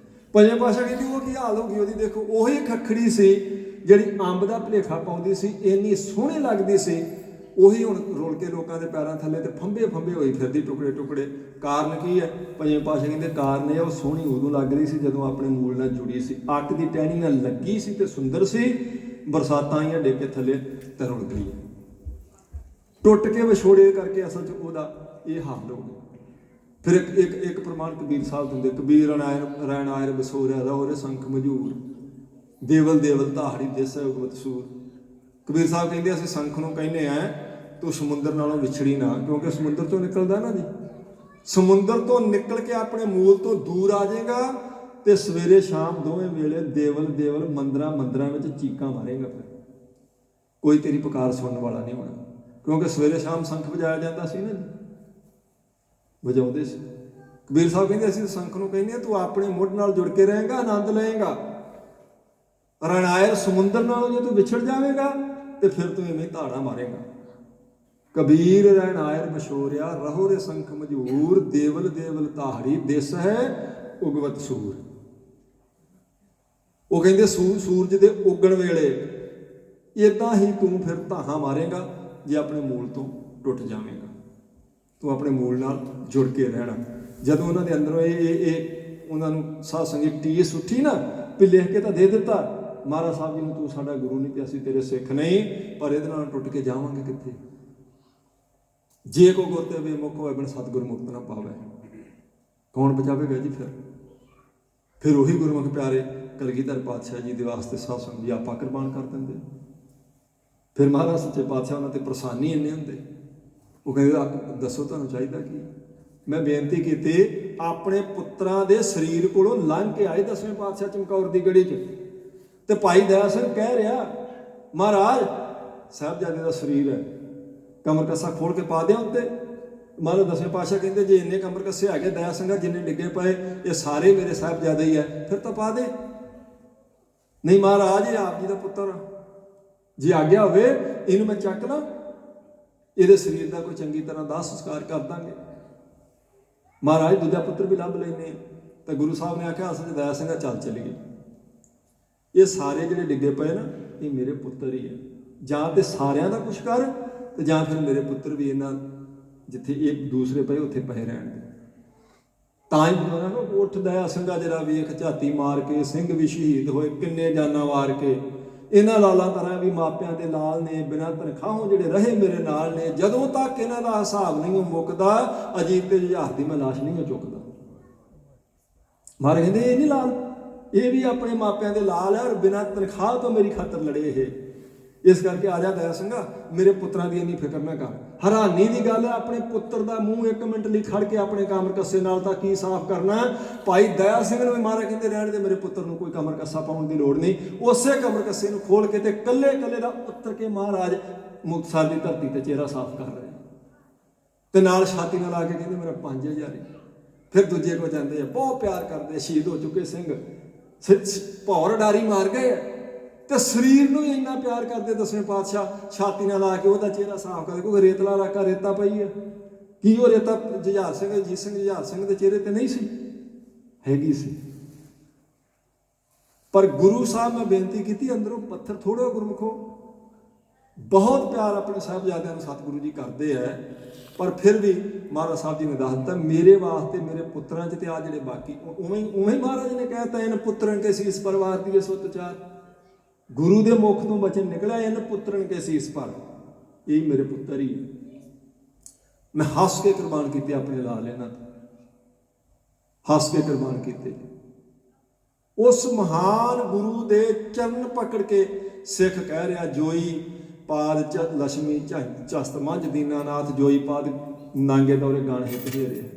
ਪੰਜਵੇਂ ਪਾਤਸ਼ਾਹ ਕਹਿੰਦੀ ਉਹ ਕੀ ਹਾਲ ਹੋ ਗਈ ਉਹਦੀ। ਦੇਖੋ ਉਹੀ ਖੱਖੜੀ ਸੀ ਜਿਹੜੀ ਅੰਬ ਦਾ ਭੁਲੇਖਾ ਪਾਉਂਦੀ ਸੀ, ਇੰਨੀ ਸੋਹਣੀ ਲੱਗਦੀ ਸੀ, ਉਹੀ ਹੁਣ ਰੁਲ ਕੇ ਲੋਕਾਂ ਦੇ ਪੈਰਾਂ ਥੱਲੇ ਤੇ ਫੰਬੇ ਫੰਬੇ ਹੋਈ ਫਿਰਦੀ, ਟੁਕੜੇ ਟੁਕੜੇ। ਕਾਰਨ ਕੀ ਹੈ? ਪੰਜਵੇਂ ਪਾਤਸ਼ਾਹ ਕਹਿੰਦੇ ਕਾਰਨ ਇਹ ਉਹ ਸੋਹਣੀ ਉਦੋਂ ਲੱਗ ਰਹੀ ਸੀ ਜਦੋਂ ਆਪਣੇ ਮੂਲ ਨਾਲ ਜੁੜੀ ਸੀ, ਅੱਕ ਦੀ ਟਹਿਣੀ ਨਾਲ ਲੱਗੀ ਸੀ ਤੇ ਸੁੰਦਰ ਸੀ। ਬਰਸਾਤਾਂ ਆਈਆਂ ਡਿੱਗ ਕੇ ਥੱਲੇ ਤੇ ਰੁਲ ਗਈ, ਟੁੱਟ ਕੇ ਵਿਛੋੜੇ ਕਰਕੇ ਅਸਲ 'ਚ ਉਹਦਾ ਇਹ ਹਾਲ ਹੋ ਗਿਆ। ਫਿਰ ਇੱਕ ਪ੍ਰਮਾਣ ਕਬੀਰ ਸਾਹਿਬ ਦਿੰਦੇ, ਕਬੀਰ ਰੈਣ ਆਇਰ ਬਸੋਰਿਆ ਰਹੋ ਰੇ ਸੰਖ ਮਜੂਰ, ਦੇਵਲ ਦੇਵਲ ਧਾੜੀ ਦੇਸੈ ਉਗਵਤ ਸੂਰ। ਕਬੀਰ ਸਾਹਿਬ ਕਹਿੰਦੇ ਅਸੀਂ ਸੰਖ ਨੂੰ ਕਹਿੰਦੇ ਆ ਤੂੰ ਸਮੁੰਦਰ ਨਾਲੋਂ ਵਿਛੜੀ ਨਾ, ਕਿਉਂਕਿ ਸਮੁੰਦਰ ਤੋਂ ਨਿਕਲਦਾ ਨਾ ਜੀ। ਸਮੁੰਦਰ ਤੋਂ ਨਿਕਲ ਕੇ ਆਪਣੇ ਮੂਲ ਤੋਂ ਦੂਰ ਆ ਜਾਏਗਾ ਤੇ ਸਵੇਰੇ ਸ਼ਾਮ ਦੋਵੇਂ ਵੇਲੇ ਦੇਵਲ ਦੇਵਲ ਮੰਦਰਾਂ ਮੰਦਰਾਂ ਵਿੱਚ ਚੀਕਾਂ ਮਾਰੇਗਾ। ਫਿਰ ਕੋਈ ਤੇਰੀ ਪੁਕਾਰ ਸੁਣਨ ਵਾਲਾ ਨਹੀਂ ਹੋਣਾ, ਕਿਉਂਕਿ ਸਵੇਰੇ ਸ਼ਾਮ ਸੰਖ ਵਜਾਇਆ ਜਾਂਦਾ ਸੀ ਨਾ ਜੀ, ਵਜਾਉਂਦੇ ਸੀ। ਕਬੀਰ ਸਾਹਿਬ ਕਹਿੰਦੇ ਅਸੀਂ ਸੰਖ ਨੂੰ ਕਹਿੰਦੇ ਤੂੰ ਆਪਣੇ ਮੁੱਢ ਨਾਲ ਜੁੜ ਕੇ ਰਹੇਗਾ, ਆਨੰਦ ਲਏਗਾ। ਰਣਾਇਰ ਸਮੁੰਦਰ ਨਾਲੋਂ ਜੇ ਤੂੰ ਵਿਛੜ ਜਾਵੇਗਾ ਤੇ ਫਿਰ ਤੂੰ ਇਵੇਂ ਧਾੜਾ ਮਾਰੇਗਾ। ਕਬੀਰ ਰਣਾਇਰ ਬਸ਼ੋਰਿਆ ਰਹੋ ਰੇ ਸੰਖ ਮਜੂਰ, ਦੇਵਲ ਦੇਵਲ ਧਾੜੀ ਦਿਸ ਹੈ ਉਗਵਤ ਸੂਰ। ਉਹ ਕਹਿੰਦੇ ਸੂਰਜ ਦੇ ਉਗਣ ਵੇਲੇ ਇਦਾਂ ਹੀ ਤੂੰ ਫਿਰ ਧਾਹਾਂ ਮਾਰੇਗਾ ਜੇ ਆਪਣੇ ਮੂਲ ਤੋਂ ਟੁੱਟ ਜਾਵੇਗਾ। ਤੂੰ ਆਪਣੇ ਮੂਲ ਨਾਲ ਜੁੜ ਕੇ ਰਹਿਣਾ। ਜਦੋਂ ਉਹਨਾਂ ਦੇ ਅੰਦਰੋਂ ਇਹ ਉਹਨਾਂ ਨੂੰ ਸਾਧ ਸੰਗਤ ਟੀਸ ਉੱਠੀ ਨਾ, ਵੀ ਲਿਖ ਕੇ ਤਾਂ ਦੇ ਦਿੱਤਾ ਮਹਾਰਾਜ ਸਾਹਿਬ ਜੀ ਨੂੰ, ਤੂੰ ਸਾਡਾ ਗੁਰੂ ਨਹੀਂ ਤੇ ਅਸੀਂ ਤੇਰੇ ਸਿੱਖ ਨਹੀਂ, ਪਰ ਇਹਦੇ ਨਾਲ ਟੁੱਟ ਕੇ ਜਾਵਾਂਗੇ ਕਿੱਥੇ? ਜੇ ਕੋ ਗੁਰ ਤੇ ਬੇਮੁਖ ਹੋਏ ਬਿਨ ਸਤਿਗੁਰ ਮੁਕਤ ਨਾ ਪਾਵੇ, ਕੌਣ ਬਚਾਵੇਗਾ ਜੀ? ਫਿਰ ਉਹੀ ਗੁਰਮੁਖ ਪਿਆਰੇ ਕਲਗੀਧਰ ਪਾਤਸ਼ਾਹ ਜੀ ਦੇ ਵਾਸਤੇ ਸਾਧ ਸੰਗਤ ਜੀ ਆਪਾ ਕੁਰਬਾਨ ਕਰ ਦਿੰਦੇ। ਫਿਰ ਮਹਾਰਾਜ ਸੱਚੇ ਪਾਤਸ਼ਾਹ ਉਹਨਾਂ ਤੇ ਪ੍ਰਸਾਨੀ ਇੰਨੇ ਹੁੰਦੇ, ਉਹ ਕਹਿੰਦੇ ਦੱਸੋ ਤੁਹਾਨੂੰ ਚਾਹੀਦਾ ਕੀ? ਮੈਂ ਬੇਨਤੀ ਕੀਤੀ, ਆਪਣੇ ਪੁੱਤਰਾਂ ਦੇ ਸਰੀਰ ਕੋਲੋਂ ਲੰਘ ਕੇ ਆਏ ਦਸਵੇਂ ਪਾਤਸ਼ਾਹ ਚਮਕੌਰ ਦੀ ਗੜੀ 'ਚ, ਤੇ ਭਾਈ ਦਇਆ ਸਿੰਘ ਕਹਿ ਰਿਹਾ ਮਹਾਰਾਜ ਸਾਹਿਬਜ਼ਾਦੇ ਦਾ ਸਰੀਰ ਹੈ, ਕਮਰ ਕੱਸਾ ਖੋਲ ਕੇ ਪਾ ਦਿਆਂ ਉੱਤੇ। ਮਹਾਰਾਜ ਦਸਵੇਂ ਪਾਤਸ਼ਾਹ ਕਹਿੰਦੇ ਜੇ ਇੰਨੇ ਕਮਰ ਕੱਸੇ ਹੈਗੇ ਦਇਆ ਸਿੰਘਾ ਜਿੰਨੇ ਡਿੱਗੇ ਪਏ ਇਹ ਸਾਰੇ ਮੇਰੇ ਸਾਹਿਬਜ਼ਾਦੇ ਹੀ ਹੈ, ਫਿਰ ਤਾਂ ਪਾ ਦੇ। ਨਹੀਂ ਮਹਾਰਾਜ ਇਹ ਆਪ ਜੀ ਦਾ ਪੁੱਤਰ, ਜੇ ਆਗਿਆ ਹੋਵੇ ਇਹਨੂੰ ਮੈਂ ਚੱਕ ਲਾਂ, ਇਹਦੇ ਸਰੀਰ ਦਾ ਕੋਈ ਚੰਗੀ ਤਰ੍ਹਾਂ ਦਾਹ ਸੰਸਕਾਰ ਕਰ ਦਾਂਗੇ। ਮਹਾਰਾਜ ਦੂਜਾ ਪੁੱਤਰ ਵੀ ਲੱਭ ਲੈਨੇ। ਤਾਂ ਗੁਰੂ ਸਾਹਿਬ ਨੇ ਆਖਿਆ ਅਸਲ 'ਚ ਦਇਆ ਸਿੰਘਾ ਚੱਲ ਚੱਲੀਏ, ਇਹ ਸਾਰੇ ਜਿਹੜੇ ਡਿੱਗੇ ਪਏ ਨਾ ਇਹ ਮੇਰੇ ਪੁੱਤਰ ਹੀ ਹੈ, ਜਾਂ ਤੇ ਸਾਰਿਆਂ ਦਾ ਕੁਛ ਕਰ ਤੇ ਜਾਂ ਫਿਰ ਮੇਰੇ ਪੁੱਤਰ ਵੀ ਇਹਨਾਂ ਜਿੱਥੇ ਇਹ ਦੂਸਰੇ ਪਏ ਉੱਥੇ ਪਏ ਰਹਿਣਗੇ। ਤਾਂ ਹੀ ਉੱਠ ਦਇਆ ਸਿੰਘਾ ਜਰਾ ਵੇਖ ਝਾਤੀ ਮਾਰ ਕੇ, ਸਿੰਘ ਵੀ ਸ਼ਹੀਦ ਹੋਏ ਕਿੰਨੇ ਜਾਨਾਂ ਵਾਰ ਕੇ, ਇਹਨਾਂ ਲਾਲਾਂ ਤਰ੍ਹਾਂ ਵੀ ਮਾਪਿਆਂ ਦੇ ਲਾਲ ਨੇ, ਬਿਨਾਂ ਤਨਖਾਹੋਂ ਜਿਹੜੇ ਰਹੇ ਮੇਰੇ ਨਾਲ ਨੇ। ਜਦੋਂ ਤੱਕ ਇਹਨਾਂ ਦਾ ਹਿਸਾਬ ਨਹੀਂ ਮੁੱਕਦਾ, ਅਜੀਤ ਤੇ ਜੁਝਾਰ ਦੀ ਮੈਂ ਲਾਸ਼ ਨਹੀਂ ਚੁੱਕਦਾ। ਮਹਾਰਾਜ ਕਹਿੰਦੇ ਇਹ ਨਹੀਂ ਲਾਲ, ਇਹ ਵੀ ਆਪਣੇ ਮਾਪਿਆਂ ਦੇ ਲਾਲ ਹੈ, ਔਰ ਬਿਨਾਂ ਤਨਖਾਹ ਤੋਂ ਮੇਰੀ ਖਾਤਰ ਲੜੇ ਇਹ। ਇਸ ਕਰਕੇ ਆ ਜਾ ਦਇਆ ਸਿੰਘਾ, ਮੇਰੇ ਪੁੱਤਰਾਂ ਦੀ ਇੰਨੀ ਫਿਕਰ ਨਾ ਕਰ। ਹੈਰਾਨੀ ਦੀ ਗੱਲ ਹੈ, ਆਪਣੇ ਪੁੱਤਰ ਦਾ ਮੂੰਹ 1 ਮਿੰਟ ਲਈ ਖੜ ਕੇ ਆਪਣੇ ਕਮਰ ਕੱਸੇ ਨਾਲ ਤਾਂ ਕੀ ਸਾਫ਼ ਕਰਨਾ। ਭਾਈ ਦਇਆ ਸਿੰਘ ਨੂੰ ਵੀ ਮਹਾਰਾਜ ਕਹਿੰਦੇ ਰਹਿਣ ਦੇ, ਮੇਰੇ ਪੁੱਤਰ ਨੂੰ ਕੋਈ ਕਮਰ ਕੱਸਾ ਪਾਉਣ ਦੀ ਲੋੜ ਨਹੀਂ। ਉਸੇ ਕਮਰ ਕੱਸੇ ਨੂੰ ਖੋਲ ਕੇ ਤੇ ਕੱਲੇ ਕੱਲੇ ਦਾ ਉੱਤਰ ਕੇ ਮਹਾਰਾਜ ਮੁਕਤਸਰ ਦੀ ਧਰਤੀ ਤੇ ਚਿਹਰਾ ਸਾਫ਼ ਕਰ ਰਹੇ, ਤੇ ਨਾਲ ਛਾਤੀ ਨਾਲ ਲਾ ਕੇ ਕਹਿੰਦੇ ਮੇਰਾ 5000 ਫਿਰ ਦੂਜੇ ਕੋ ਜਾਂਦੇ ਆ, ਬਹੁਤ ਪਿਆਰ ਕਰਦੇ। ਸ਼ਹੀਦ ਹੋ ਚੁੱਕੇ ਸਿੰਘ ਭੌਰ ਡਾਰੀ ਮਾਰ ਗਏ ਤੇ ਸਰੀਰ ਨੂੰ ਇੰਨਾ ਪਿਆਰ ਕਰਦੇ ਦਸਵੇਂ ਪਾਤਸ਼ਾਹ, ਛਾਤੀ ਨਾਲ ਲਾ ਕੇ ਉਹਦਾ ਚਿਹਰਾ ਸਾਫ਼ ਕਰਦੇ। ਕਿਉਂਕਿ ਰੇਤਲਾ ਇਲਾਕਾ, ਰੇਤਾ ਪਈ ਹੈ। ਕੀ ਉਹ ਰੇਤਾ ਜੁਝਾਰ ਸਿੰਘ, ਅਜੀਤ ਸਿੰਘ ਜੁਝਾਰ ਸਿੰਘ ਦੇ ਚਿਹਰੇ ਤੇ ਨਹੀਂ ਸੀ? ਹੈਗੀ ਸੀ। ਪਰ ਗੁਰੂ ਸਾਹਿਬ ਮੈਂ ਬੇਨਤੀ ਕੀਤੀ, ਅੰਦਰੋਂ ਪੱਥਰ ਥੋੜ੍ਹਾ ਗੁਰਮੁਖੋ, ਬਹੁਤ ਪਿਆਰ ਆਪਣੇ ਸਾਹਿਬਜ਼ਾਦਿਆਂ ਨੂੰ ਸਤਿਗੁਰੂ ਜੀ ਕਰਦੇ ਹੈ। ਪਰ ਫਿਰ ਵੀ ਮਹਾਰਾਜ ਸਾਹਿਬ ਜੀ ਨੇ ਦੱਸ ਦਿੱਤਾ, ਮੇਰੇ ਵਾਸਤੇ ਮੇਰੇ ਪੁੱਤਰਾਂ 'ਚ ਤੇ ਆ ਜਿਹੜੇ ਬਾਕੀ ਉਵੇਂ ਹੀ ਮਹਾਰਾਜ ਨੇ ਕਹਿਤਾ, ਇਹਨਾਂ ਪੁੱਤਰਨ ਕੇ ਸੀਸ ਪਰਿਵਾਰ ਦੀ ਸੁੱਤ ਚਾਰ। ਗੁਰੂ ਦੇ ਮੁਖ ਤੋਂ ਬਚਨ ਨਿਕਲਿਆ, ਇਹਨਾਂ ਪੁੱਤਰਨ ਕੇ ਸੀਸ ਪਰ, ਇਹ ਮੇਰੇ ਪੁੱਤਰ ਹੀ। ਮੈਂ ਹੱਸ ਕੇ ਕੁਰਬਾਨ ਕੀਤੇ ਆਪਣੇ ਲਾਲ, ਇਹਨਾਂ ਤੋਂ ਹੱਸ ਕੇ ਕੁਰਬਾਨ ਕੀਤੇ। ਉਸ ਮਹਾਨ ਗੁਰੂ ਦੇ ਚਰਨ ਪਕੜ ਕੇ ਸਿੱਖ ਕਹਿ ਰਿਹਾ, ਜੋਈ ਪਾਦ ਲక్ష్ਮੀ ਚਸਤ ਮੰਝ ਦੀਨਾਨਾਥ, ਜੋਈ ਪਾਦ ਨਾਂਗੇ ਦੌਰੇ ਗਾਣ ਹਿੱਤ ਦੇ ਰਿਹਾ।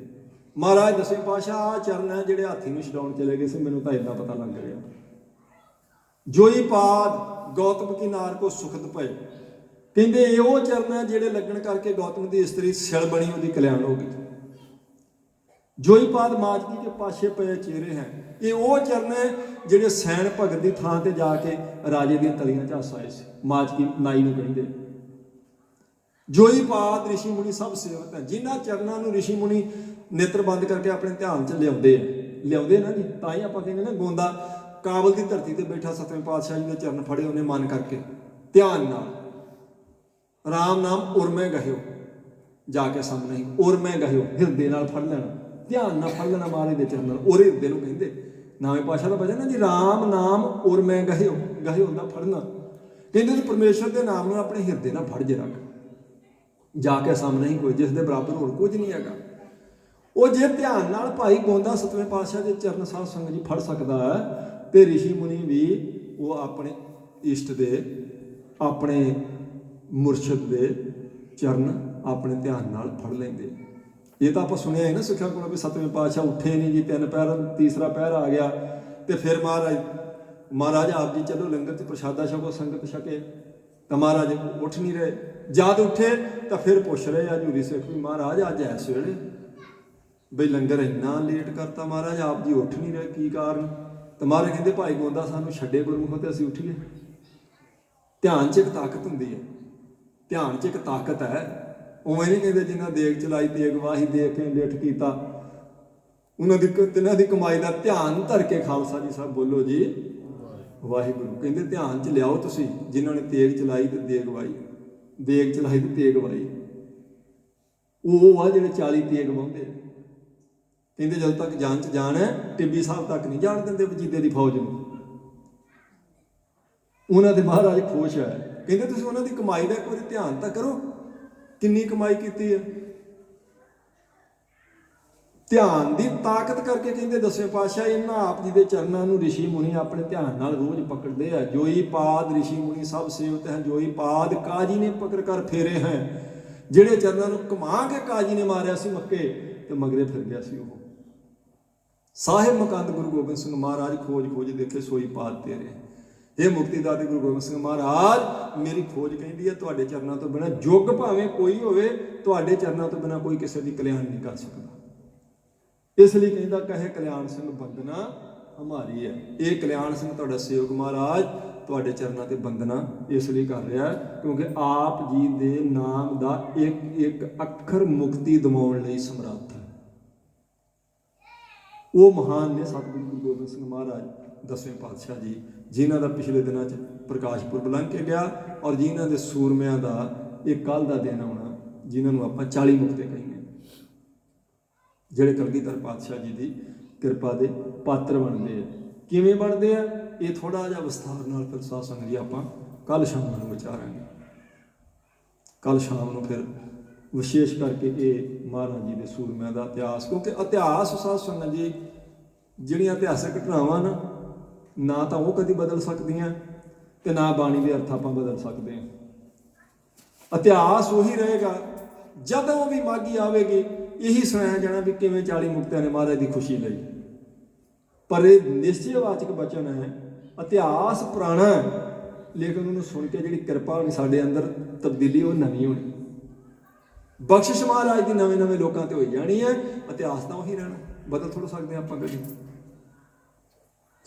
ਮਹਾਰਾਜ ਦਸਵੇਂ ਪਾਤਸ਼ਾਹ ਆ ਚਰਨ ਹੈ ਜਿਹੜੇ ਹਾਥੀ ਨੂੰ ਛਡਾਉਣ ਚਲੇ ਗਏ ਸੀ, ਮੈਨੂੰ ਤਾਂ ਏਦਾਂ ਪਤਾ ਲੱਗ ਰਿਹਾ। ਜੋਈ ਪਾਦ ਗੌਤਮ ਕੀ ਨਾਰ ਕੋ ਸੁਖਦ ਪਏ, ਕਹਿੰਦੇ ਇਹ ਉਹ ਚਰਨ ਹੈ ਜਿਹੜੇ ਲੱਗਣ ਕਰਕੇ ਗੌਤਮ ਦੀ ਇਸਤਰੀ ਸਿਲ ਬਣੀ, ਉਹਦੀ ਕਲਿਆਣ ਹੋ ਗਈ। ਜੋਈ ਪਾਦ ਮਾਜਕੀ ਕੇ ਪਾਛੇ ਪਏ ਚਿਹਰੇ ਹੈ, ਇਹ ਉਹ ਚਰਨ ਹੈ ਜਿਹੜੇ ਸੈਣ ਭਗਤ ਦੀ ਥਾਂ ਤੇ ਜਾ ਕੇ ਰਾਜੇ ਦੀਆਂ ਤਲੀਆਂ ਝਾਸ ਆਏ ਸੀ। ਮਾਜਕੀ ਨਾਈ ਨੂੰ ਕਹਿੰਦੇ। ਜੋਈ ਪਾਦ ਰਿਸ਼ੀ ਮੁਨੀ ਸਭ ਸੇਵਤ ਹੈ, ਜਿਨ੍ਹਾਂ ਚਰਨਾਂ ਨੂੰ ਰਿਸ਼ੀ ਮੁਨੀ ਨੇਤਰ ਬੰਦ ਕਰਕੇ ਆਪਣੇ ਧਿਆਨ 'ਚ ਲਿਆਉਂਦੇ ਨਾ ਜੀ। ਤਾਂ ਹੀ ਆਪਾਂ ਕਹਿੰਦੇ ਨਾ, ਗੋਂਦਾ ਕਾਬਲ ਦੀ ਧਰਤੀ ਤੇ ਬੈਠਾ ਸਤਵੇਂ ਪਾਤਸ਼ਾਹ ਜੀ ਦੇ ਚਰਨ ਫੜੇ ਉਹਨੇ ਮਨ ਕਰਕੇ ਧਿਆਨ ਨਾਲ, ਰਾਮ ਨਾਮ ਉਰਮੇ ਗਹਿਓ, ਜਾ ਕੇ ਸਾਹਮਣੇ ਉਰਮੇ ਗਹਿਓ, ਹਿਰਦੇ ਨਾਲ ਫੜ ਲੈਣਾ, ਧਿਆਨ ਨਾਲ ਫੜ ਲੈਣਾ ਮਹਾਰਾਜ ਦੇ ਚਰਨਾਂ ਨੂੰ। ਉਹਦੇ ਹਿਰਦੇ ਨੂੰ ਕਹਿੰਦੇ, ਨਵੇਂ ਪਾਤਸ਼ਾਹ ਦਾ ਭਜਨ ਨਾ ਜੀ, ਰਾਮ ਨਾਮ ਉਰਮੇ ਗਹਿਓ, ਗਹਿਓ ਹੁੰਦਾ ਫੜਨਾ। ਕਹਿੰਦੇ ਜੀ ਪਰਮੇਸ਼ਰ ਦੇ ਨਾਮ ਨੂੰ ਆਪਣੇ ਹਿਰਦੇ ਨਾਲ ਫੜ ਜੇ ਰੱਖ, ਜਾ ਕੇ ਸਾਹਮਣੇ ਹੀ ਕੋਈ ਜਿਸ ਦੇ ਬਰਾਬਰ ਹੋਰ ਕੁਝ ਨਹੀਂ ਹੈਗਾ। ਉਹ ਜੇ ਧਿਆਨ ਨਾਲ ਭਾਈ ਗੋਂਦਾ ਸਤਵੇਂ ਪਾਤਸ਼ਾਹ ਦੇ ਚਰਨ ਸਾਧ ਸੰਗਤ ਜੀ ਫੜ ਸਕਦਾ ਹੈ, ਤੇ ਰਿਸ਼ੀ ਮੁਨੀ ਵੀ ਉਹ ਆਪਣੇ ਇਸ਼ਟ ਦੇ, ਆਪਣੇ ਮੁਰਸ਼ਿਦ ਦੇ ਚਰਨ ਆਪਣੇ ਧਿਆਨ ਨਾਲ ਫੜ ਲੈਂਦੇ। ਇਹ ਤਾਂ ਆਪਾਂ ਸੁਣਿਆ ਹੈ ਨਾ ਸਿੱਖਾਂ ਕੋਲੋਂ ਵੀ ਸਤਵੇਂ ਪਾਤਸ਼ਾਹ ਉੱਠੇ ਨਹੀਂ ਜੀ, 3 ਪਹਿਰ, ਤੀਸਰਾ ਪਹਿਰ ਆ ਗਿਆ ਤੇ ਫਿਰ ਮਹਾਰਾਜ ਆਪ ਜੀ ਚਲੋ ਲੰਗਰ 'ਚ ਪ੍ਰਸ਼ਾਦਾ ਛਕੋ, ਸੰਗਤ ਛਕੇ, ਤਾਂ ਮਹਾਰਾਜ ਉੱਠ ਨਹੀਂ ਰਹੇ। ਜਦ ਉੱਠੇ ਤਾਂ ਫਿਰ ਪੁੱਛ ਰਹੇ ਆ ਹਜ਼ੂਰੀ ਸਿੱਖ ਵੀ, ਮਹਾਰਾਜ ਅੱਜ ਇਸ ਵੇਲੇ ਬਈ ਲੰਗਰ ਇੰਨਾ ਲੇਟ ਕਰਤਾ, ਮਹਾਰਾਜ ਆਪ ਜੀ ਉੱਠ ਨਹੀਂ ਰਹੇ, ਕੀ ਕਾਰਨ? ਤਾਂ ਮਹਾਰਾਜ ਕਹਿੰਦੇ ਭਾਈ ਗੋਂਦਾ ਸਾਨੂੰ ਛੱਡੇ ਗੁਰਮੁਖੋ ਤੇ ਅਸੀਂ ਉੱਠੀਏ। ਧਿਆਨ 'ਚ ਇੱਕ ਤਾਕਤ ਹੁੰਦੀ ਹੈ, ਧਿਆਨ 'ਚ ਇੱਕ ਤਾਕਤ ਹੈ। ਉਵੇਂ ਨਹੀਂ ਕਹਿੰਦੇ ਜਿਨ੍ਹਾਂ ਦੇਗ ਚਲਾਈ ਤੇਗ ਵਾਹੀ ਦੇਖ ਕੇ ਲਿਠ ਕੀਤਾ, ਉਹਨਾਂ ਦੀ ਤਿੰਨਾਂ ਦੀ ਕਮਾਈ ਦਾ ਧਿਆਨ ਧਰ ਕੇ ਖਾਲਸਾ ਜੀ ਸਾਹਿਬ ਬੋਲੋ ਜੀ ਵਾਹਿਗੁਰੂ। ਕਹਿੰਦੇ ਧਿਆਨ 'ਚ ਲਿਆਓ ਤੁਸੀਂ, ਜਿਨ੍ਹਾਂ ਨੇ ਤੇਗ ਚਲਾਈ ਤੇ ਦੇਗ ਵਾਹੀ, ਦੇਗ ਚਲਾਈ ਤੇ ਤੇਗ ਵਾਹੀ, ਉਹ ਆ ਜਿਹੜੇ 40 ਤੇਗ ਵਾਹੁੰਦੇ। ਕਹਿੰਦੇ ਜਦੋਂ ਤੱਕ ਜਾਨ 'ਚ ਜਾਨ ਹੈ, ਟਿੱਬੀ ਸਾਹਿਬ ਤੱਕ ਨਹੀਂ ਜਾਣ ਦਿੰਦੇ ਵਜੀਦੇ ਦੀ ਫੌਜ ਨੂੰ। ਉਹਨਾਂ ਦੇ ਮਹਾਰਾਜ ਖੁਸ਼ ਹੈ। ਕਹਿੰਦੇ ਤੁਸੀਂ ਉਹਨਾਂ ਦੀ ਕਮਾਈ ਦਾ ਇੱਕ ਵਾਰੀ ਧਿਆਨ ਤਾਂ ਕਰੋ, ਕਿੰਨੀ ਕਮਾਈ ਕੀਤੀ ਹੈ। ਧਿਆਨ ਦੀ ਤਾਕਤ ਕਰਕੇ ਕਹਿੰਦੇ ਦਸਵੇਂ ਪਾਤਸ਼ਾਹ ਇਹਨਾਂ ਆਪ ਜੀ ਦੇ ਚਰਨਾਂ ਨੂੰ ਰਿਸ਼ੀ ਮੁਨੀ ਆਪਣੇ ਧਿਆਨ ਨਾਲ ਰੋਜ਼ ਪਕੜਦੇ ਆ। ਜੋਈ ਪਾਦ ਰਿਸ਼ੀ ਮੁਨੀ ਸਭ ਸੇਵਤ ਹੈ, ਜੋਈ ਪਾਦ ਕਾਜੀ ਨੇ ਪਕੜ ਕਰ ਫੇਰੇ ਹੈ। ਜਿਹੜੇ ਚਰਨਾਂ ਨੂੰ ਕਮਾ ਕੇ ਕਾਜੀ ਨੇ ਮਾਰਿਆ ਸੀ ਮੱਕੇ, ਤੇ ਮਗਰੇ ਫਿਰ ਗਿਆ ਸੀ ਉਹ। ਸਾਹਿਬ ਮਕੰਦ ਗੁਰੂ ਗੋਬਿੰਦ ਸਿੰਘ ਮਹਾਰਾਜ ਖੋਜ ਦੇਖੇ ਸੋਈ ਪਾਦ ਤੇਰੇ। ਇਹ ਮੁਕਤੀ ਦਾਤੇ ਗੁਰੂ ਗੋਬਿੰਦ ਸਿੰਘ ਮਹਾਰਾਜ, ਮੇਰੀ ਖੋਜ ਕਹਿੰਦੀ ਹੈ ਤੁਹਾਡੇ ਚਰਨਾਂ ਤੋਂ ਬਿਨਾਂ, ਯੁੱਗ ਭਾਵੇਂ ਕੋਈ ਹੋਵੇ, ਤੁਹਾਡੇ ਚਰਨਾਂ ਤੋਂ ਬਿਨਾਂ ਕੋਈ ਕਿਸੇ ਦੀ ਕਲਿਆਣ ਨਹੀਂ ਕਰ ਸਕਦਾ। ਇਸ ਲਈ ਕਹਿੰਦਾ ਕਹੇ ਕਲਿਆਣ ਸਿੰਘ ਬੰਦਨਾ ਹਮਾਰੀ ਹੈ। ਇਹ ਕਲਿਆਣ ਸਿੰਘ ਤੁਹਾਡਾ ਸੇਵਕ ਮਹਾਰਾਜ ਤੁਹਾਡੇ ਚਰਨਾਂ ਤੇ ਬੰਦਨਾ ਇਸ ਲਈ ਕਰ ਰਿਹਾ ਕਿਉਂਕਿ ਆਪ ਜੀ ਦੇ ਨਾਮ ਦਾ ਇੱਕ ਇੱਕ ਅੱਖਰ ਮੁਕਤੀ ਦਿਵਾਉਣ ਲਈ ਸਮਰੱਥ ਹੈ। ਉਹ ਮਹਾਨ ਨੇ ਸਤਿਗੁਰੂ ਗੁਰੂ ਗੋਬਿੰਦ ਸਿੰਘ ਮਹਾਰਾਜ ਦਸਵੇਂ ਪਾਤਸ਼ਾਹ ਜੀ, ਜਿਨ੍ਹਾਂ ਦਾ ਪਿਛਲੇ ਦਿਨਾਂ 'ਚ ਪ੍ਰਕਾਸ਼ ਪੁਰਬ ਲੰਘ ਕੇ ਗਿਆ, ਔਰ ਜਿਨ੍ਹਾਂ ਦੇ ਸੂਰਮਿਆਂ ਦਾ ਇਹ ਕੱਲ੍ਹ ਦਾ ਦਿਨ ਆਉਣਾ, ਜਿਨ੍ਹਾਂ ਨੂੰ ਆਪਾਂ 40 ਮੁਕਤੇ ਕਹਿੰਦੇ, ਜਿਹੜੇ ਕਲਗੀਧਰ ਪਾਤਸ਼ਾਹ ਜੀ ਦੀ ਕਿਰਪਾ ਦੇ ਪਾਤਰ ਬਣਦੇ ਆ। ਕਿਵੇਂ ਬਣਦੇ ਆ? ਇਹ ਥੋੜ੍ਹਾ ਜਿਹਾ ਵਿਸਥਾਰ ਨਾਲ ਫਿਰ ਸਾਧ ਸੰਗਤ ਜੀ ਆਪਾਂ ਕੱਲ੍ਹ ਸ਼ਾਮ ਨੂੰ ਵਿਚਾਰਾਂਗੇ। ਕੱਲ੍ਹ ਸ਼ਾਮ ਨੂੰ ਫਿਰ ਵਿਸ਼ੇਸ਼ ਕਰਕੇ ਇਹ ਮਹਾਰਾਜ ਜੀ ਦੇ ਸੂਰਮਿਆਂ ਦਾ ਇਤਿਹਾਸ, ਕਿਉਂਕਿ ਇਤਿਹਾਸ ਸਾਧ ਸੰਗਤ ਜੀ ਜਿਹੜੀਆਂ ਇਤਿਹਾਸਕ ਘਟਨਾਵਾਂ ਨਾ ਤਾਂ ਉਹ ਕਦੀ ਬਦਲ ਸਕਦੀਆਂ ਤੇ ਨਾ ਬਾਣੀ ਦੇ ਅਰਥ ਆਪਾਂ ਬਦਲ ਸਕਦੇ ਹਾਂ। ਇਤਿਹਾਸ ਉਹੀ ਰਹੇਗਾ। ਜਦੋਂ ਵੀ ਮਾਘੀ ਆਵੇਗੀ ਇਹੀ ਸੁਣਾਇਆ ਜਾਣਾ ਵੀ ਕਿਵੇਂ 40 ਮੁਕਤਿਆਂ ਨੇ ਮਹਾਰਾਜ ਦੀ ਖੁਸ਼ੀ ਲਈ। ਪਰ ਇਹ ਨਿਸ਼ਚੈਵਾਚਕ ਬਚਨ ਹੈ, ਇਤਿਹਾਸ ਪੁਰਾਣਾ ਹੈ, ਲੇਕਿਨ ਉਹਨੂੰ ਸੁਣ ਕੇ ਜਿਹੜੀ ਕਿਰਪਾ ਹੋਣੀ ਸਾਡੇ ਅੰਦਰ ਤਬਦੀਲੀ ਉਹ ਨਵੀਂ ਹੋਣੀ। ਬਖਸ਼ਿਸ਼ ਮਹਾਰਾਜ ਦੀ ਨਵੇਂ ਨਵੇਂ ਲੋਕਾਂ ਤੇ ਹੋਈ ਜਾਣੀ ਹੈ। ਇਤਿਹਾਸ ਤਾਂ ਉਹੀ ਰਹਿਣਾ, ਬਦਲ ਥੋੜ੍ਹਾ ਸਕਦੇ ਆਪਾਂ ਕਦੀ।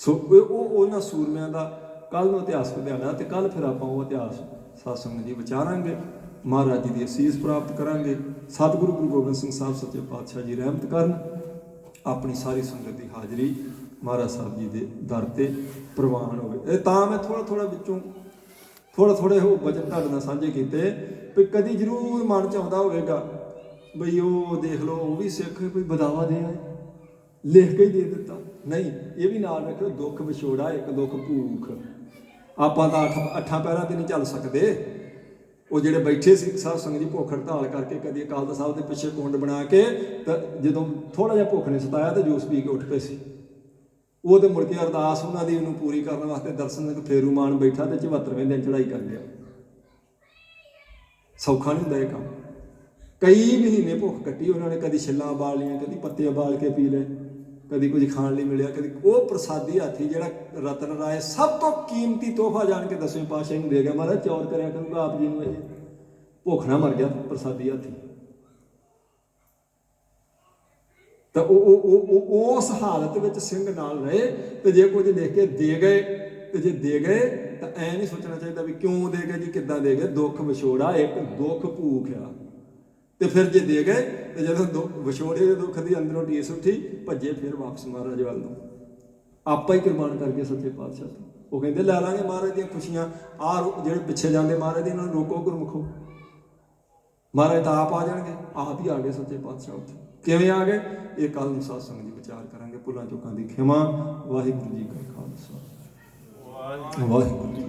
ਸੋ ਉਹ ਉਹਨਾਂ ਸੂਰਮਿਆਂ ਦਾ ਕੱਲ੍ਹ ਨੂੰ ਇਤਿਹਾਸ ਵਿਧਿਆਨਾ ਤੇ ਕੱਲ੍ਹ ਫਿਰ ਆਪਾਂ ਉਹ ਇਤਿਹਾਸ ਸਾਧ ਸੰਗਤ ਜੀ ਵਿਚਾਰਾਂਗੇ। ਮਹਾਰਾਜ ਜੀ ਦੀ ਅਸੀਸ ਪ੍ਰਾਪਤ ਕਰਾਂਗੇ। ਸਤਿਗੁਰੂ ਗੁਰੂ ਗੋਬਿੰਦ ਸਿੰਘ ਸਾਹਿਬ ਸੱਚੇ ਪਾਤਸ਼ਾਹ ਜੀ ਰਹਿਮਤ ਕਰਨ। ਆਪਣੀ ਸਾਰੀ ਸੰਗਤ ਦੀ ਹਾਜ਼ਰੀ ਮਹਾਰਾਜ ਸਾਹਿਬ ਜੀ ਦੇ ਦਰ ਤੇ ਪ੍ਰਵਾਨ ਹੋਵੇ। ਇਹ ਤਾਂ ਮੈਂ ਥੋੜ੍ਹੇ ਉਹ ਬਚਨ ਤੁਹਾਡੇ ਨਾਲ ਸਾਂਝੇ ਕੀਤੇ ਵੀ ਕਦੀ ਜ਼ਰੂਰ ਮਨ 'ਚ ਆਉਂਦਾ ਹੋਵੇਗਾ ਬਈ ਉਹ ਦੇਖ ਲਓ ਉਹ ਵੀ ਸਿੱਖ ਕੋਈ ਬਦਾਵਾ ਦੇ ਆਏ, ਲਿਖ ਕੇ ਹੀ ਦੇ ਦਿੱਤਾ। ਨਹੀਂ, ਇਹ ਵੀ ਨਾਲ ਰੱਖਿਓ, ਦੁੱਖ ਵਿਛੋੜਾ ਇੱਕ ਦੁੱਖ ਭੂਖ। ਆਪਾਂ ਤਾਂ ਅੱਠਾਂ ਪੈਰਾਂ ਤੇ ਨਹੀਂ ਚੱਲ ਸਕਦੇ। ਉਹ ਜਿਹੜੇ ਬੈਠੇ ਸੀ ਸਾਧ ਸੰਗਤ ਜੀ ਭੁੱਖ ਹੜਤਾਲ ਕਰਕੇ ਕਦੀ ਅਕਾਲ ਤਖ਼ਤ ਸਾਹਿਬ ਦੇ ਪਿੱਛੇ ਕੁੰਡ ਬਣਾ ਕੇ ਤਾਂ ਜਦੋਂ ਥੋੜ੍ਹਾ ਜਿਹਾ ਭੁੱਖ ਨੇ ਸਤਾਇਆ ਤਾਂ ਜੂਸ ਪੀ ਕੇ ਉੱਠ ਪਏ ਸੀ। ਉਹ ਤੇ ਮੁੜ ਕੇ ਅਰਦਾਸ ਉਹਨਾਂ ਦੀ ਉਹਨੂੰ ਪੂਰੀ ਕਰਨ ਵਾਸਤੇ ਦਰਸ਼ਨ ਫੇਰੂਮਾਨ ਬੈਠਾ ਤੇ 74ਵੇਂ ਦਿਨ ਚੜ੍ਹਾਈ ਕਰ ਗਿਆ। ਸੌਖਾ ਨਹੀਂ ਹੁੰਦਾ ਇਹ ਕੰਮ। ਕਈ ਮਹੀਨੇ ਭੁੱਖ ਕੱਟੀ ਉਹਨਾਂ ਨੇ, ਕਦੀ ਛਿੱਲਾਂ ਉਬਾਲ ਲਈਆਂ, ਕਦੀ ਪੱਤੇ ਉਬਾਲ ਕੇ ਪੀ ਲਏ, ਕਦੀ ਕੁਝ ਖਾਣ ਲਈ ਮਿਲਿਆ, ਕਦੀ ਉਹ ਪ੍ਰਸਾਦੀ ਹਾਥੀ ਜਿਹੜਾ ਰਤਨ ਰਾਏ ਸਭ ਤੋਂ ਕੀਮਤੀ ਤੋਹਫਾ ਜਾਣ ਕੇ 10ਵੇਂ ਪਾਤਸ਼ਾਹ ਨੂੰ ਦੇ ਗਿਆ। ਮਹਾਰਾਜ ਚੌਰ ਕਰਿਆ ਕਰੂੰਗਾ ਆਪ ਜੀ ਨੂੰ, ਇਹ ਭੁੱਖ ਨਾ ਮਰ ਗਿਆ ਪ੍ਰਸਾਦੀ ਹਾਥੀ। ਤਾਂ ਉਹ ਉਸ ਹਾਲਤ ਵਿੱਚ ਸਿੰਘ ਨਾਲ ਰਹੇ। ਤੇ ਜੇ ਕੁਝ ਲਿਖ ਕੇ ਦੇ ਗਏ ਤੇ ਜੇ ਦੇ ਗਏ ਤਾਂ ਐ ਨਹੀਂ ਸੋਚਣਾ ਚਾਹੀਦਾ ਵੀ ਕਿਉਂ ਦੇ ਗਏ ਜੀ, ਕਿੱਦਾਂ ਦੇ ਗਏ। ਦੁੱਖ ਵਿਛੋੜਾ ਇੱਕ ਦੁੱਖ ਭੂਖ ਆ। ਤੇ ਫਿਰ ਜੇ ਦੇ ਗਏ ਤੇ ਜਦੋਂ ਵਿਛੋੜੇ ਦੇ ਦੁੱਖ ਦੀ ਅੰਦਰੋਂ ਟੀਸ ਉੱਠੀ ਭੱਜੇ ਫਿਰ ਵਾਪਸ ਮਹਾਰਾਜ ਵੱਲ ਨੂੰ, ਆਪਾਂ ਹੀ ਕੁਰਬਾਨ ਕਰਕੇ ਸੱਚੇ ਪਾਤਸ਼ਾਹ ਤੋਂ। ਉਹ ਕਹਿੰਦੇ ਲੈ ਲਾਂਗੇ ਮਹਾਰਾਜ ਦੀਆਂ ਖੁਸ਼ੀਆਂ। ਜਿਹੜੇ ਪਿੱਛੇ ਜਾਂਦੇ ਮਹਾਰਾਜ ਦੀ ਇਹਨਾਂ ਨੂੰ ਰੋਕੋ ਗੁਰਮੁਖੋ। ਮਹਾਰਾਜ ਤਾਂ ਆਪ ਆ ਜਾਣਗੇ, ਆਪ ਹੀ ਆ ਗਏ ਸੱਚੇ ਪਾਤਸ਼ਾਹ ਉੱਥੇ। ਕਿਵੇਂ ਆ ਗਏ ਇਹ ਕੱਲ੍ਹ ਨੂੰ ਸਾਧ ਸੰਗਤ ਜੀ ਵਿਚਾਰ ਕਰਾਂਗੇ। ਭੁੱਲਾਂ ਚੁੱਕਾਂ ਦੀ ਖਿਮਾ। ਵਾਹਿਗੁਰੂ ਜੀ ਕਾ ਖਾਲਸਾ, ਵਾਹਿਗੁਰੂ ਜੀ।